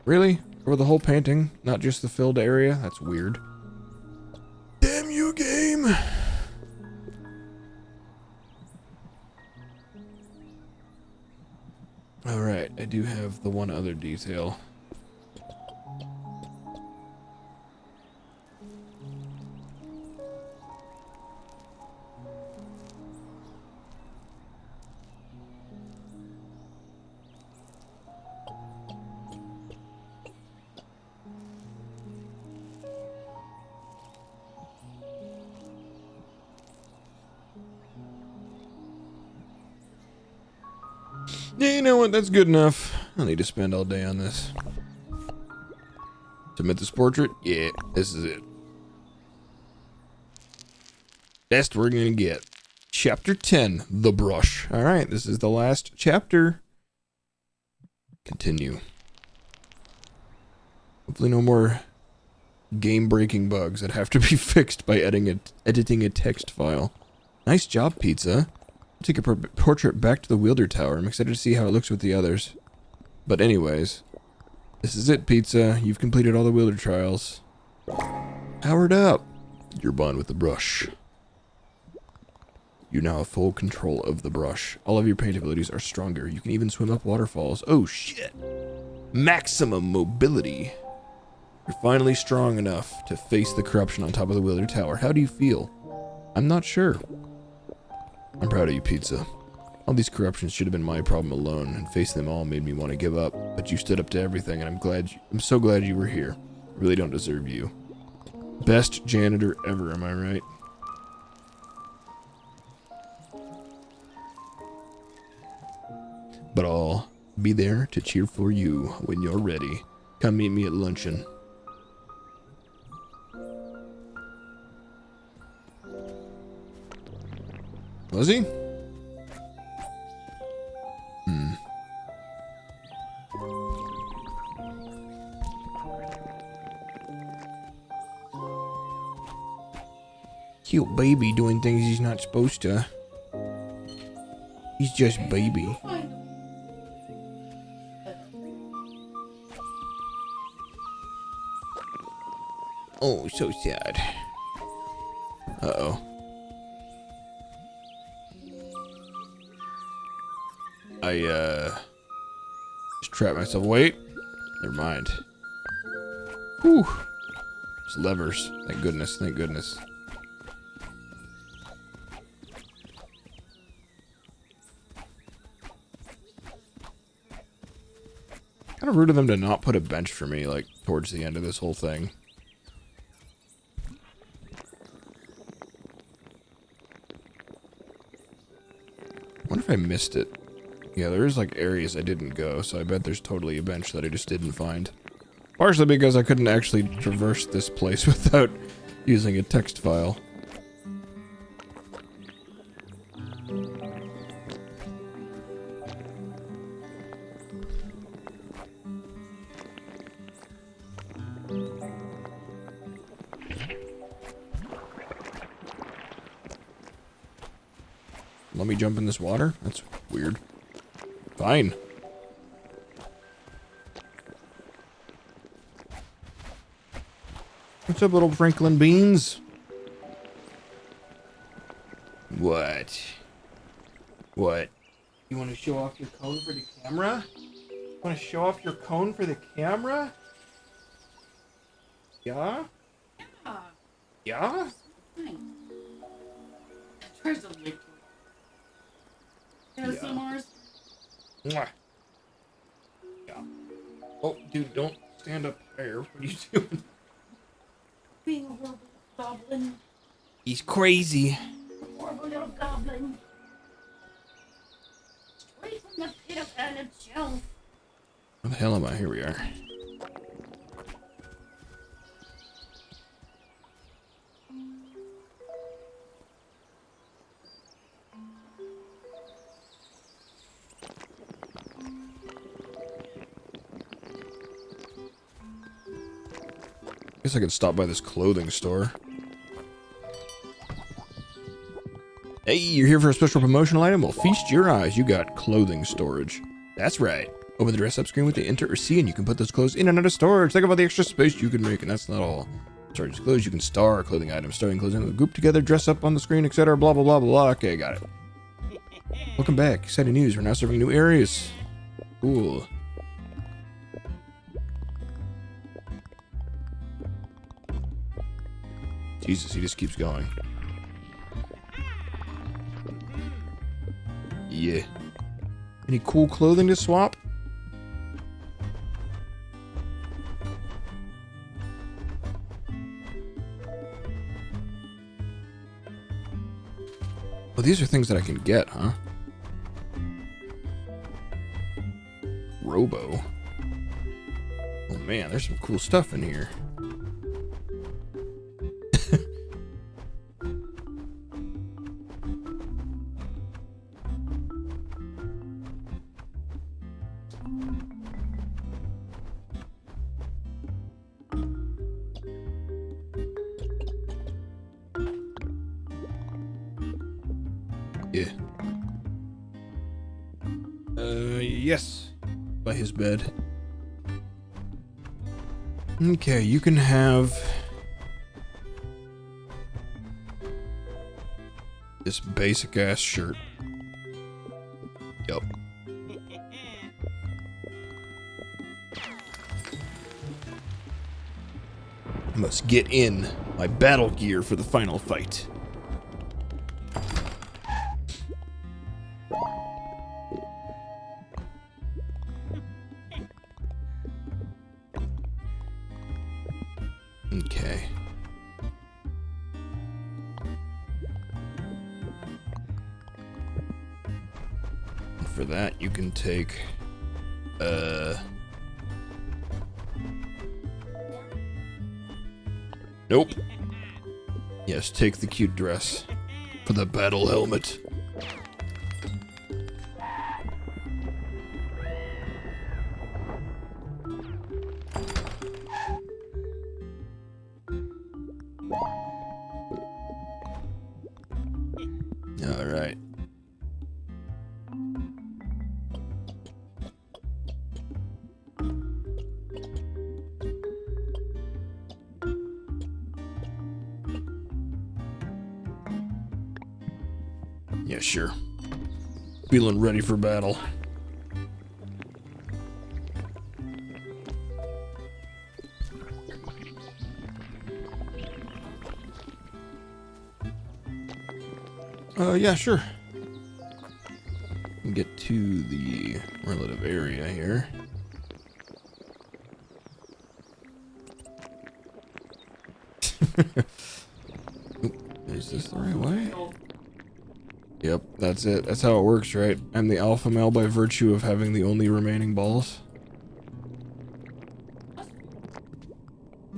Really? Over the whole painting, not just the filled area? That's weird. Damn you, game! Alright, I do have the one other detail. Yeah, you know what? That's good enough. I need to spend all day on this. Submit this portrait? Yeah, this is it. Best we're gonna get. Chapter 10, The Brush. Alright, this is the last chapter. Continue. Hopefully no more game-breaking bugs that have to be fixed by editing a text file. Nice job, Pizza. Take a portrait back to the Wielder Tower. I'm excited to see how it looks with the others. But anyways, this is it, Pizza. You've completed all the Wielder trials. Powered up. You're bond with the brush. You now have full control of the brush. All of your paint abilities are stronger. You can even swim up waterfalls. Oh shit! Maximum mobility. You're finally strong enough to face the corruption on top of the Wielder Tower. How do you feel? I'm not sure. I'm proud of you, Pizza. All these corruptions should have been my problem alone, and facing them all made me want to give up. But you stood up to everything, and I'm so glad you were here. I really don't deserve you. Best janitor ever, am I right? But I'll be there to cheer for you when you're ready. Come meet me at luncheon. Was he? Cute baby doing things he's not supposed to. He's just baby. Oh, so sad. Uh-oh. Just trapped myself. Wait. Never mind. Whew. It's levers. Thank goodness. Thank goodness. Kind of rude of them to not put a bench for me, like, towards the end of this whole thing. I wonder if I missed it. Yeah, there's like areas I didn't go, so I bet there's totally a bench that I just didn't find. Partially because I couldn't actually traverse this place without using a text file. Let me jump in this water? That's weird. Fine. What's up, little Franklin Beans? What? What? You want to show off your cone for the camera? You want to show off your cone for the camera? Yeah? Yeah. Yeah? Nice. Tries to lick you. Yeah. ASMRs. Mwah. Yeah. Oh, dude, don't stand up higher. What are you doing? Being a horrible goblin. He's crazy. A horrible little goblin. Straight from the pit of hell itself. Where the hell am I? Here we are. Guess I could stop by this clothing store. Hey, you're here for a special promotional item? Well, feast your eyes. You got clothing storage. That's right. Open the dress up screen with the Enter or C and you can put those clothes in and out of storage. Think about the extra space you can make, and that's not all. Storage clothes, you can star clothing items, starting clothing with group together, dress up on the screen, etc. Blah, blah, blah, blah, blah. Okay, got it. Welcome back. Exciting news. We're now serving new areas. Cool. Jesus, he just keeps going. Yeah. Any cool clothing to swap? Well, these are things that I can get, huh? Robo. Oh man, there's some cool stuff in here. Yeah. Yes. By his bed. Okay, you can have this basic ass shirt. Yup. I must get in my battle gear for the final fight. Okay. And for that, you can take, Nope. Yes, take the cute dress for the battle helmet. All right. Yeah, sure. Feeling ready for battle. Yeah, sure. Get to the relative area here. Is this the right way? Yep, that's it. That's how it works, right? I'm the alpha male by virtue of having the only remaining balls.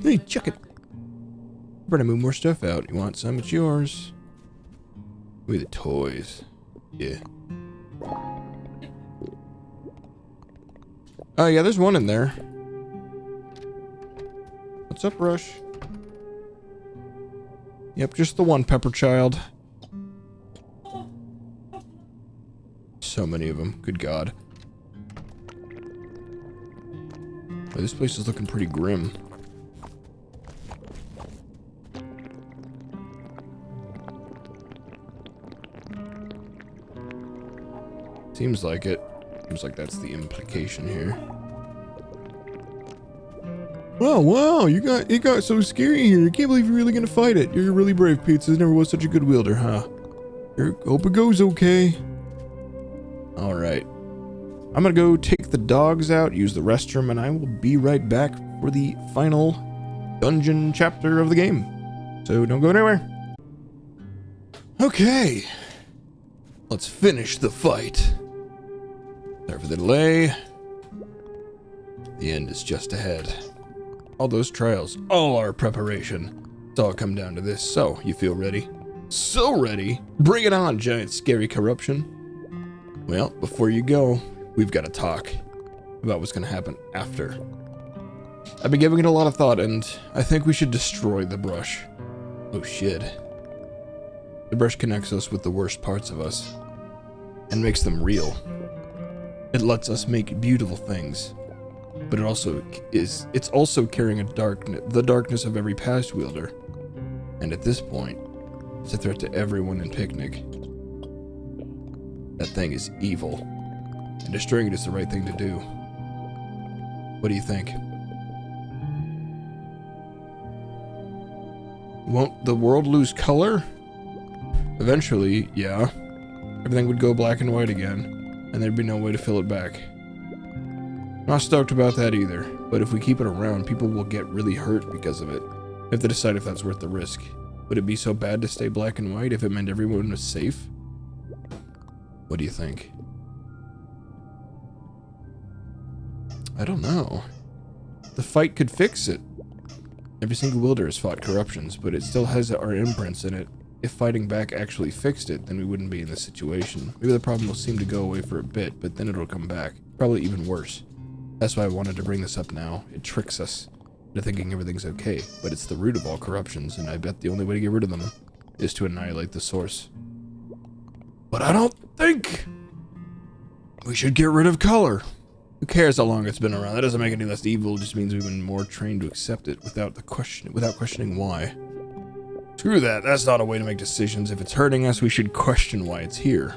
Hey, chuck it. Better move more stuff out. You want some? It's yours. With the toys. Yeah. Oh, yeah, there's one in there. What's up, Rush? Yep, just the one, Pepper Child. So many of them. Good God. Boy, this place is looking pretty grim. Seems like it. Seems like that's the implication here. Wow, you got so scary here. I can't believe you're really gonna fight it. You're really brave, Pizza. Never was such a good wielder, huh? Hope it goes okay. Alright. I'm gonna go take the dogs out, use the restroom, and I will be right back for the final dungeon chapter of the game. So don't go anywhere. Okay. Let's finish the fight. Sorry for the delay. The end is just ahead. All those trials, all our preparation. It's all come down to this. So, you feel ready? So ready? Bring it on, giant scary corruption. Well, before you go, we've got to talk about what's going to happen after. I've been giving it a lot of thought, and I think we should destroy the brush. Oh shit. The brush connects us with the worst parts of us, and makes them real. It lets us make beautiful things, but it's also carrying the darkness of every past wielder. And at this point, it's a threat to everyone in Picnic. That thing is evil, and destroying it is the right thing to do. What do you think? Won't the world lose color? Eventually, yeah. Everything would go black and white again, and there'd be no way to fill it back. Not stoked about that either, but if we keep it around, people will get really hurt because of it. We have to decide if that's worth the risk. Would it be so bad to stay black and white if it meant everyone was safe? What do you think? I don't know. The fight could fix it. Every single wielder has fought corruptions, but it still has our imprints in it. If fighting back actually fixed it, then we wouldn't be in this situation. Maybe the problem will seem to go away for a bit, but then it'll come back. Probably even worse. That's why I wanted to bring this up now. It tricks us into thinking everything's okay, but it's the root of all corruptions, and I bet the only way to get rid of them is to annihilate the source. But I don't think we should get rid of color. Who cares how long it's been around? That doesn't make it any less evil, it just means we've been more trained to accept it without questioning why. Screw that, that's not a way to make decisions. If it's hurting us, we should question why it's here.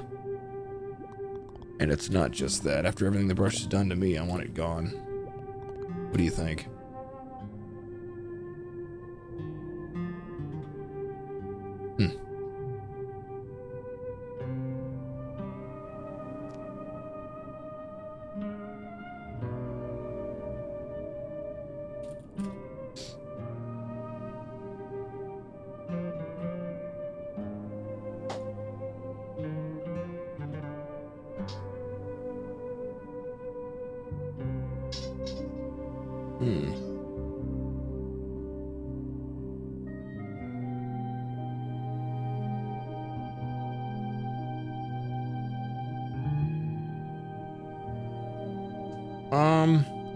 And it's not just that. After everything the brush has done to me, I want it gone. What do you think?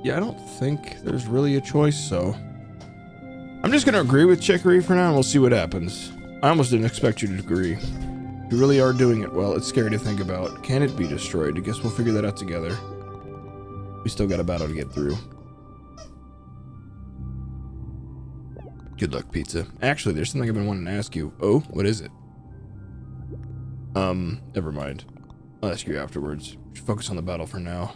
Yeah, I don't think there's really a choice, so I'm just gonna agree with Chicory for now, and we'll see what happens. I almost didn't expect you to agree. You really are doing it well. It's scary to think about. Can it be destroyed? I guess we'll figure that out together. We still got a battle to get through. Good luck, Pizza. Actually, there's something I've been wanting to ask you. Oh, what is it? Never mind. I'll ask you afterwards. We should focus on the battle for now.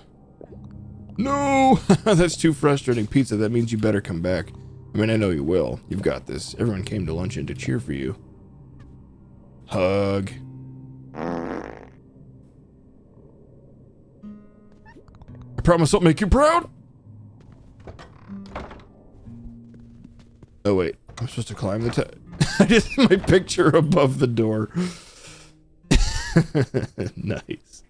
No! That's too frustrating, Pizza. That means you better come back. I mean, I know you will. You've got this. Everyone came to luncheon to cheer for you. Hug. I promise I'll make you proud! Oh, wait. I'm supposed to climb the I just see my picture above the door. Nice.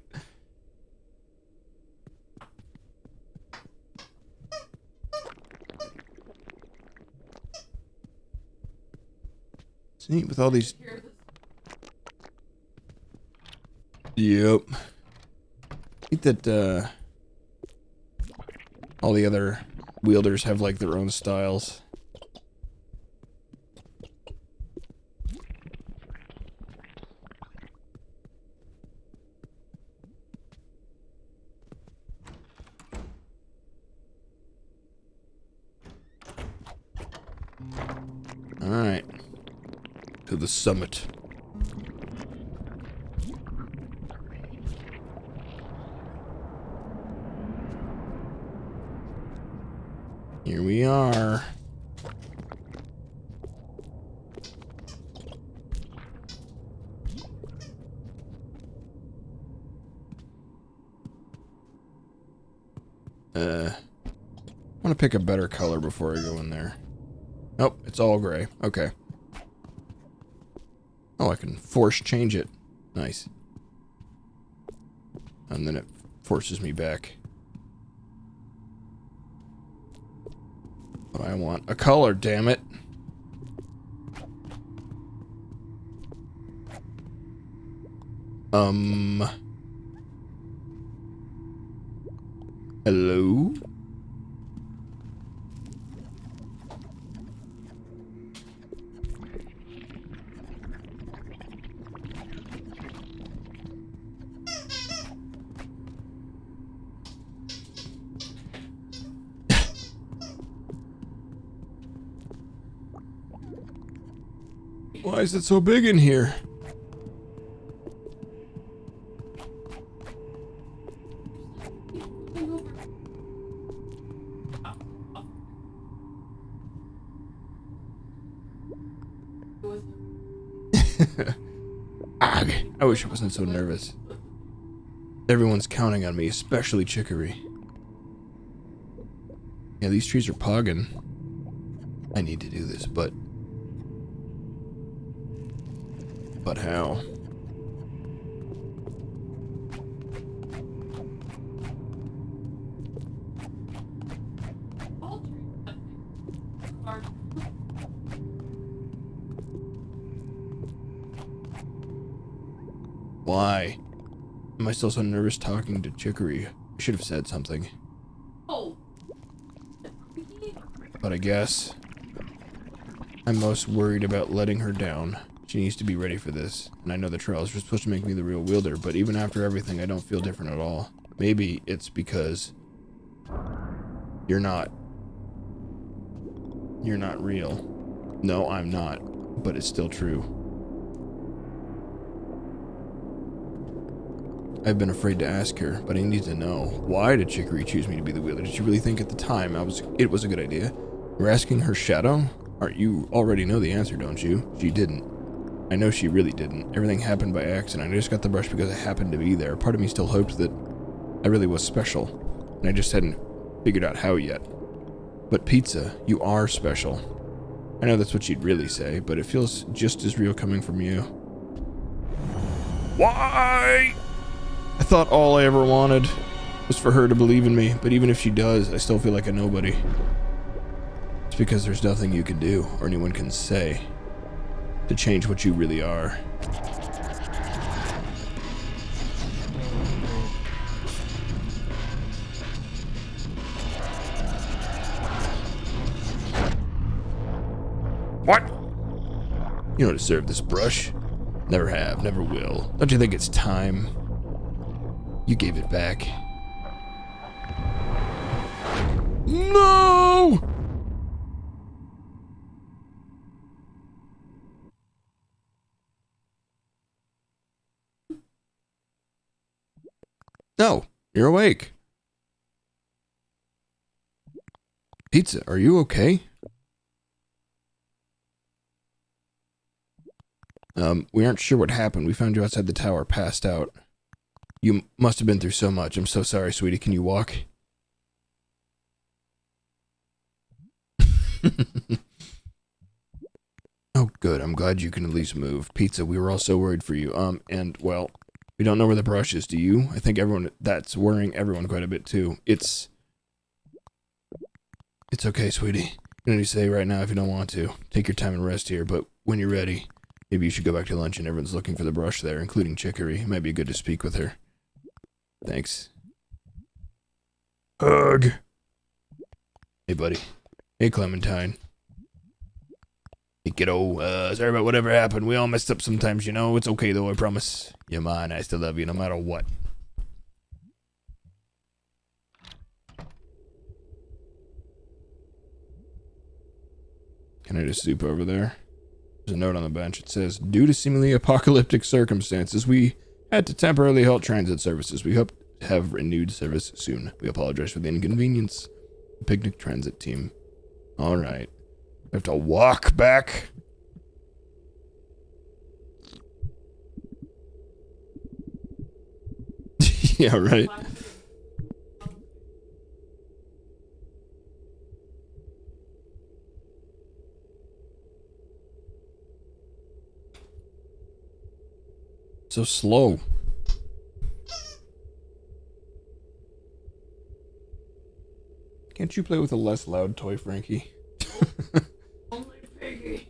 It's neat with all these. Yep. Neat that all the other wielders have like their own styles. Alright. To the summit. Here we are. I want to pick a better color before I go in there. Nope, it's all gray. Okay. Oh, I can force change it. Nice. And then it forces me back. I want a color, damn it. Hello? Why is it so big in here? I wish I wasn't so nervous. Everyone's counting on me, especially Chicory. Yeah, these trees are pogging. I need to do this, but how? Why? Am I still so nervous talking to Chicory? I should have said something. Oh. But I guess I'm most worried about letting her down. She needs to be ready for this. And I know the trials are supposed to make me the real wielder, but even after everything, I don't feel different at all. Maybe it's because you're not real. No, I'm not, but it's still true. I've been afraid to ask her, but I need to know. Why did Chicory choose me to be the wielder? Did she really think at the time it was a good idea? You're asking her shadow? You already know the answer, don't you? She didn't. I know she really didn't. Everything happened by accident. I just got the brush because I happened to be there. Part of me still hoped that I really was special, and I just hadn't figured out how yet. But Pizza, you are special. I know that's what she'd really say, but it feels just as real coming from you. Why? I thought all I ever wanted was for her to believe in me, but even if she does, I still feel like a nobody. It's because there's nothing you can do, or anyone can say, to change what you really are. What? You don't deserve this brush. Never have, never will. Don't you think it's time? You gave it back. No! No, you're awake. Pizza, are you okay? We aren't sure what happened. We found you outside the tower, passed out. You must have been through so much. I'm so sorry, sweetie. Can you walk? Good, I'm glad you can at least move. Pizza, we were all so worried for you. And, well, we don't know where the brush is, do you? I think that's worrying everyone quite a bit, too. It's okay, sweetie. You don't need to say right now if you don't want to. Take your time and rest here, but when you're ready, maybe you should go back to lunch and everyone's looking for the brush there, including Chicory. It might be good to speak with her. Thanks. Hug! Hey, buddy. Hey, Clementine. Hey, kiddo. Sorry about whatever happened. We all messed up sometimes, you know. It's okay, though, I promise. You're mine. I still love you no matter what. Can I just soup over there? There's a note on the bench. It says, due to seemingly apocalyptic circumstances, we had to temporarily halt transit services. We hope to have renewed service soon. We apologize for the inconvenience. The picnic transit team. Alright. We have to walk back. Yeah, right. So slow. Can't you play with a less loud toy, Frankie? Only piggy.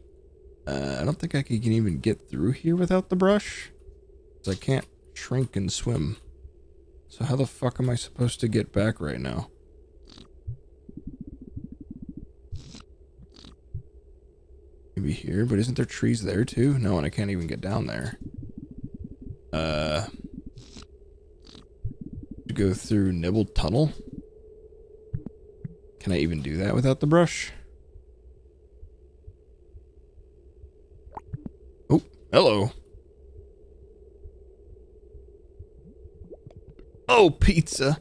I don't think I can even get through here without the brush. 'Cause I can't shrink and swim. So how the fuck am I supposed to get back right now? Maybe here, but isn't there trees there too? No, and I can't even get down there. To go through Nibble Tunnel? Can I even do that without the brush? Oh, hello. Oh, pizza.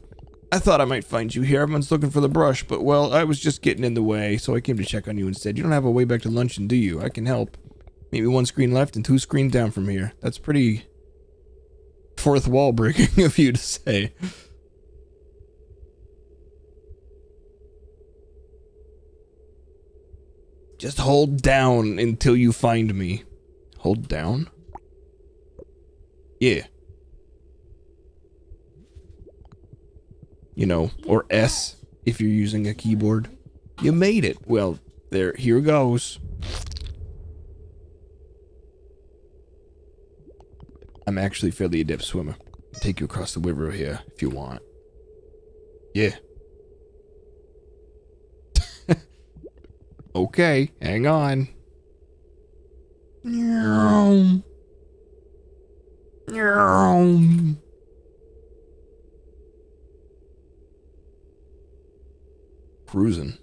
I thought I might find you here. Everyone's looking for the brush, but, well, I was just getting in the way, so I came to check on you instead. You don't have a way back to luncheon, do you? I can help. Maybe one screen left and 2 screens down from here. That's pretty fourth wall breaking of you to say. Just hold down until you find me. Hold down? Yeah. You know, or S if you're using a keyboard. You made it. Well, here goes. I'm actually a fairly adept swimmer. I'll take you across the river here if you want. Yeah. Okay, hang on. Cruising.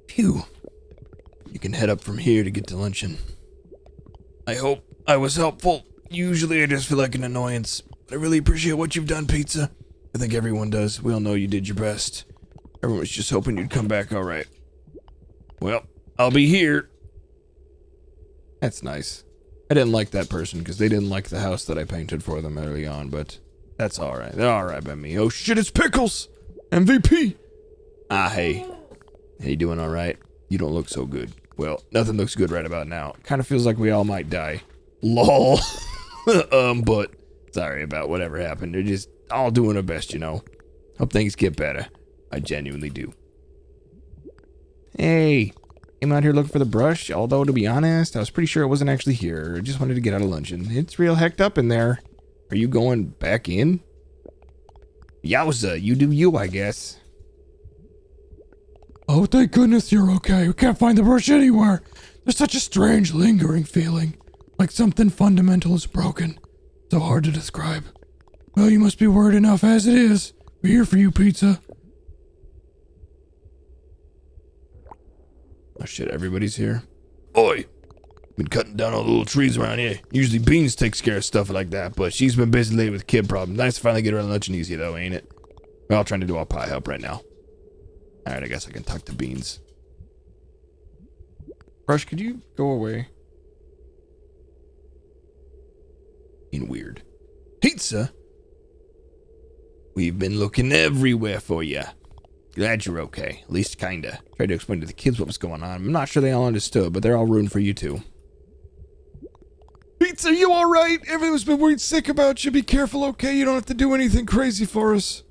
Phew. You can head up from here to get to luncheon. I hope I was helpful. Usually I just feel like an annoyance, but I really appreciate what you've done, Pizza. I think everyone does. We all know you did your best. Everyone was just hoping you'd come back all right. Well, I'll be here. That's nice. I didn't like that person because they didn't like the house that I painted for them early on, but that's all right. They're all right by me. Oh shit, it's Pickles! MVP! Ah, hey. Hey, you doing all right? You don't look so good. Well, nothing looks good right about now. Kind of feels like we all might die. LOL. But sorry about whatever happened. They're just all doing our best, you know. Hope things get better. I genuinely do. Hey, came out here looking for the brush, although to be honest, I was pretty sure it wasn't actually here. I just wanted to get out of luncheon. It's real hecked up in there. Are you going back in? Yowza, you do you, I guess. Oh, thank goodness you're okay. We can't find the brush anywhere. There's such a strange, lingering feeling. Like something fundamental is broken. So hard to describe. Well, you must be worried enough as it is. We're here for you, Pizza. Oh shit, everybody's here? Oi! Been cutting down all the little trees around here. Usually Beans takes care of stuff like that, but she's been busy lately with kid problems. Nice to finally get her on luncheon easy though, ain't it? We're all trying to do our pie help right now. Alright, I guess I can talk to Beans. Brush, could you go away? being weird. Pizza? We've been looking everywhere for you. Glad you're okay. At least kinda. Tried to explain to the kids what was going on. I'm not sure they all understood, but they're all rooting for you too. Pizza, are you alright? Everyone's been worried sick about you. Be careful, okay? You don't have to do anything crazy for us.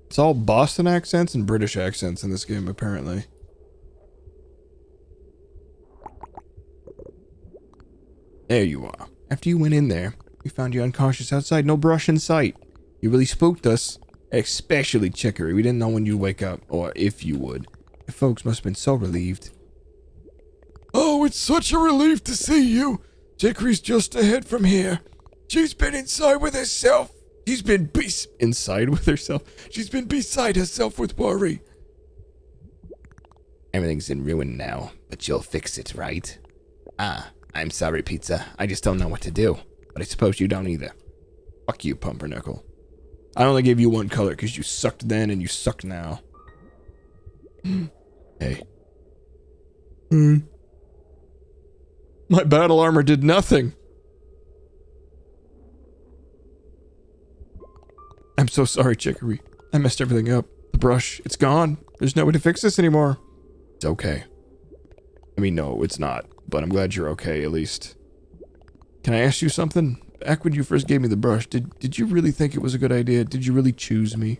It's all Boston accents and British accents in this game, apparently. There you are. After you went in there, we found you unconscious outside. No brush in sight. You really spooked us. Especially Chicory. We didn't know when you'd wake up, or if you would. The folks must have been so relieved. Oh, it's such a relief to see you. Chicory's just ahead from here. She's been inside with herself. She's been inside with herself. She's been beside herself with worry. Everything's in ruin now, but you'll fix it, right? Ah, I'm sorry, Pizza. I just don't know what to do. But I suppose you don't either. Fuck you, Pumpernickel. I only gave you one color because you sucked then and you suck now. Hey. My battle armor did nothing. I'm so sorry, Chicory. I messed everything up. The brush, it's gone. There's no way to fix this anymore. It's okay. I mean, no, it's not. But I'm glad you're okay, at least. Can I ask you something? Back when you first gave me the brush, did you really think it was a good idea? Did you really choose me?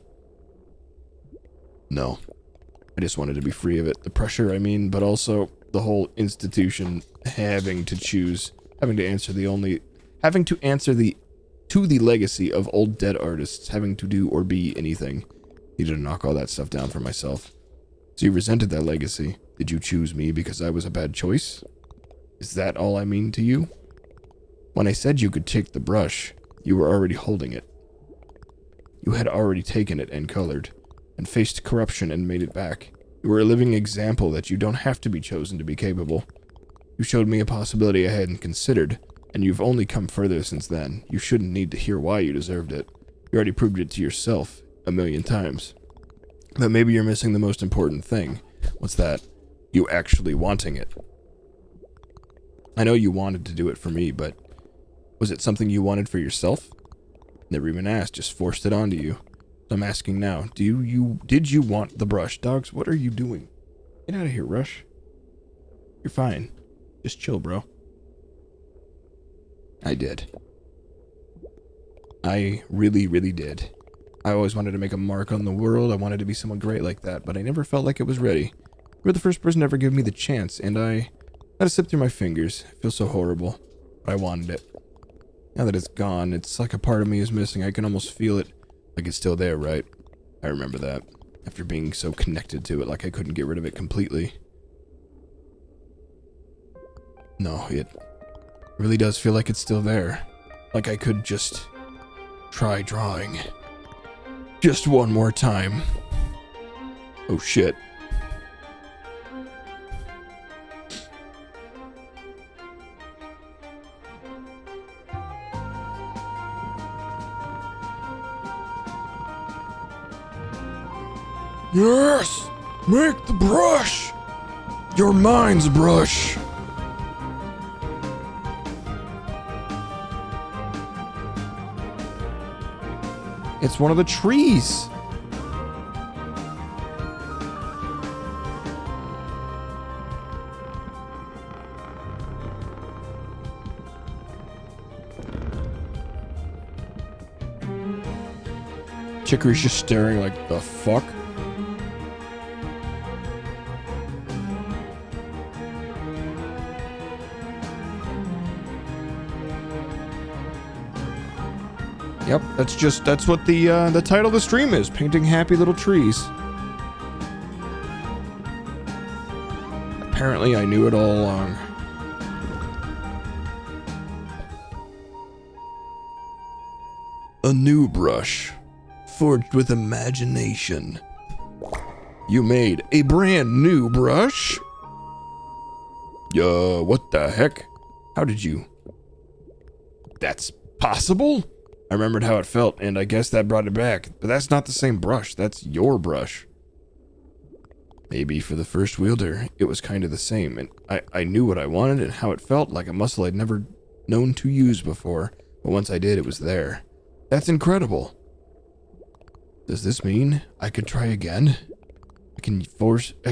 No. I just wanted to be free of it. The pressure, I mean, but also the whole institution having to choose, having to answer to the legacy of old dead artists, having to do or be anything. Needed to knock all that stuff down for myself. So you resented that legacy. Did you choose me because I was a bad choice? Is that all I mean to you? When I said you could take the brush, you were already holding it. You had already taken it and colored, and faced corruption and made it back. You were a living example that you don't have to be chosen to be capable. You showed me a possibility I hadn't considered, and you've only come further since then. You shouldn't need to hear why you deserved it. You already proved it to yourself 1,000,000 times. But maybe you're missing the most important thing. What's that? You actually wanting it. I know you wanted to do it for me, but was it something you wanted for yourself? Never even asked, just forced it onto you. So I'm asking now, did you want the brush? Dogs, what are you doing? Get out of here, Rush. You're fine. Just chill, bro. I did. I really, really did. I always wanted to make a mark on the world. I wanted to be someone great like that, but I never felt like it was ready. You were the first person to ever give me the chance, and I let it slip through my fingers. It feels so horrible, but I wanted it. Now that it's gone, it's like a part of me is missing. I can almost feel it. Like it's still there, right? I remember that. After being so connected to it, like I couldn't get rid of it completely. No, it really does feel like it's still there. Like I could just try drawing. Just one more time. Oh shit. Yes! Make the brush! Your mind's brush! It's one of the trees! Chicory's just staring like, the fuck? Yep, that's what the title of the stream is, painting happy little trees. Apparently I knew it all along. A new brush, forged with imagination. You made a brand new brush? What the heck? How did you? That's possible? I remembered how it felt, and I guess that brought it back. But that's not the same brush. That's your brush. Maybe for the first wielder, it was kind of the same, and I knew what I wanted and how it felt, like a muscle I'd never known to use before. But once I did, it was there. That's incredible. Does this mean I could try again? I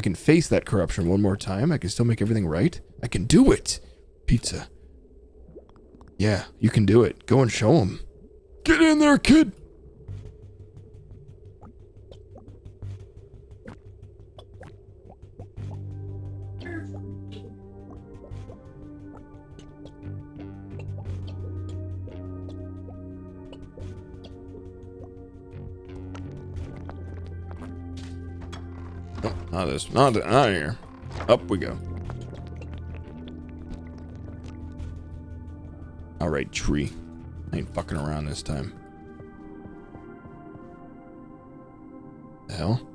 can face that corruption one more time. I can still make everything right. I can do it. Pizza. Yeah, you can do it. Go and show him. Get in there, kid. Oh, not this. Not here. Up we go. Alright, tree. I ain't fucking around this time. The hell?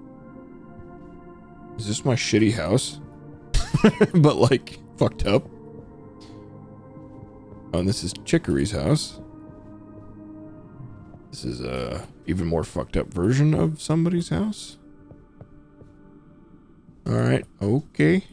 Is this my shitty house? But like, fucked up? Oh, and this is Chicory's house. This is a even more fucked up version of somebody's house. Alright, okay.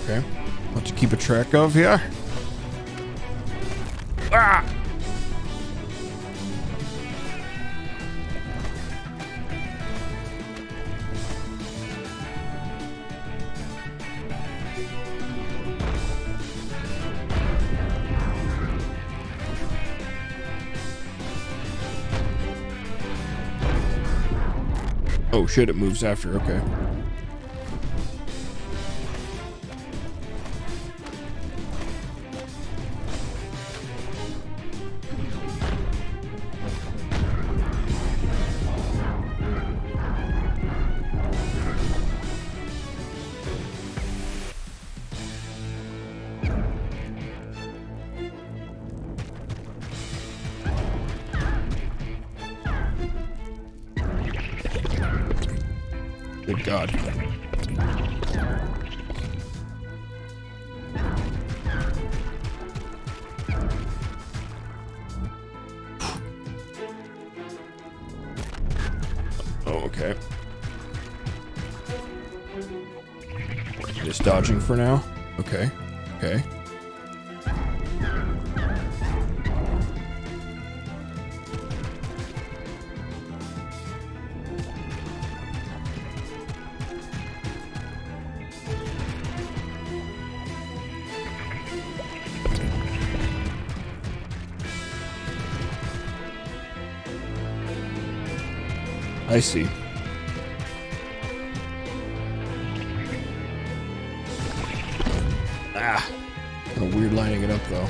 Okay. What to keep a track of here? Ah! Oh shit, it moves after, okay. Good God. Oh, okay. Just dodging for now? Okay. Okay. I see. Ah! Kind of weird lining it up, though.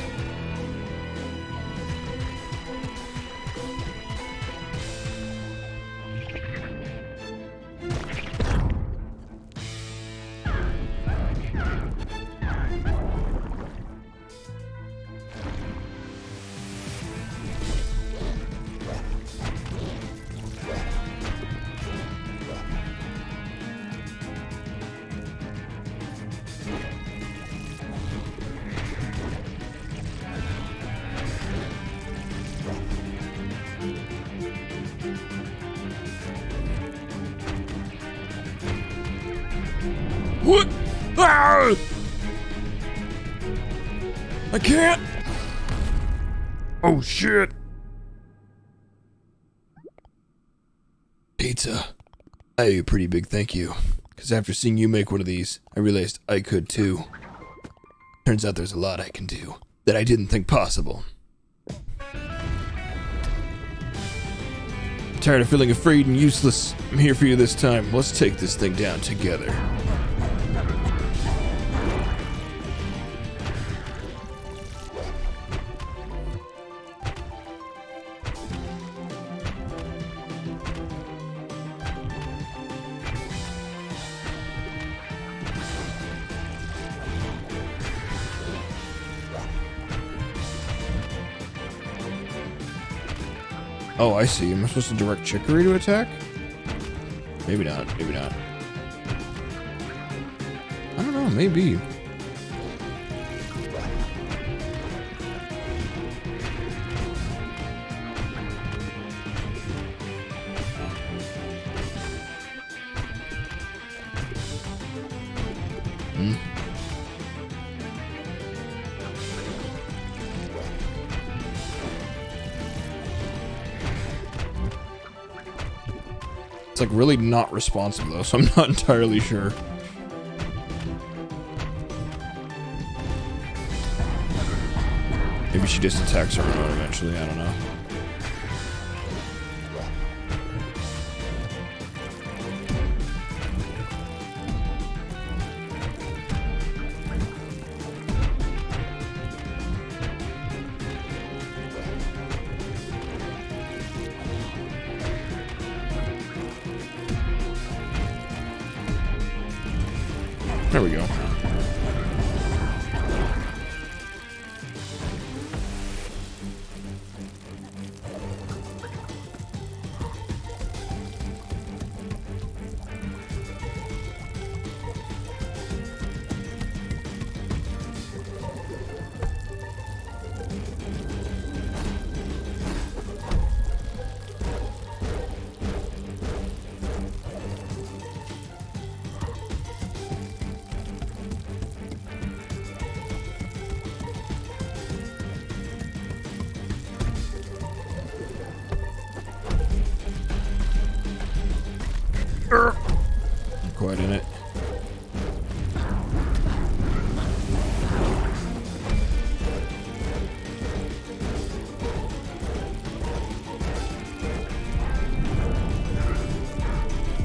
What? Ah! I can't. Oh shit. Pizza. I owe you a pretty big thank you. Because after seeing you make one of these, I realized I could too. Turns out there's a lot I can do that I didn't think possible. Tired of feeling afraid and useless? I'm here for you this time. Let's take this thing down together. Oh, I see. Am I supposed to direct Chicory to attack? Maybe not. Maybe not. I don't know. Maybe. It's like really not responsive though, so I'm not entirely sure. Maybe she just attacks her own eventually, I don't know. There we go. Quite in it.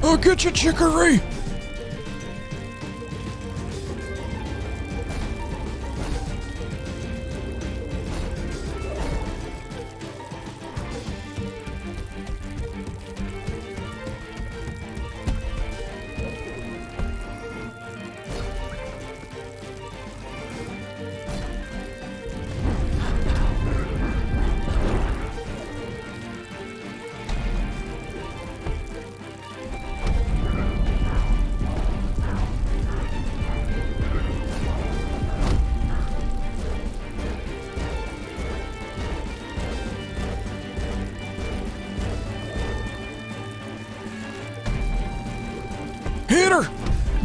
I'll get you, Chicory! Hit her!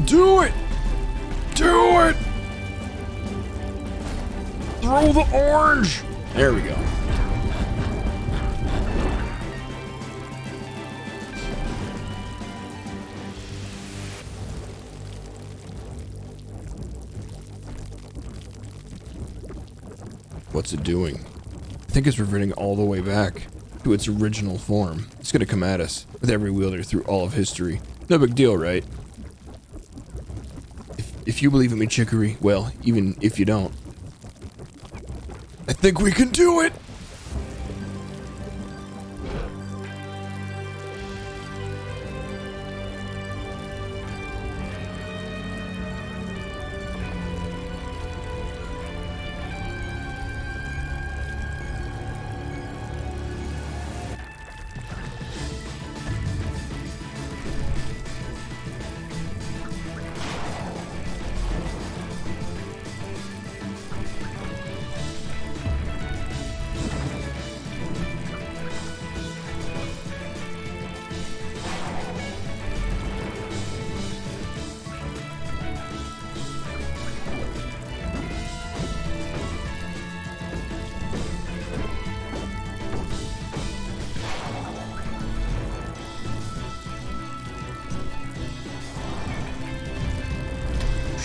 Do it! Do it! Throw the orange! There we go. What's it doing? I think it's reverting all the way back to its original form. It's gonna come at us with every wielder through all of history. No big deal, right? If you believe in me, Chicory, well, even if you don't, I think we can do it!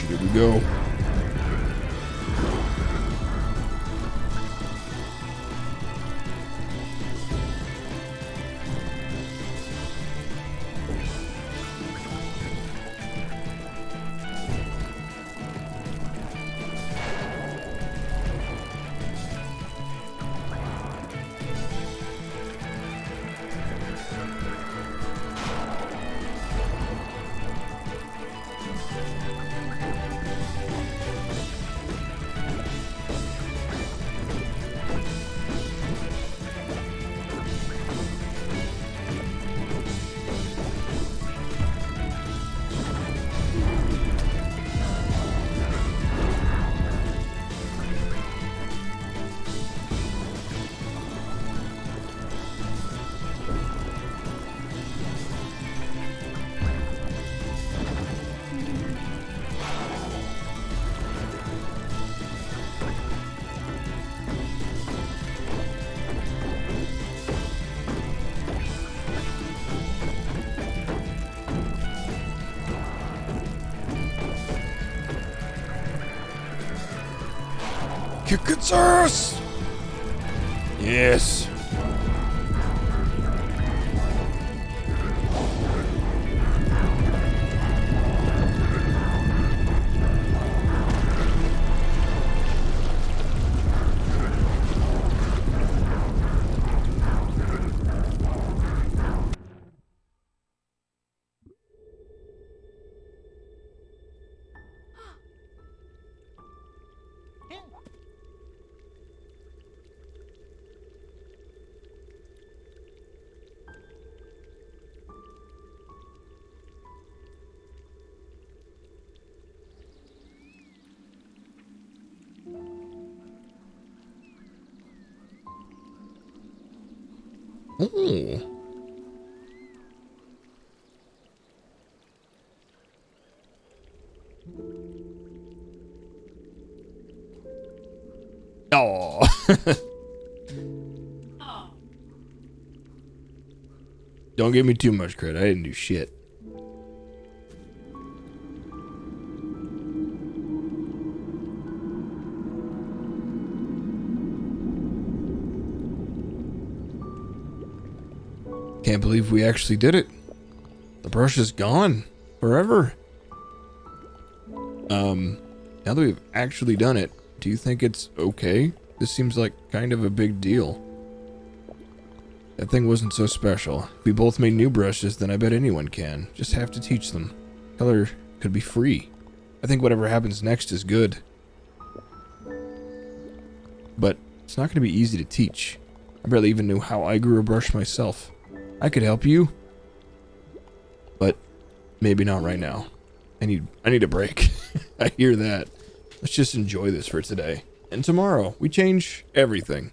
Here we go. Kick its ass! Yes. Oh. Oh. Oh. Don't give me too much credit. I didn't do shit. Can't believe we actually did it. The brush is gone forever. Now that we've actually done it, do you think it's okay? This seems like kind of a big deal. That thing wasn't so special. If we both made new brushes, then I bet anyone can. Just have to teach them. Color could be free. I think whatever happens next is good. But it's not going to be easy to teach. I barely even knew how I grew a brush myself. I could help you, but maybe not right now. I need a break. I hear that. Let's just enjoy this for today. And tomorrow, we change everything.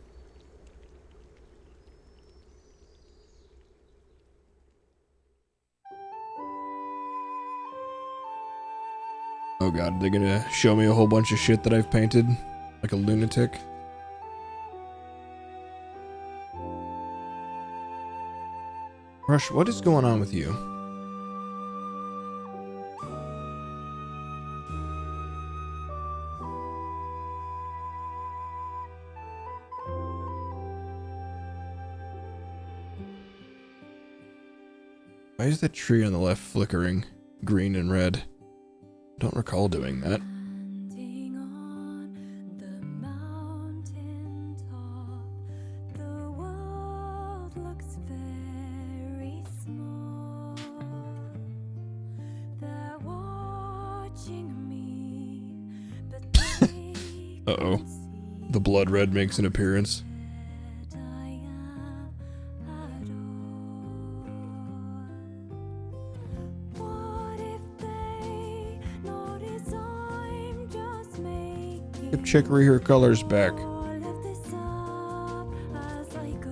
Oh god, they're gonna show me a whole bunch of shit that I've painted? Like a lunatic? Rush, what is going on with you? Why is that tree on the left flickering green and red? Don't recall doing that. Standing on the mountain top, the world looks very small. They're watching me, but they Uh-oh. can't see The blood red makes an appearance. that I am at all. What if they notice I'm just making Give Chicory her colors back. all of this up as I go?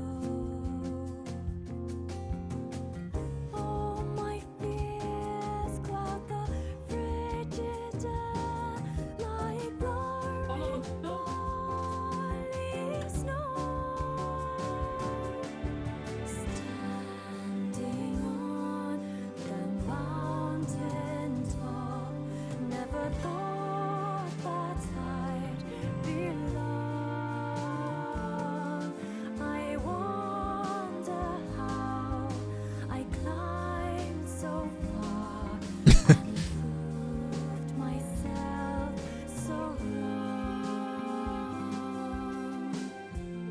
All my fears cloud the frigid air like Oh, blurry no. falling snow. Standing on the mountain top, never thought that I'd belong. I wonder how I climbed so far and proved myself so wrong.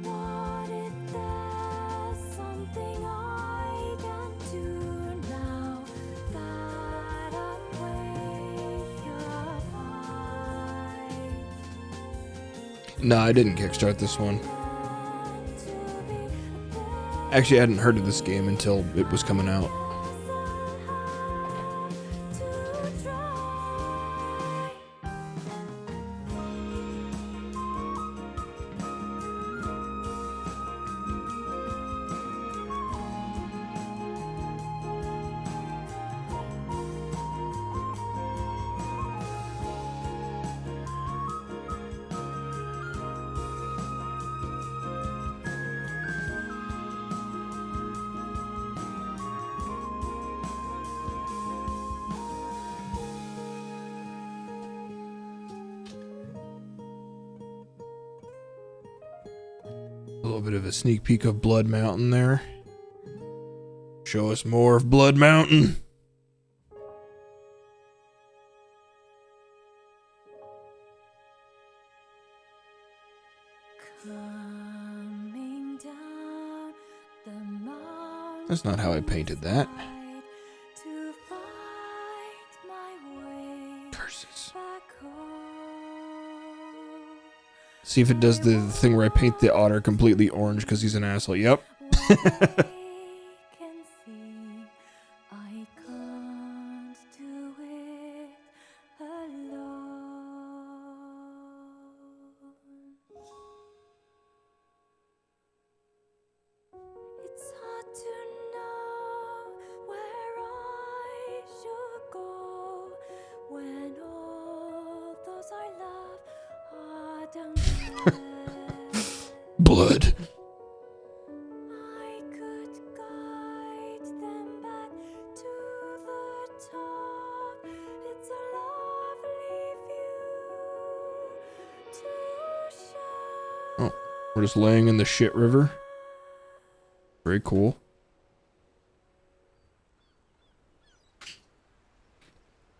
What if there's something I can do now that I'm way up high? Nah, I didn't kickstart this one. And to be Actually, I hadn't heard of this game until it was coming out. to try. A little bit of a sneak peek of Blood Mountain there. Show us more of Blood Mountain. Coming down the mountain That's not how I painted that. to find my way Curses. back home. See if it does the thing where I paint the otter completely orange because he's an asshole. Yep. Can see I can't do it alone. It's hard to know where I should go when all those I love are down there. Blood. I could guide them back to the top. It's a lovely view to share. Oh, we're just laying in the shit river. Very cool.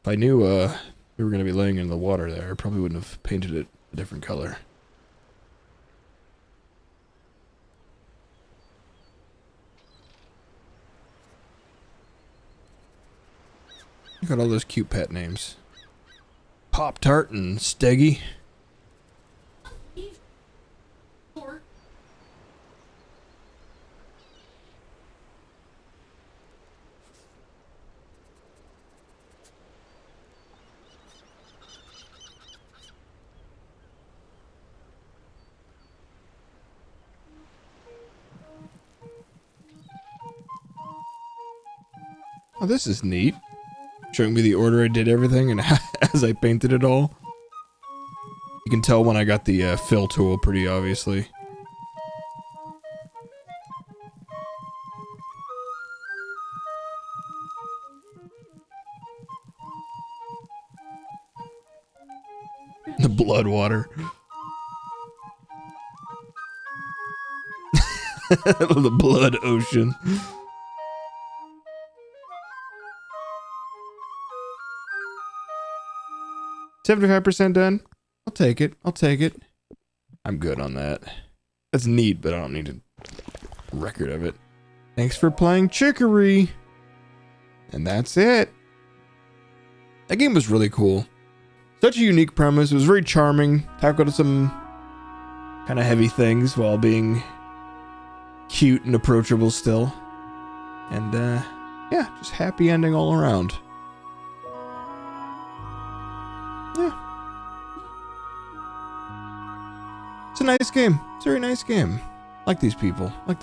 If I knew we were going to be laying in the water there, I probably wouldn't have painted it a different color. Look at all those cute pet names. Pop-Tart and Steggy. Or Oh, this is neat. Showing me the order I did everything and as I painted it all. You can tell when I got the fill tool pretty obviously. The blood water. The blood ocean. $75% done. I'll take it. I'll take it. I'm good on that. That's neat, but I don't need a record of it. Thanks for playing Chicory. And that's it. That game was really cool. Such a unique premise. It was very charming. Tackled some kind of heavy things while being cute and approachable still. And yeah, just happy ending all around. Yeah. It's a nice game. It's a very nice game. Like these people. Like